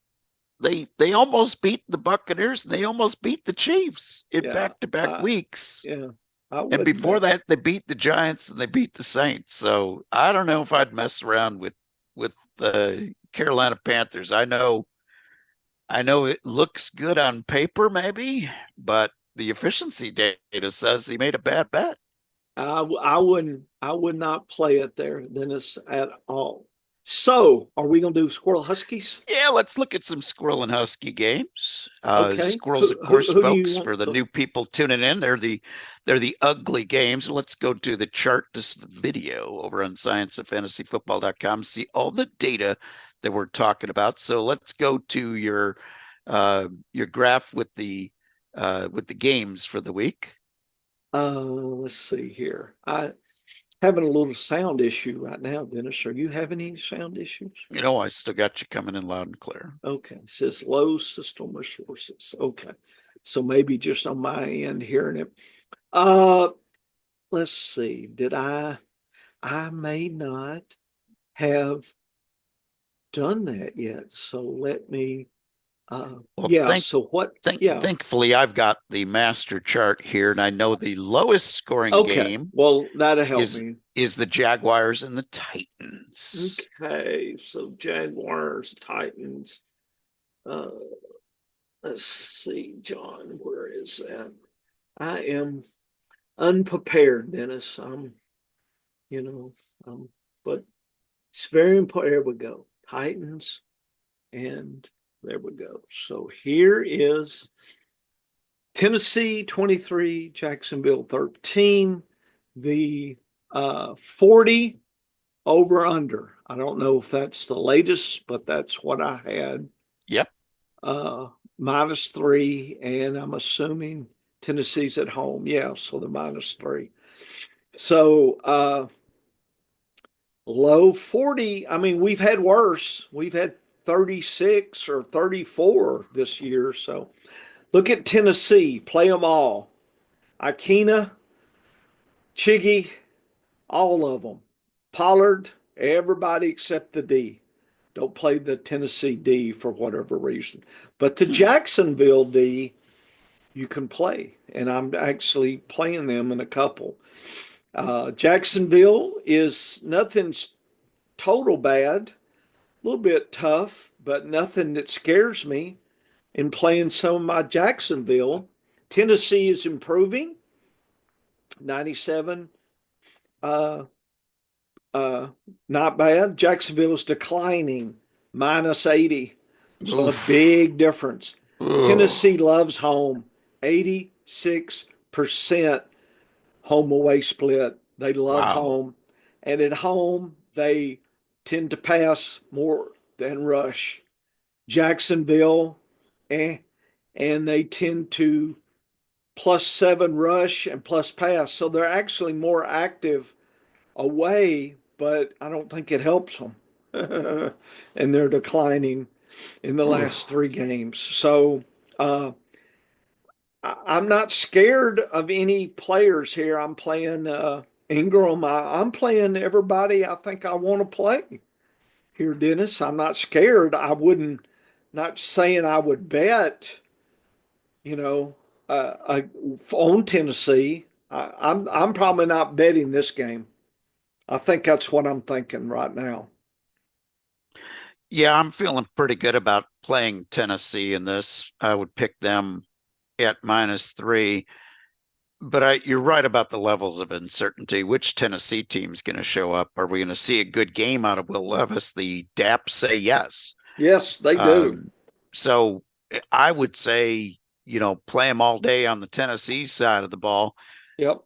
they almost beat the Buccaneers and they almost beat the Chiefs in Yeah, back-to-back weeks. Yeah, I And would. before that, they beat the Giants and they beat the Saints. So I don't know if I'd mess around with the Carolina Panthers. I know it looks good on paper, maybe, but the efficiency data says he made a bad bet. I would not play it there, Dennis, at all. So, are we going to do Squirrel Huskies? Yeah, let's look at some Squirrel and Husky games. Okay. Squirrels, of course, Who do you folks, want for the to? new people tuning in, they're the ugly games. Let's go to the chart, this video over on scienceoffantasyfootball.com, see all the data that we're talking about. So let's go to your graph with the games for the week. Let's see here. I having a little sound issue right now, Dennis. Are you having any sound issues? You know, I still got you coming in loud and clear. Okay. It says low system resources. Okay. So maybe just on my end hearing it. Let's see. Did I may not have done that yet. So let me Well, yeah, so what yeah. thankfully, I've got the master chart here, and I know the lowest scoring Okay. game Well, that'll help me. is the Jaguars and the Titans. Okay, so Jaguars, Titans. Uh, let's see, John, where is that? I am unprepared, Dennis. You know, but it's very important. There we go. Titans, and there we go. So here is Tennessee 23, Jacksonville 13. The 40 over under. I don't know if that's the latest, but that's what I had. Yep. -3, and I'm assuming Tennessee's at home. Yeah, so the -3. So low 40. I mean, we've had worse. We've had 36 or 34 this year. So look at Tennessee, play them all. Akina, Chiggy, all of them. Pollard, everybody except the D. Don't play the Tennessee D for whatever reason. But the Jacksonville D, you can play. And I'm actually playing them in a couple. Jacksonville is nothing's total bad, a little bit tough, but nothing that scares me in playing some of my Jacksonville. Tennessee is improving, 97. Not bad. Jacksonville is declining, -80. So Oof. a big difference. Ugh. Tennessee loves home, 86% home away split. They love Wow. home. And at home, they tend to pass more than rush. Jacksonville, and they tend to +7 rush and plus pass. So they're actually more active away, but I don't think it helps them. And they're declining in the last 3 games. So I'm not scared of any players here. I'm playing Ingram. I'm playing everybody I think I want to play here, Dennis. I'm not scared. I wouldn't, not saying I would bet, you know, on Tennessee, I'm probably not betting this game. I think that's what I'm thinking right now. Yeah, I'm feeling pretty good about playing Tennessee in this. I would pick them at -3. But you're right about the levels of uncertainty. Which Tennessee team's going to show up? Are we going to see a good game out of Will Levis? The DAPs say yes. Yes, they do. Um, so I would say, play them all day on the Tennessee side of the ball. Yep.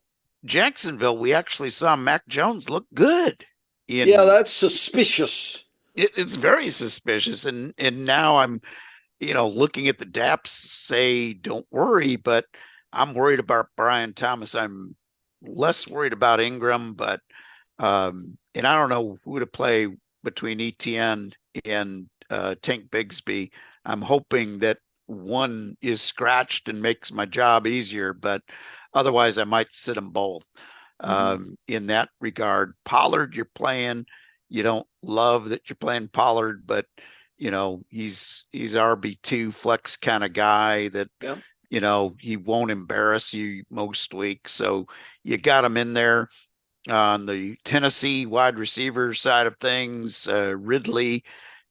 Jacksonville, we actually saw Mac Jones look good Yeah, in that's suspicious. it's very suspicious. And now I'm, looking at the DAPs say, don't worry, but I'm worried about Brian Thomas. I'm less worried about Ingram, but and I don't know who to play between ETN and Tank Bigsby. I'm hoping that one is scratched and makes my job easier, but otherwise I might sit them both. In that regard, Pollard, you're playing. You don't love that you're playing Pollard, but he's RB2 flex kind of guy that Yep. he won't embarrass you most weeks. So you got him in there. On the Tennessee wide receiver side of things, Ridley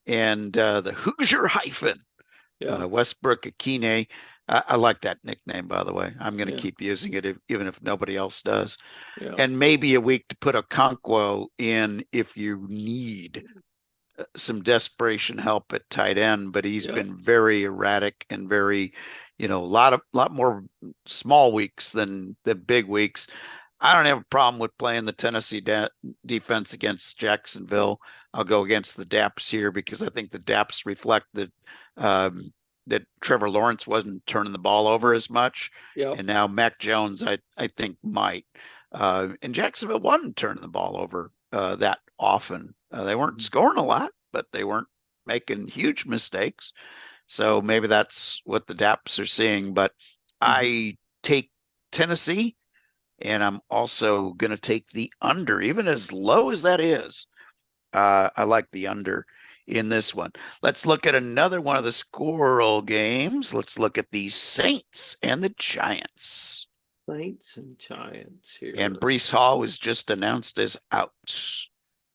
and the Hoosier hyphen, Yeah. Westbrook Akine. I like that nickname, by the way. I'm going to Yeah. keep using it even if nobody else does. Yeah. And maybe a week to put a Okonkwo in if you need some desperation help at tight end, but he's Yeah. been very erratic and very, a lot more small weeks than the big weeks. I don't have a problem with playing the Tennessee defense against Jacksonville. I'll go against the DAPs here because I think the DAPs reflect that Trevor Lawrence wasn't turning the ball over as much, Yep. and now Mac Jones I think might. And Jacksonville wasn't turning the ball over that often. They weren't scoring a lot, but they weren't making huge mistakes. So maybe that's what the DAPs are seeing. But I take Tennessee. And I'm also going to take the under, even as low as that is. I like the under in this one. Let's look at another one of the squirrel games. Let's look at the Saints and the Giants. Saints and Giants here. And Breece Hall was just announced as out.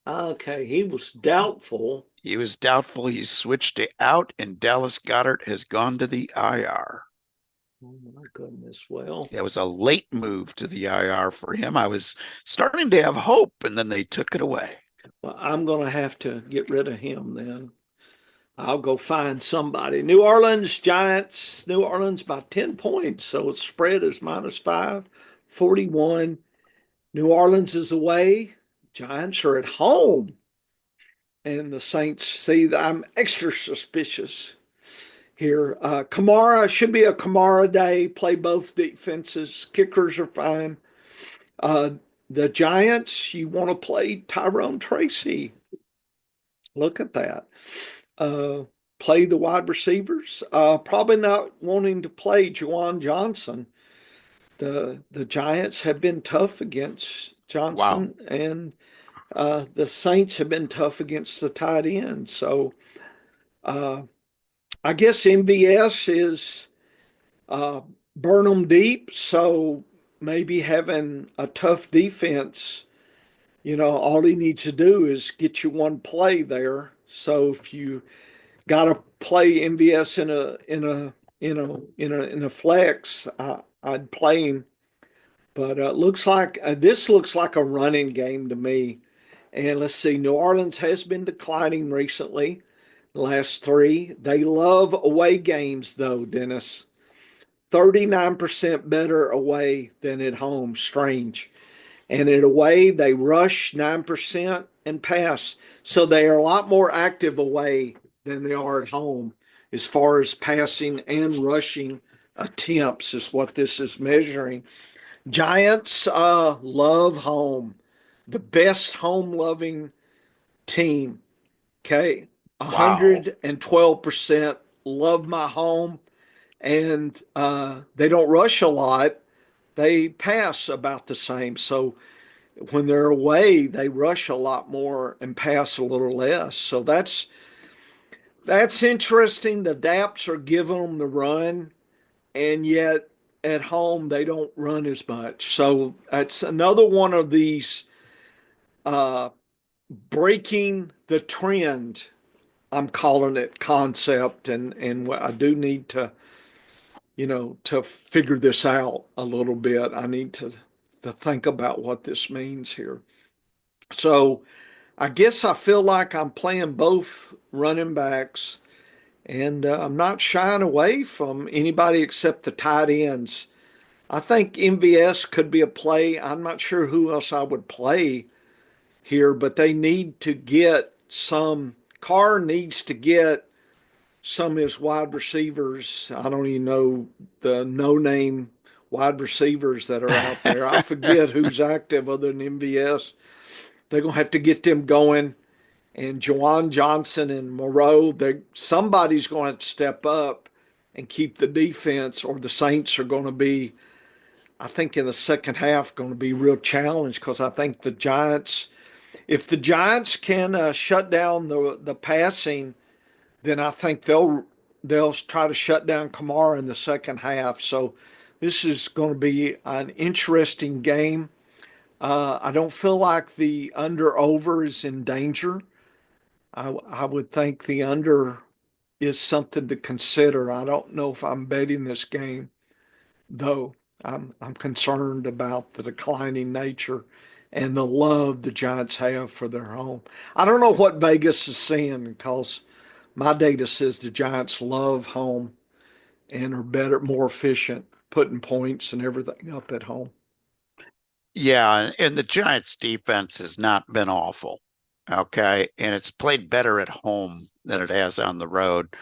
Okay, he was doubtful. He was doubtful. He switched to out, and Dallas Goedert has gone to the IR. Oh my goodness. Well, it was a late move to the IR for him. I was starting to have hope, and then they took it away. I'm going to have to get rid of him then. I'll go find somebody. New Orleans Giants, New Orleans by 10 points. So its spread is -5, 41. New Orleans is away. Giants are at home. And the Saints see that I'm extra suspicious here. Kamara should be a Kamara day. Play both defenses. Kickers are fine. The Giants, you want to play Tyrone Tracy. Look at that. Play the wide receivers. Probably not wanting to play Juwan Johnson. The Giants have been tough against Johnson, and the Saints have been tough against the tight end. So I guess MVS is burn them deep. So maybe having a tough defense, all he needs to do is get you one play there. So if you got to play MVS in a flex, I'd play him. But this looks like a running game to me. And let's see, New Orleans has been declining recently, the last 3. They love away games, though, Dennis. 39% better away than at home. Strange. And at away, they rush 9% and pass. So they are a lot more active away than they are at home as far as passing and rushing attempts is what this is measuring. Giants love home. The best home loving team. Okay. 112% love my home. And they don't rush a lot. They pass about the same. So when they're away, they rush a lot more and pass a little less. So that's interesting. The DAPs are giving them the run, and yet at home, they don't run as much. So that's another one of these uh, breaking the trend, I'm calling it, concept. And I do need to, to figure this out a little bit. I need to think about what this means here. So I guess I feel like I'm playing both running backs, and I'm not shying away from anybody except the tight ends. I think MVS could be a play. I'm not sure who else I would play here, but they need to get some. Carr needs to get some of his wide receivers. I don't even know the no-name wide receivers that are out there. I forget who's active other than MVS. They're gonna have to get them going. And Jawan Johnson and Moreau, somebody's going to have to step up and keep the defense, or the Saints are going to be, I think, in the second half, going to be real challenged, because I think the Giants, if the Giants can shut down the passing, then I think they'll try to shut down Kamara in the second half. So this is going to be an interesting game. I don't feel like the under over is in danger. I would think the under is something to consider. I don't know if I'm betting this game, though. I'm concerned about the declining nature and the love the Giants have for their home. I don't know what Vegas is seeing, because my data says the Giants love home and are better, more efficient, putting points and everything up at home. Yeah, and the Giants defense has not been awful. Okay. And it's played better at home than it has on the road.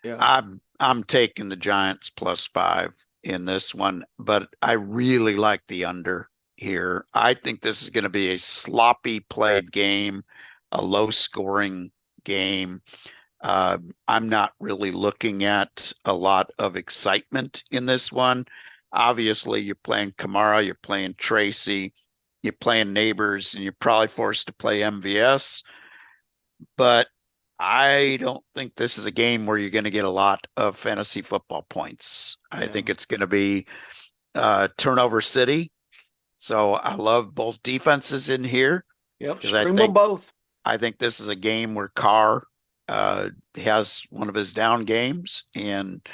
Yeah. I'm taking the Giants +5 in this one, but I really like the under here. I think this is going to be a sloppy played game, a low scoring game. I'm not really looking at a lot of excitement in this one. Obviously, you're playing Kamara, you're playing Tracy, you're playing Neighbors, and you're probably forced to play MVS. But I don't think this is a game where you're going to get a lot of fantasy football points. I think it's going to be turnover city. So I love both defenses in here. Yep. Because Stream them both. I think this is a game where Carr has one of his down games, and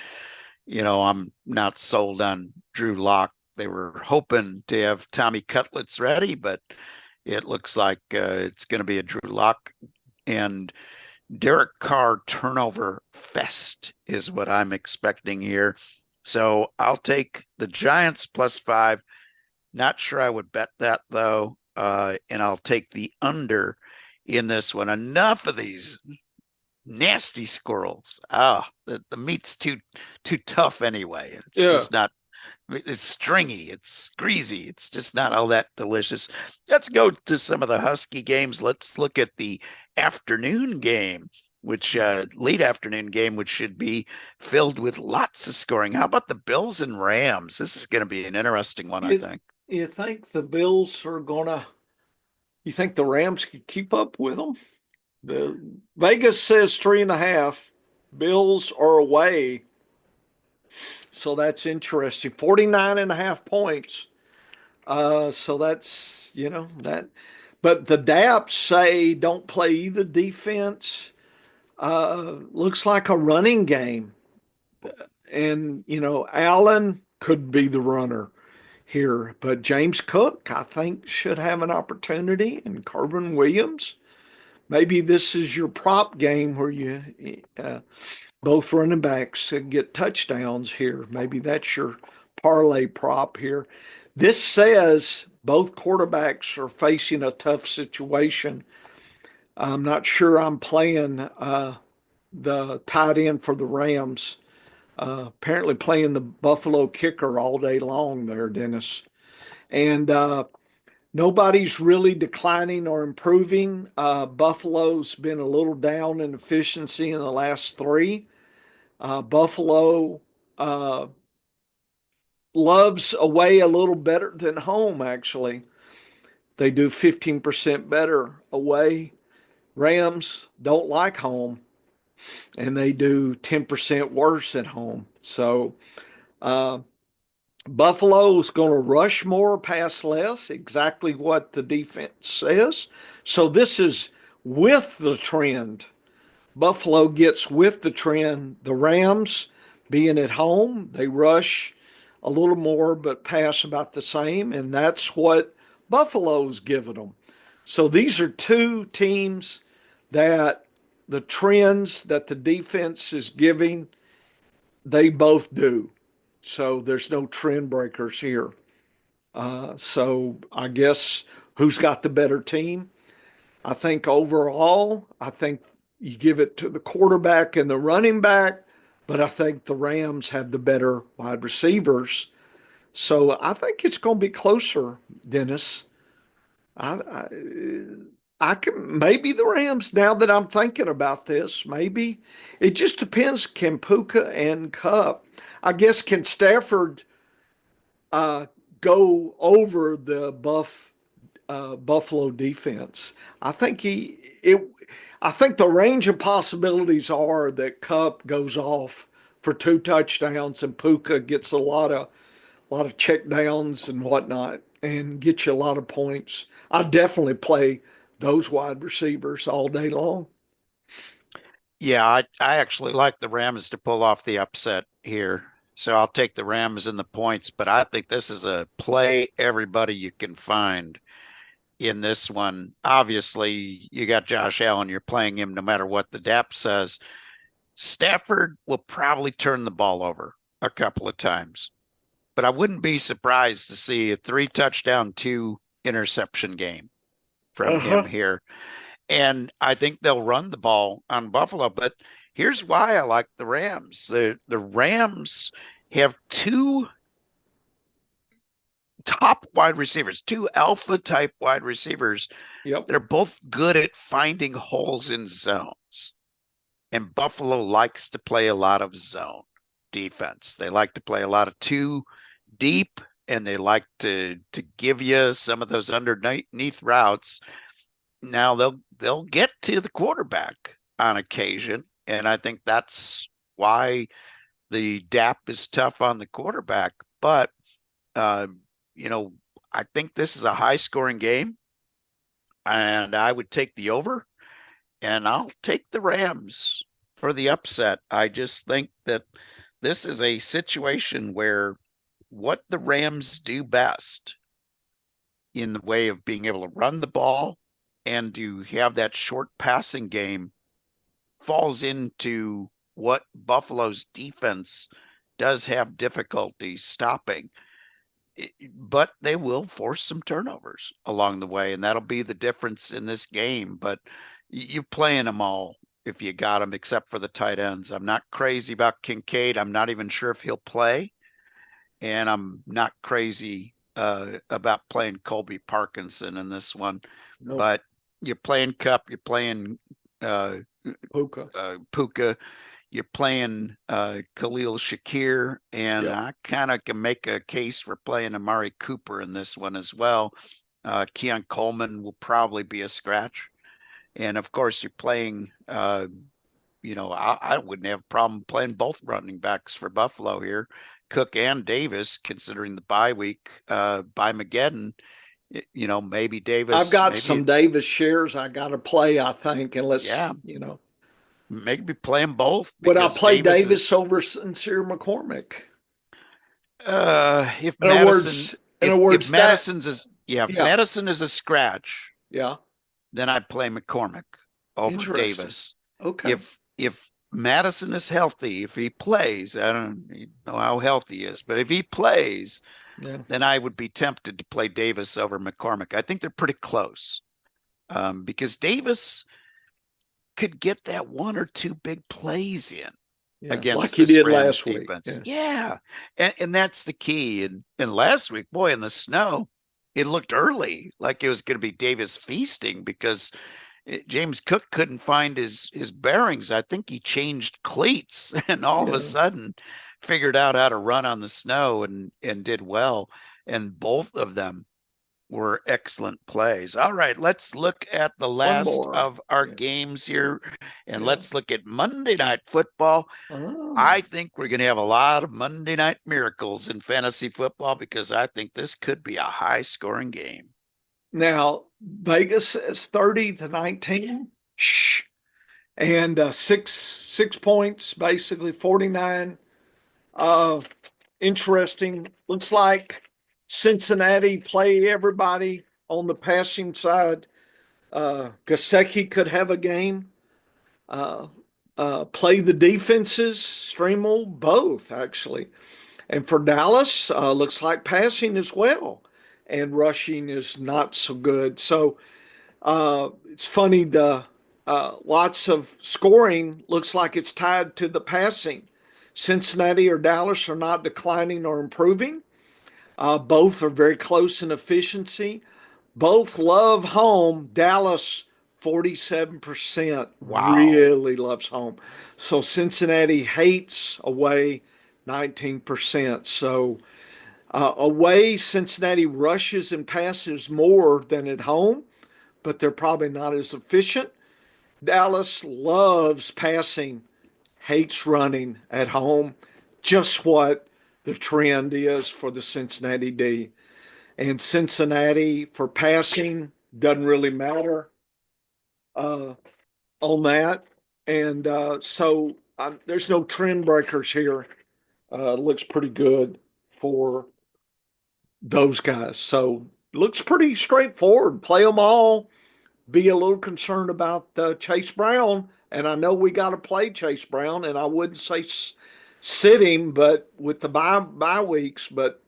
I'm not sold on Drew Lock. They were hoping to have Tommy Cutlets ready, but it looks like it's going to be a Drew Lock and Derek Carr turnover fest is what I'm expecting here. So I'll take the Giants +5. Not sure I would bet that though. And I'll take the under in this one. Enough of these nasty squirrels. The meat's too tough anyway. It's just not. It's stringy. It's greasy. It's just not all that delicious. Let's go to some of the Husky games. Let's look at the afternoon game, which late afternoon game, which should be filled with lots of scoring. How about the Bills and Rams? This is going to be an interesting one, I think. You think the Bills are gonna? You think the Rams could keep up with them? The Vegas says 3.5. Bills are away. So that's interesting. 49.5 points. So that's, that. But the DAPs say don't play either defense. Looks like a running game. And, Allen could be the runner here. But James Cook, I think, should have an opportunity. And Corbin Williams. Maybe this is your prop game where you both running backs get touchdowns here. Maybe that's your parlay prop here. This says both quarterbacks are facing a tough situation. I'm not sure I'm playing the tight end for the Rams. Apparently playing the Buffalo kicker all day long there, Dennis. And nobody's really declining or improving. Buffalo's been a little down in efficiency in the last 3. Buffalo loves away a little better than home, actually. They do 15% better away. Rams don't like home, and they do 10% worse at home. So Buffalo's going to rush more, pass less, exactly what the defense says. So this is with the trend. Buffalo gets with the trend. The Rams, being at home, they rush a little more but pass about the same, and that's what Buffalo's giving them. So these are two teams that the trends that the defense is giving, they both do. So there's no trend breakers here. So I guess who's got the better team? I think overall, I think you give it to the quarterback and the running back, but I think the Rams have the better wide receivers. So I think it's going to be closer, Dennis. I, I, I can maybe the Rams. Now that I'm thinking about this, maybe it just depends. Can Puka and Cup? I guess can Stafford uh, go over the Buffalo defense? I think he it. I think the range of possibilities are that Cup goes off for 2 touchdowns and Puka gets a lot of check downs and whatnot and get you a lot of points. I definitely play those wide receivers all day long. Yeah, I actually like the Rams to pull off the upset here. So I'll take the Rams in the points, but I think this is a play everybody you can find in this one. Obviously, you got Josh Allen, you're playing him no matter what the DAP says. Stafford will probably turn the ball over a couple of times, but I wouldn't be surprised to see a 3 touchdown, 2 interception game from him Uh-huh. here. And I think they'll run the ball on Buffalo. But here's why I like the Rams. The Rams have two top wide receivers, two alpha type wide receivers. Yep. They're both good at finding holes in zones. And Buffalo likes to play a lot of zone defense. They like to play a lot of two deep, and they like to give you some of those underneath routes. Now they'll get to the quarterback on occasion, and I think that's why the DAP is tough on the quarterback. But uh, you know, I think this is a high scoring game, and I would take the over, and I'll take the Rams for the upset. I just think that this is a situation where what the Rams do best in the way of being able to run the ball and to have that short passing game falls into what Buffalo's defense does have difficulty stopping. But they will force some turnovers along the way, and that'll be the difference in this game. But you playing them all if you got them, except for the tight ends. I'm not crazy about Kincaid. I'm not even sure if he'll play, and I'm not crazy about playing Colby Parkinson in this one. No. But you're playing Cup, you're playing Puka, you're playing Khalil Shakir, and Yep. I kind of can make a case for playing Amari Cooper in this one as well. Keon Coleman will probably be a scratch. And of course, you're playing, I wouldn't have a problem playing both running backs for Buffalo here, Cook and Davis, considering the bye week by Mageddon. Maybe Davis. I've got some Davis shares I got to play, I think, unless, maybe play them both. Would I play Davis over Sincere McCormick? If In other words, if Madison's Madison is a scratch, yeah, then I'd play McCormick over Davis. Okay. If Madison is healthy, if he plays, I don't know how healthy he is, but if he plays, then I would be tempted to play Davis over McCormick. I think they're pretty close because Davis could get that one or two big plays in against like he did Rams last week. defense. Yeah. And that's the key. And last week, boy, in the snow, it looked early like it was going to be Davis feasting because James Cook couldn't find his bearings. I think he changed cleats and all of a sudden figured out how to run on the snow and did well. And both of them were excellent plays. All right, let's look at the last more. of our Yeah. games here, and Yeah. let's look at Monday Night Football. Oh. I think we're going to have a lot of Monday night miracles in fantasy football because I think this could be a high-scoring game. Now, Vegas is 30-19. Shh. And six points, basically 49. Interesting. Looks like Cincinnati play everybody on the passing side. Gasecki could have a game. Play the defenses, Streamel, both actually. And for Dallas, looks like passing as well, and rushing is not so good. So it's funny. The lots of scoring looks like it's tied to the passing. Cincinnati or Dallas are not declining or improving. Both are very close in efficiency. Both love home. Dallas 47% Wow. really loves home. So Cincinnati hates away 19%. So away, Cincinnati rushes and passes more than at home, but they're probably not as efficient. Dallas loves passing, hates running at home. Just what the trend is for the Cincinnati D. And Cincinnati for passing doesn't really matter uh, on that. And so there's no trend breakers here. Looks pretty good for those guys. So looks pretty straightforward. Play them all. Be a little concerned about Chase Brown. And I know we got to play Chase Brown, and I wouldn't say sit him, but with the bye weeks, but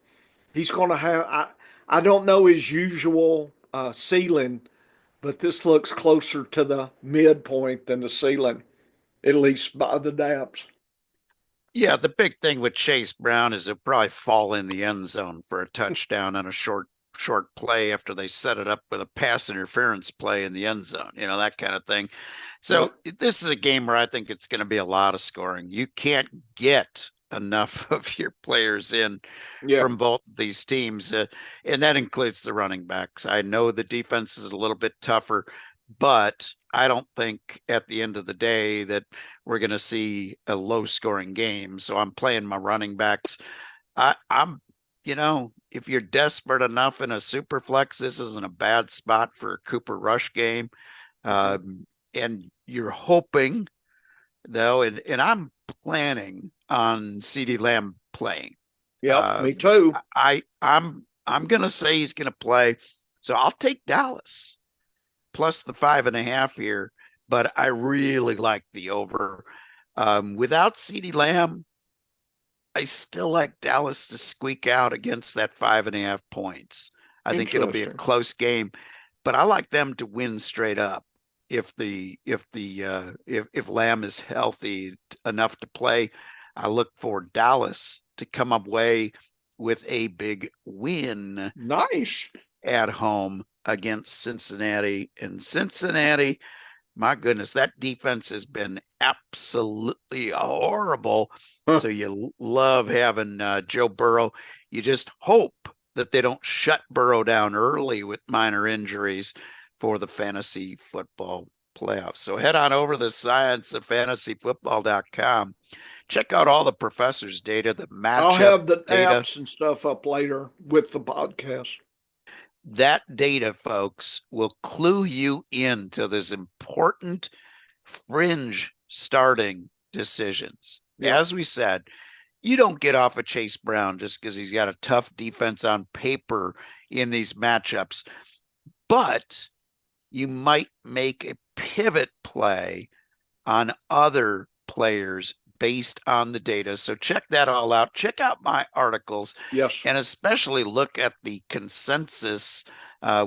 he's going to have. I don't know his usual ceiling, but this looks closer to the midpoint than the ceiling, at least by the DAPs. Yeah, the big thing with Chase Brown is he'll probably fall in the end zone for a touchdown on a short play after they set it up with a pass interference play in the end zone, that kind of thing. So this is a game where I think it's going to be a lot of scoring. You can't get enough of your players in from both of these teams, and that includes the running backs. I know the defense is a little bit tougher, but I don't think at the end of the day that we're going to see a low scoring game. So I'm playing my running backs. I'm, if you're desperate enough in a super flex, this isn't a bad spot for a Cooper Rush game. And you're hoping though, and I'm planning on CeeDee Lamb playing. Yep, me too. I'm going to say he's going to play. So I'll take Dallas plus the 5.5 here, but I really like the over. Without CeeDee Lamb, I still like Dallas to squeak out against that 5.5 points. I think it'll be a close game, but I like them to win straight up if Lamb is healthy enough to play. I look for Dallas to come away with a big win. Nice. At home against Cincinnati. And Cincinnati, my goodness, that defense has been absolutely horrible. So you love having Joe Burrow. You just hope that they don't shut Burrow down early with minor injuries for the fantasy football playoffs. So head on over to scienceoffantasyfootball.com. Check out all the professors' data, the matchup. I'll have the data. apps and stuff up later with the podcast. That data, folks, will clue you into this important fringe starting decisions. Yep. As we said, you don't get off of Chase Brown just because he's got a tough defense on paper in these matchups, but you might make a pivot play on other players based on the data. So check that all out. Check out my articles. Yes. And especially look at the consensus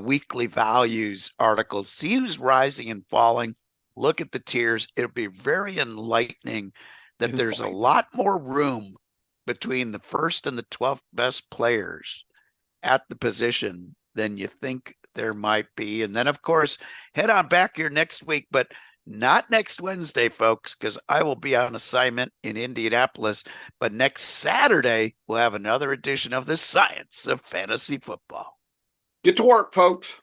weekly values articles. See who's rising and falling. Look at the tiers. It'll be very enlightening that there's a lot more room between the first and the 12th best players at the position than you think there might be. And then, of course, head on back here next week, but not next Wednesday, folks, because I will be on assignment in Indianapolis. But next Saturday, we'll have another edition of the Science of Fantasy Football. Get to work, folks.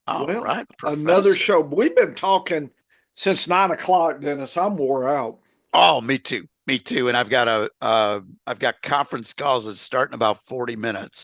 All Well, right, another Professor. show. We've been talking since 9 o'clock, Dennis. I'm wore out. Oh, me too. Me too. And I've got conference calls that start in about 40 minutes.